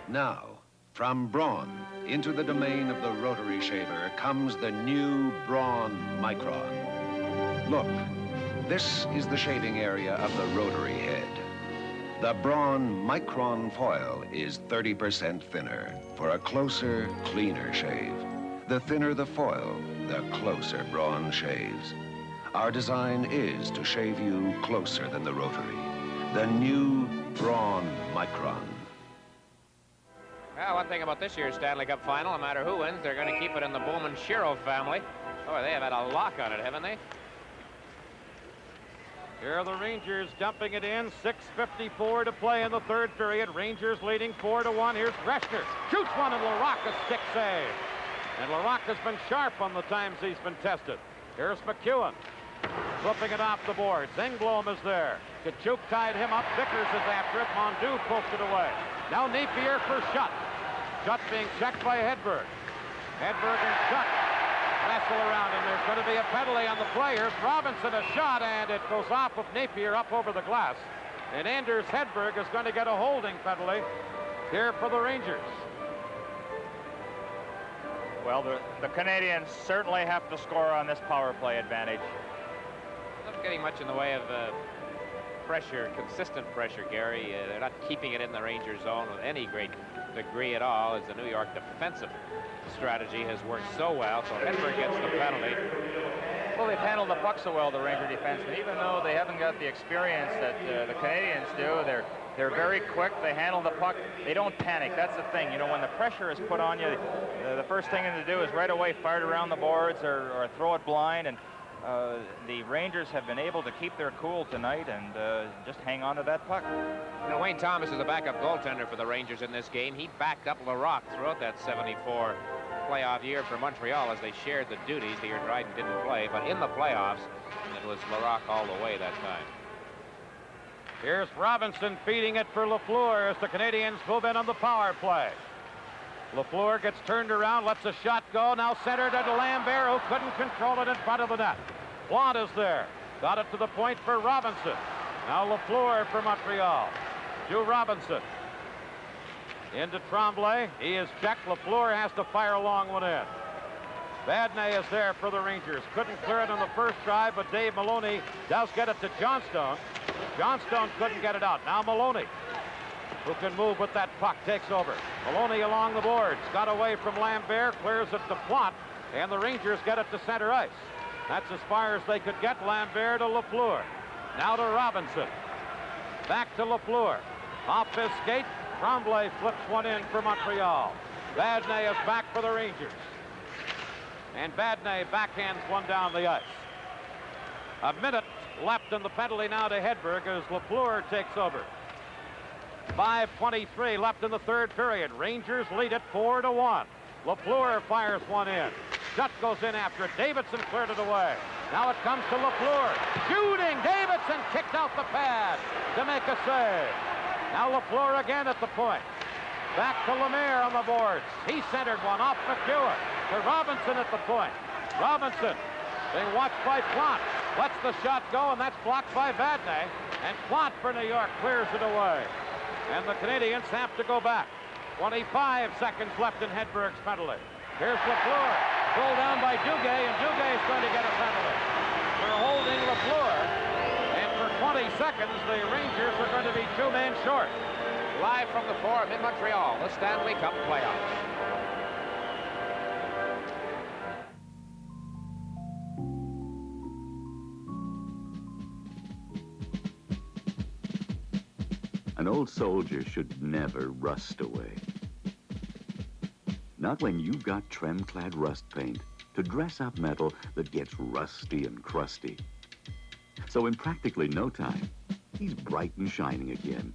Now, from Braun into the domain of the rotary shaver comes the new Braun Micron. Look, this is the shaving area of the rotary head. The Braun Micron foil is 30% thinner for a closer, cleaner shave. The thinner the foil, the closer Braun shaves. Our design is to shave you closer than the rotary. The new Braun Micron. Well, one thing about this year's Stanley Cup final, no matter who wins, they're going to keep it in the Bowman-Shiro family. Oh, they have had a lock on it, haven't they? Here are the Rangers dumping it in. 6:54 to play in the third period. Rangers leading 4-1. Here's Greshner. Shoots one, and LaRocque a stick save. And LaRocque has been sharp on the times he's been tested. Here's McEwen. Flipping it off the boards. Engblom is there. Kachuk tied him up. Vickers is after it. Mondu poked it away. Now Napier for Schutt. Schutt being checked by Hedberg. Hedberg and Schutt wrestle around, and there's going to be a penalty on the players. Robinson a shot, and it goes off of Napier up over the glass. And Anders Hedberg is going to get a holding penalty here for the Rangers. Well, the Canadiens certainly have to score on this power play advantage. Not getting much in the way of pressure, consistent pressure, Gary. They're not keeping it in the Rangers zone with any great degree at all, as the New York defensive strategy has worked so well. So Hedberg gets the penalty. Well, they've handled the puck so well, the Ranger defensemen. Even though they haven't got the experience that the Canadiens do, they're very quick. They handle the puck. They don't panic. That's the thing. You know, when the pressure is put on you, the first thing to do is right away fire it around the boards or throw it blind. And the Rangers have been able to keep their cool tonight and just hang on to that puck. Now, Wayne Thomas is a backup goaltender for the Rangers in this game. He backed up LaRocque throughout that 74 playoff year for Montreal as they shared the duties. Here, Dryden didn't play, but in the playoffs, it was LaRocque all the way that time. Here's Robinson feeding it for Lafleur as the Canadiens move in on the power play. Lafleur gets turned around, lets a shot go, now centered at Lambert, who couldn't control it in front of the net. Blount is there, got it to the point for Robinson. Now Lafleur for Montreal. To Robinson. Into Tremblay, he is checked. Lafleur has to fire a long one in. Vadnais is there for the Rangers. Couldn't clear it on the first try, but Dave Maloney does get it to Johnstone. Johnstone couldn't get it out. Now Maloney, who can move with that puck, takes over. Maloney along the boards, got away from Lambert, clears it to Plot, and the Rangers get it to center ice. That's as far as they could get. Lambert to Lafleur. Now to Robinson. Back to Lafleur. Off his skate, Tremblay flips one in for Montreal. Vadnais is back for the Rangers. And Vadnais backhands one down the ice. A minute left in the penalty now to Hedberg as Lafleur takes over. 5:23 left in the third period. Rangers lead it 4-1. Lafleur fires one in. Schutt goes in after it. Davidson cleared it away. Now it comes to Lafleur. Shooting! Davidson kicked out the pad to make a save. Now Lafleur again at the point. Back to Lemaire on the boards. He centered one off McEwen. To Robinson at the point. Robinson being watched by Plot. Lets the shot go, and that's blocked by Vadnais. And Plot for New York clears it away. And the Canadiens have to go back. 25 seconds left in Hedberg's penalty. Here's Lafleur. Pulled down by Duguay, and Duguay is going to get a penalty for holding Lafleur. And for 20 seconds, the Rangers are going to be 2 men short. Live from the Forum in Montreal, the Stanley Cup playoffs. An old soldier should never rust away. Not when you've got Tremclad rust paint to dress up metal that gets rusty and crusty. So in practically no time, he's bright and shining again.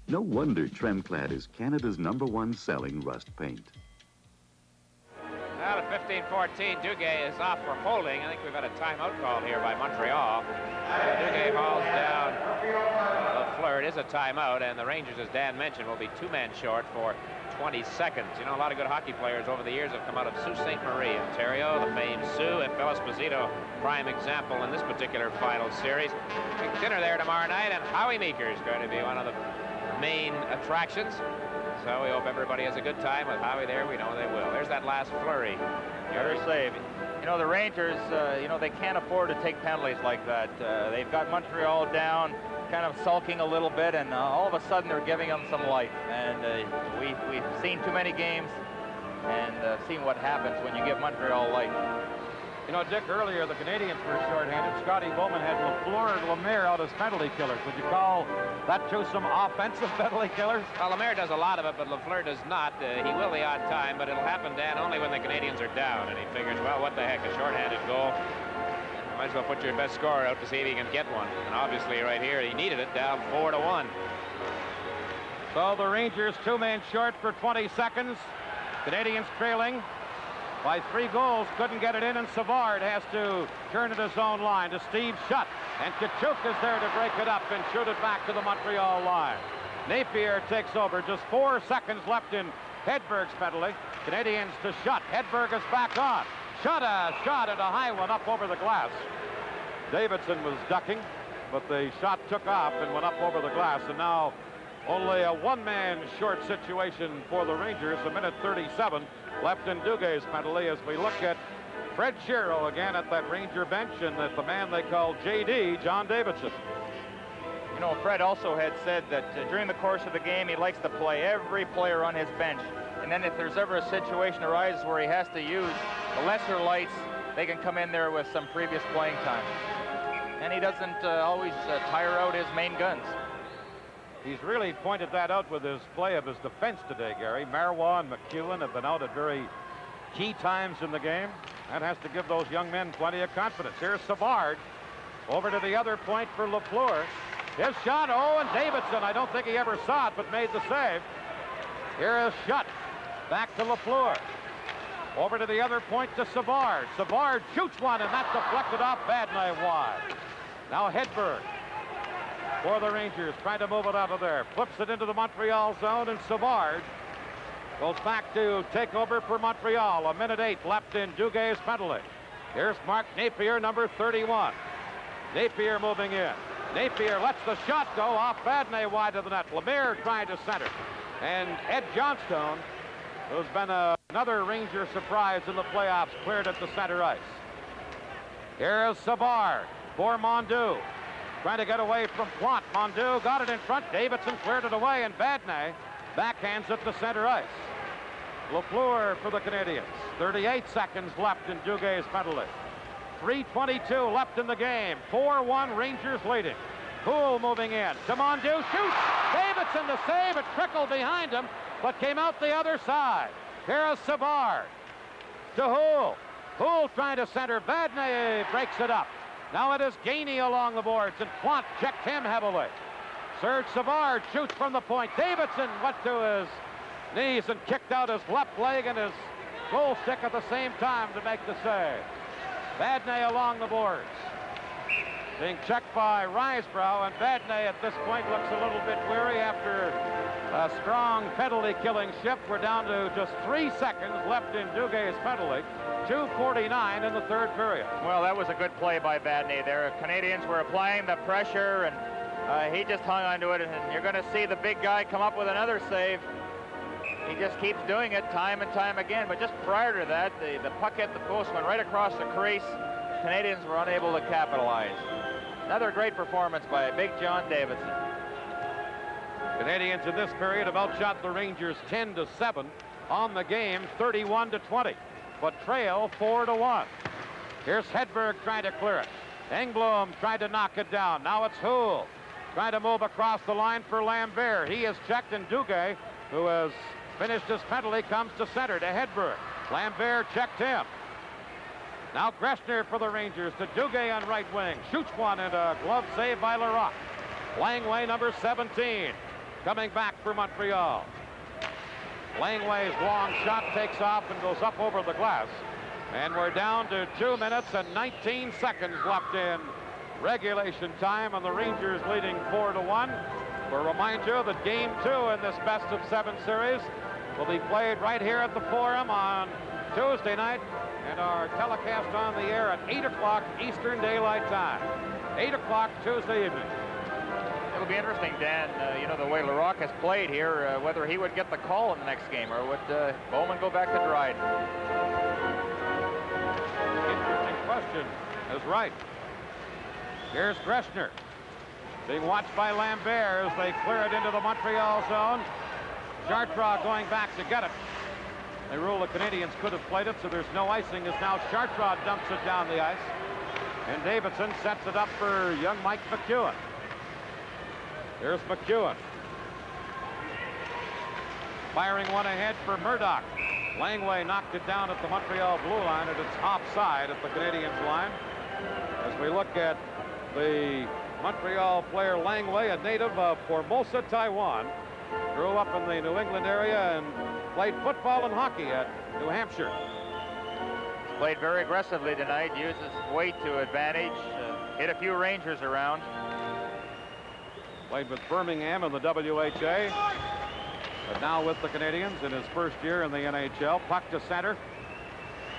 No wonder Tremclad is Canada's #1 selling rust paint. Now to 15-14, Duguay is off for holding. I think we've had a timeout called here by Montreal. Duguay hauls down Lafleur. It is a timeout, and the Rangers, as Dan mentioned, will be 2 men short for 20 seconds. You know, a lot of good hockey players over the years have come out of Sault Ste. Marie, Ontario. The famed Sioux, and Phil Esposito, prime example in this particular final series. Big dinner there tomorrow night, and Howie Meeker is going to be one of the main attractions. So we hope everybody has a good time with Howie there. We know they will. There's that last flurry. Better save. You know, the Rangers, you know, they can't afford to take penalties like that. They've got Montreal down, kind of sulking a little bit, and all of a sudden they're giving them some life. And we've seen too many games and seen what happens when you give Montreal life. You know, Dick, earlier the Canadiens were shorthanded. Scotty Bowman had Lafleur and Lemaire out as penalty killers. Would you call that to some offensive penalty killers? Well, Lemaire does a lot of it, but Lafleur does not. He will the odd time, but it'll happen, Dan, only when the Canadiens are down. And he figures, well, what the heck, a shorthanded goal. Might as well put your best scorer out to see if he can get one. And obviously right here, he needed it, down 4-1. So the Rangers 2 men short for 20 seconds. Canadiens trailing by 3 goals, couldn't get it in, and Savard has to turn it his own line to Steve Shutt. And Kachuk is there to break it up and shoot it back to the Montreal line. Napier takes over, just 4 seconds left in Hedberg's penalty. Canadiens to Shutt. Hedberg is back on. Shutt a shot at a high one up over the glass. Davidson was ducking, but the shot took off and went up over the glass, and now only a 1-man short situation for the Rangers. A minute 37 left in Duguay's penalty as we look at Fred Shero again at that Ranger bench and at the man they call JD, John Davidson. You know, Fred also had said that during the course of the game, he likes to play every player on his bench. And then if there's ever a situation arises where he has to use the lesser lights, they can come in there with some previous playing time. And he doesn't always tire out his main guns. He's really pointed that out with his play of his defense today, Gary. Marois and McEwen have been out at very key times in the game. That has to give those young men plenty of confidence. Here's Savard over to the other point for Lafleur. His shot, oh, and Davidson, I don't think he ever saw it, but made the save. Here is Shutt, back to Lafleur. Over to the other point to Savard. Savard shoots one, and that's deflected off Vadnais wide. Now Hedberg for the Rangers, trying to move it out of there. Flips it into the Montreal zone, and Savard goes back to take over for Montreal. A minute 8 left in Duguay's penalty. Here's Mark Napier, number 31. Napier moving in. Napier lets the shot go off Vadnais wide of the net. Lemaire trying to center. And Ed Johnstone, who's been another Ranger surprise in the playoffs, cleared at the center ice. Here's Savard for Mondeau. Trying to get away from Plante. Mondeau got it in front. Davidson cleared it away, and Vadnais backhands it to center ice. Lafleur for the Canadiens. 38 seconds left in Duguay's penalty. 3:22 left in the game. 4-1 Rangers leading. Poole moving in. To Mondeau, shoots. Davidson to save. It trickled behind him, but came out the other side. Here is Savard. To Houle. Houle trying to center. Vadnais breaks it up. Now it is Gainey along the boards, and Plante checked him heavily. Serge Savard shoots from the point. Davidson went to his knees and kicked out his left leg and his goal stick at the same time to make the save. Vadnais along the boards. Being checked by Risebrough, and Vadnais at this point looks a little bit weary after a strong penalty-killing shift. We're down to just 3 seconds left in Duguay's penalty. 2:49 in the third period. Well, that was a good play by Vadnais there. Canadiens were applying the pressure, and he just hung onto it, and you're going to see the big guy come up with another save. He just keeps doing it time and time again, but just prior to that, the puck hit the post, went right across the crease. Canadiens were unable to capitalize. Another great performance by Big John Davidson. Canadiens in this period have outshot the Rangers 10-7 on the game, 31-20. But trail 4-1. Here's Hedberg trying to clear it. Engblom tried to knock it down. Now it's Houle trying to move across the line for Lambert. He is checked, and Duguay, who has finished his penalty, comes to center to Hedberg. Lambert checked him. Now Greshner for the Rangers to Duguay on right wing. Shoots one, and a glove save by Larocque. Langley, number 17, coming back for Montreal. Langley's long shot takes off and goes up over the glass. And we're down to 2 minutes and 19 seconds left in regulation time, and the Rangers leading 4-1. We'll remind you that Game 2 in this best-of-7 series will be played right here at the Forum on Tuesday night, and our telecast on the air at 8 o'clock Eastern Daylight Time. 8 o'clock Tuesday evening. It'll be interesting, Dan, you know, the way Larocque has played here, whether he would get the call in the next game, or would Bowman go back to Dryden? Interesting question. Is right. Here's Greshner, being watched by Lambert as they clear it into the Montreal zone. Chartrand going back to get it. They rule the Canadiens could have played it, so there's no icing, as now Chartrand dumps it down the ice. And Davidson sets it up for young Mike McEwen. Here's McEwen. Firing one ahead for Murdoch. Langway knocked it down at the Montreal blue line, and it's offside at the Canadiens line. As we look at the Montreal player Langway, a native of Formosa, Taiwan, grew up in the New England area and played football and hockey at New Hampshire. Played very aggressively tonight, uses weight to advantage, hit a few Rangers around. Played with Birmingham in the WHA, but now with the Canadiens in his first year in the NHL. Puck to center.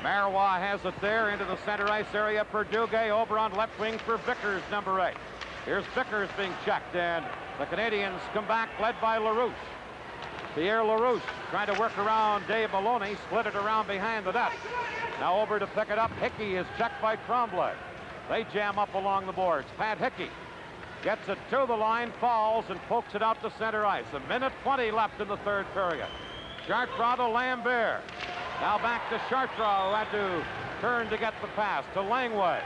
Marois has it there into the center ice area for Duguay, over on left wing for Vickers, number 8. Here's Vickers being checked, and the Canadiens come back, led by LaRouche. Pierre LaRouche trying to work around Dave Maloney, split it around behind the net. Now over to pick it up. Hickey is checked by Tremblay. They jam up along the boards. Pat Hickey gets it to the line, falls, and pokes it out to center ice. 1:20 left in the third period. Chartrand to Lambert. Now back to Chartrand, who had to turn to get the pass to Langway.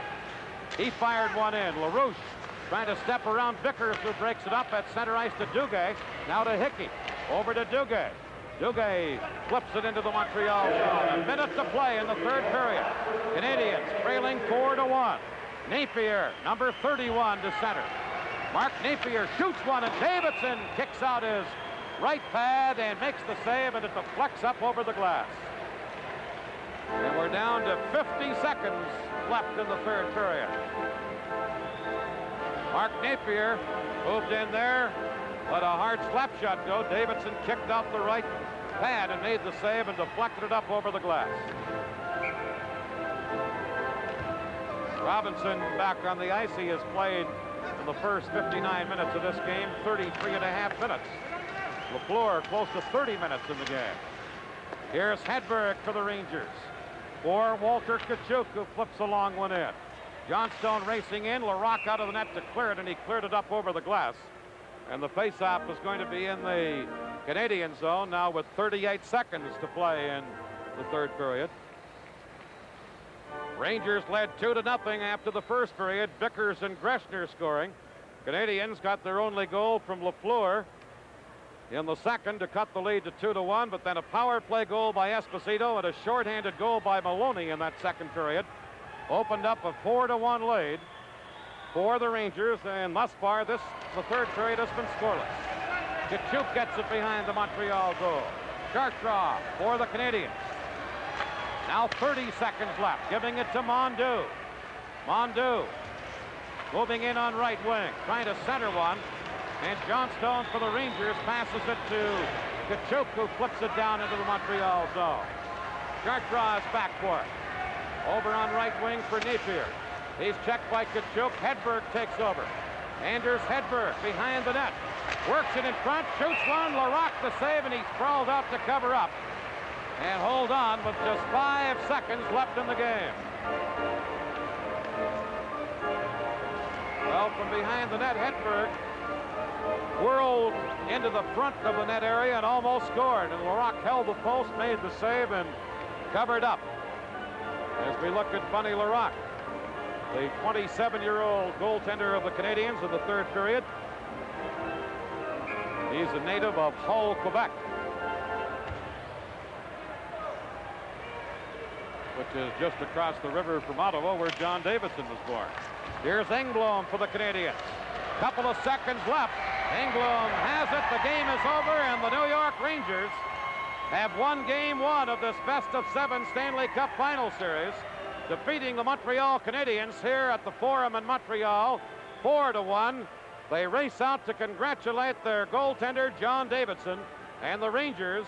He fired one in. LaRouche trying to step around Vickers, who breaks it up at center ice to Duguay. Now to Hickey. Over to Duguay. Duguay flips it into the Montreal zone. 1 minute to play in the third period. Canadiens trailing 4-1. Napier, number 31, to center. Mark Napier shoots one, and Davidson kicks out his right pad and makes the save, and it deflects up over the glass. And we're down to 50 seconds left in the third period. Mark Napier moved in there, let a hard slap shot go. Davidson kicked out the right pad and made the save and deflected it up over the glass. Robinson back on the ice. He has played in the first 59 minutes of this game, 33.5 minutes. Lafleur close to 30 minutes in the game. Here's Hedberg for the Rangers. For Walter Tkachuk, who flips a long one in. Johnstone racing in. Larocque out of the net to clear it, and he cleared it up over the glass. And the faceoff is going to be in the Canadian zone now with 38 seconds to play in the third period. Rangers led 2-0 after the first period. Vickers and Greshner scoring. Canadiens got their only goal from Lafleur in the second to cut the lead to 2-1, but then a power play goal by Esposito and a shorthanded goal by Maloney in that second period opened up a 4-1 lead for the Rangers, and thus far the third period has been scoreless. Tkachuk gets it behind the Montreal goal. Chartrand for the Canadiens. Now 30 seconds left, giving it to Mondeau. Mondeau moving in on right wing, trying to center one, and Johnstone for the Rangers passes it to Tkachuk, who flips it down into the Montreal zone. Chartrand is back for it. Over on right wing for Napier. He's checked by Tkachuk. Hedberg takes over. Anders Hedberg behind the net. Works it in front, shoots one. Larocque the save, and he's crawled out to cover up. And hold on with just 5 seconds left in the game. Well, from behind the net, Hedberg whirled into the front of the net area and almost scored. And Larocque held the post, made the save, and covered up. As we look at Bunny Larocque, the 27-year-old goaltender of the Canadiens in the third period. He's a native of Hull, Quebec, which is just across the river from Ottawa, where John Davidson was born. Here's Engblom for the Canadiens. Couple of seconds left. Engblom has it. The game is over, and the New York Rangers have won game 1 of this best-of-7 Stanley Cup Final Series, defeating the Montreal Canadiens here at the Forum in Montreal, 4-1. They race out to congratulate their goaltender, John Davidson, and the Rangers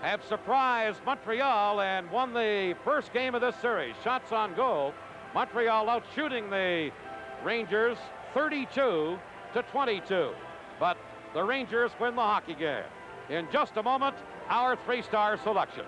have surprised Montreal and won the first game of this series. Shots on goal. Montreal out shooting the Rangers 32-22. But the Rangers win the hockey game. In just a moment, our 3-star selection.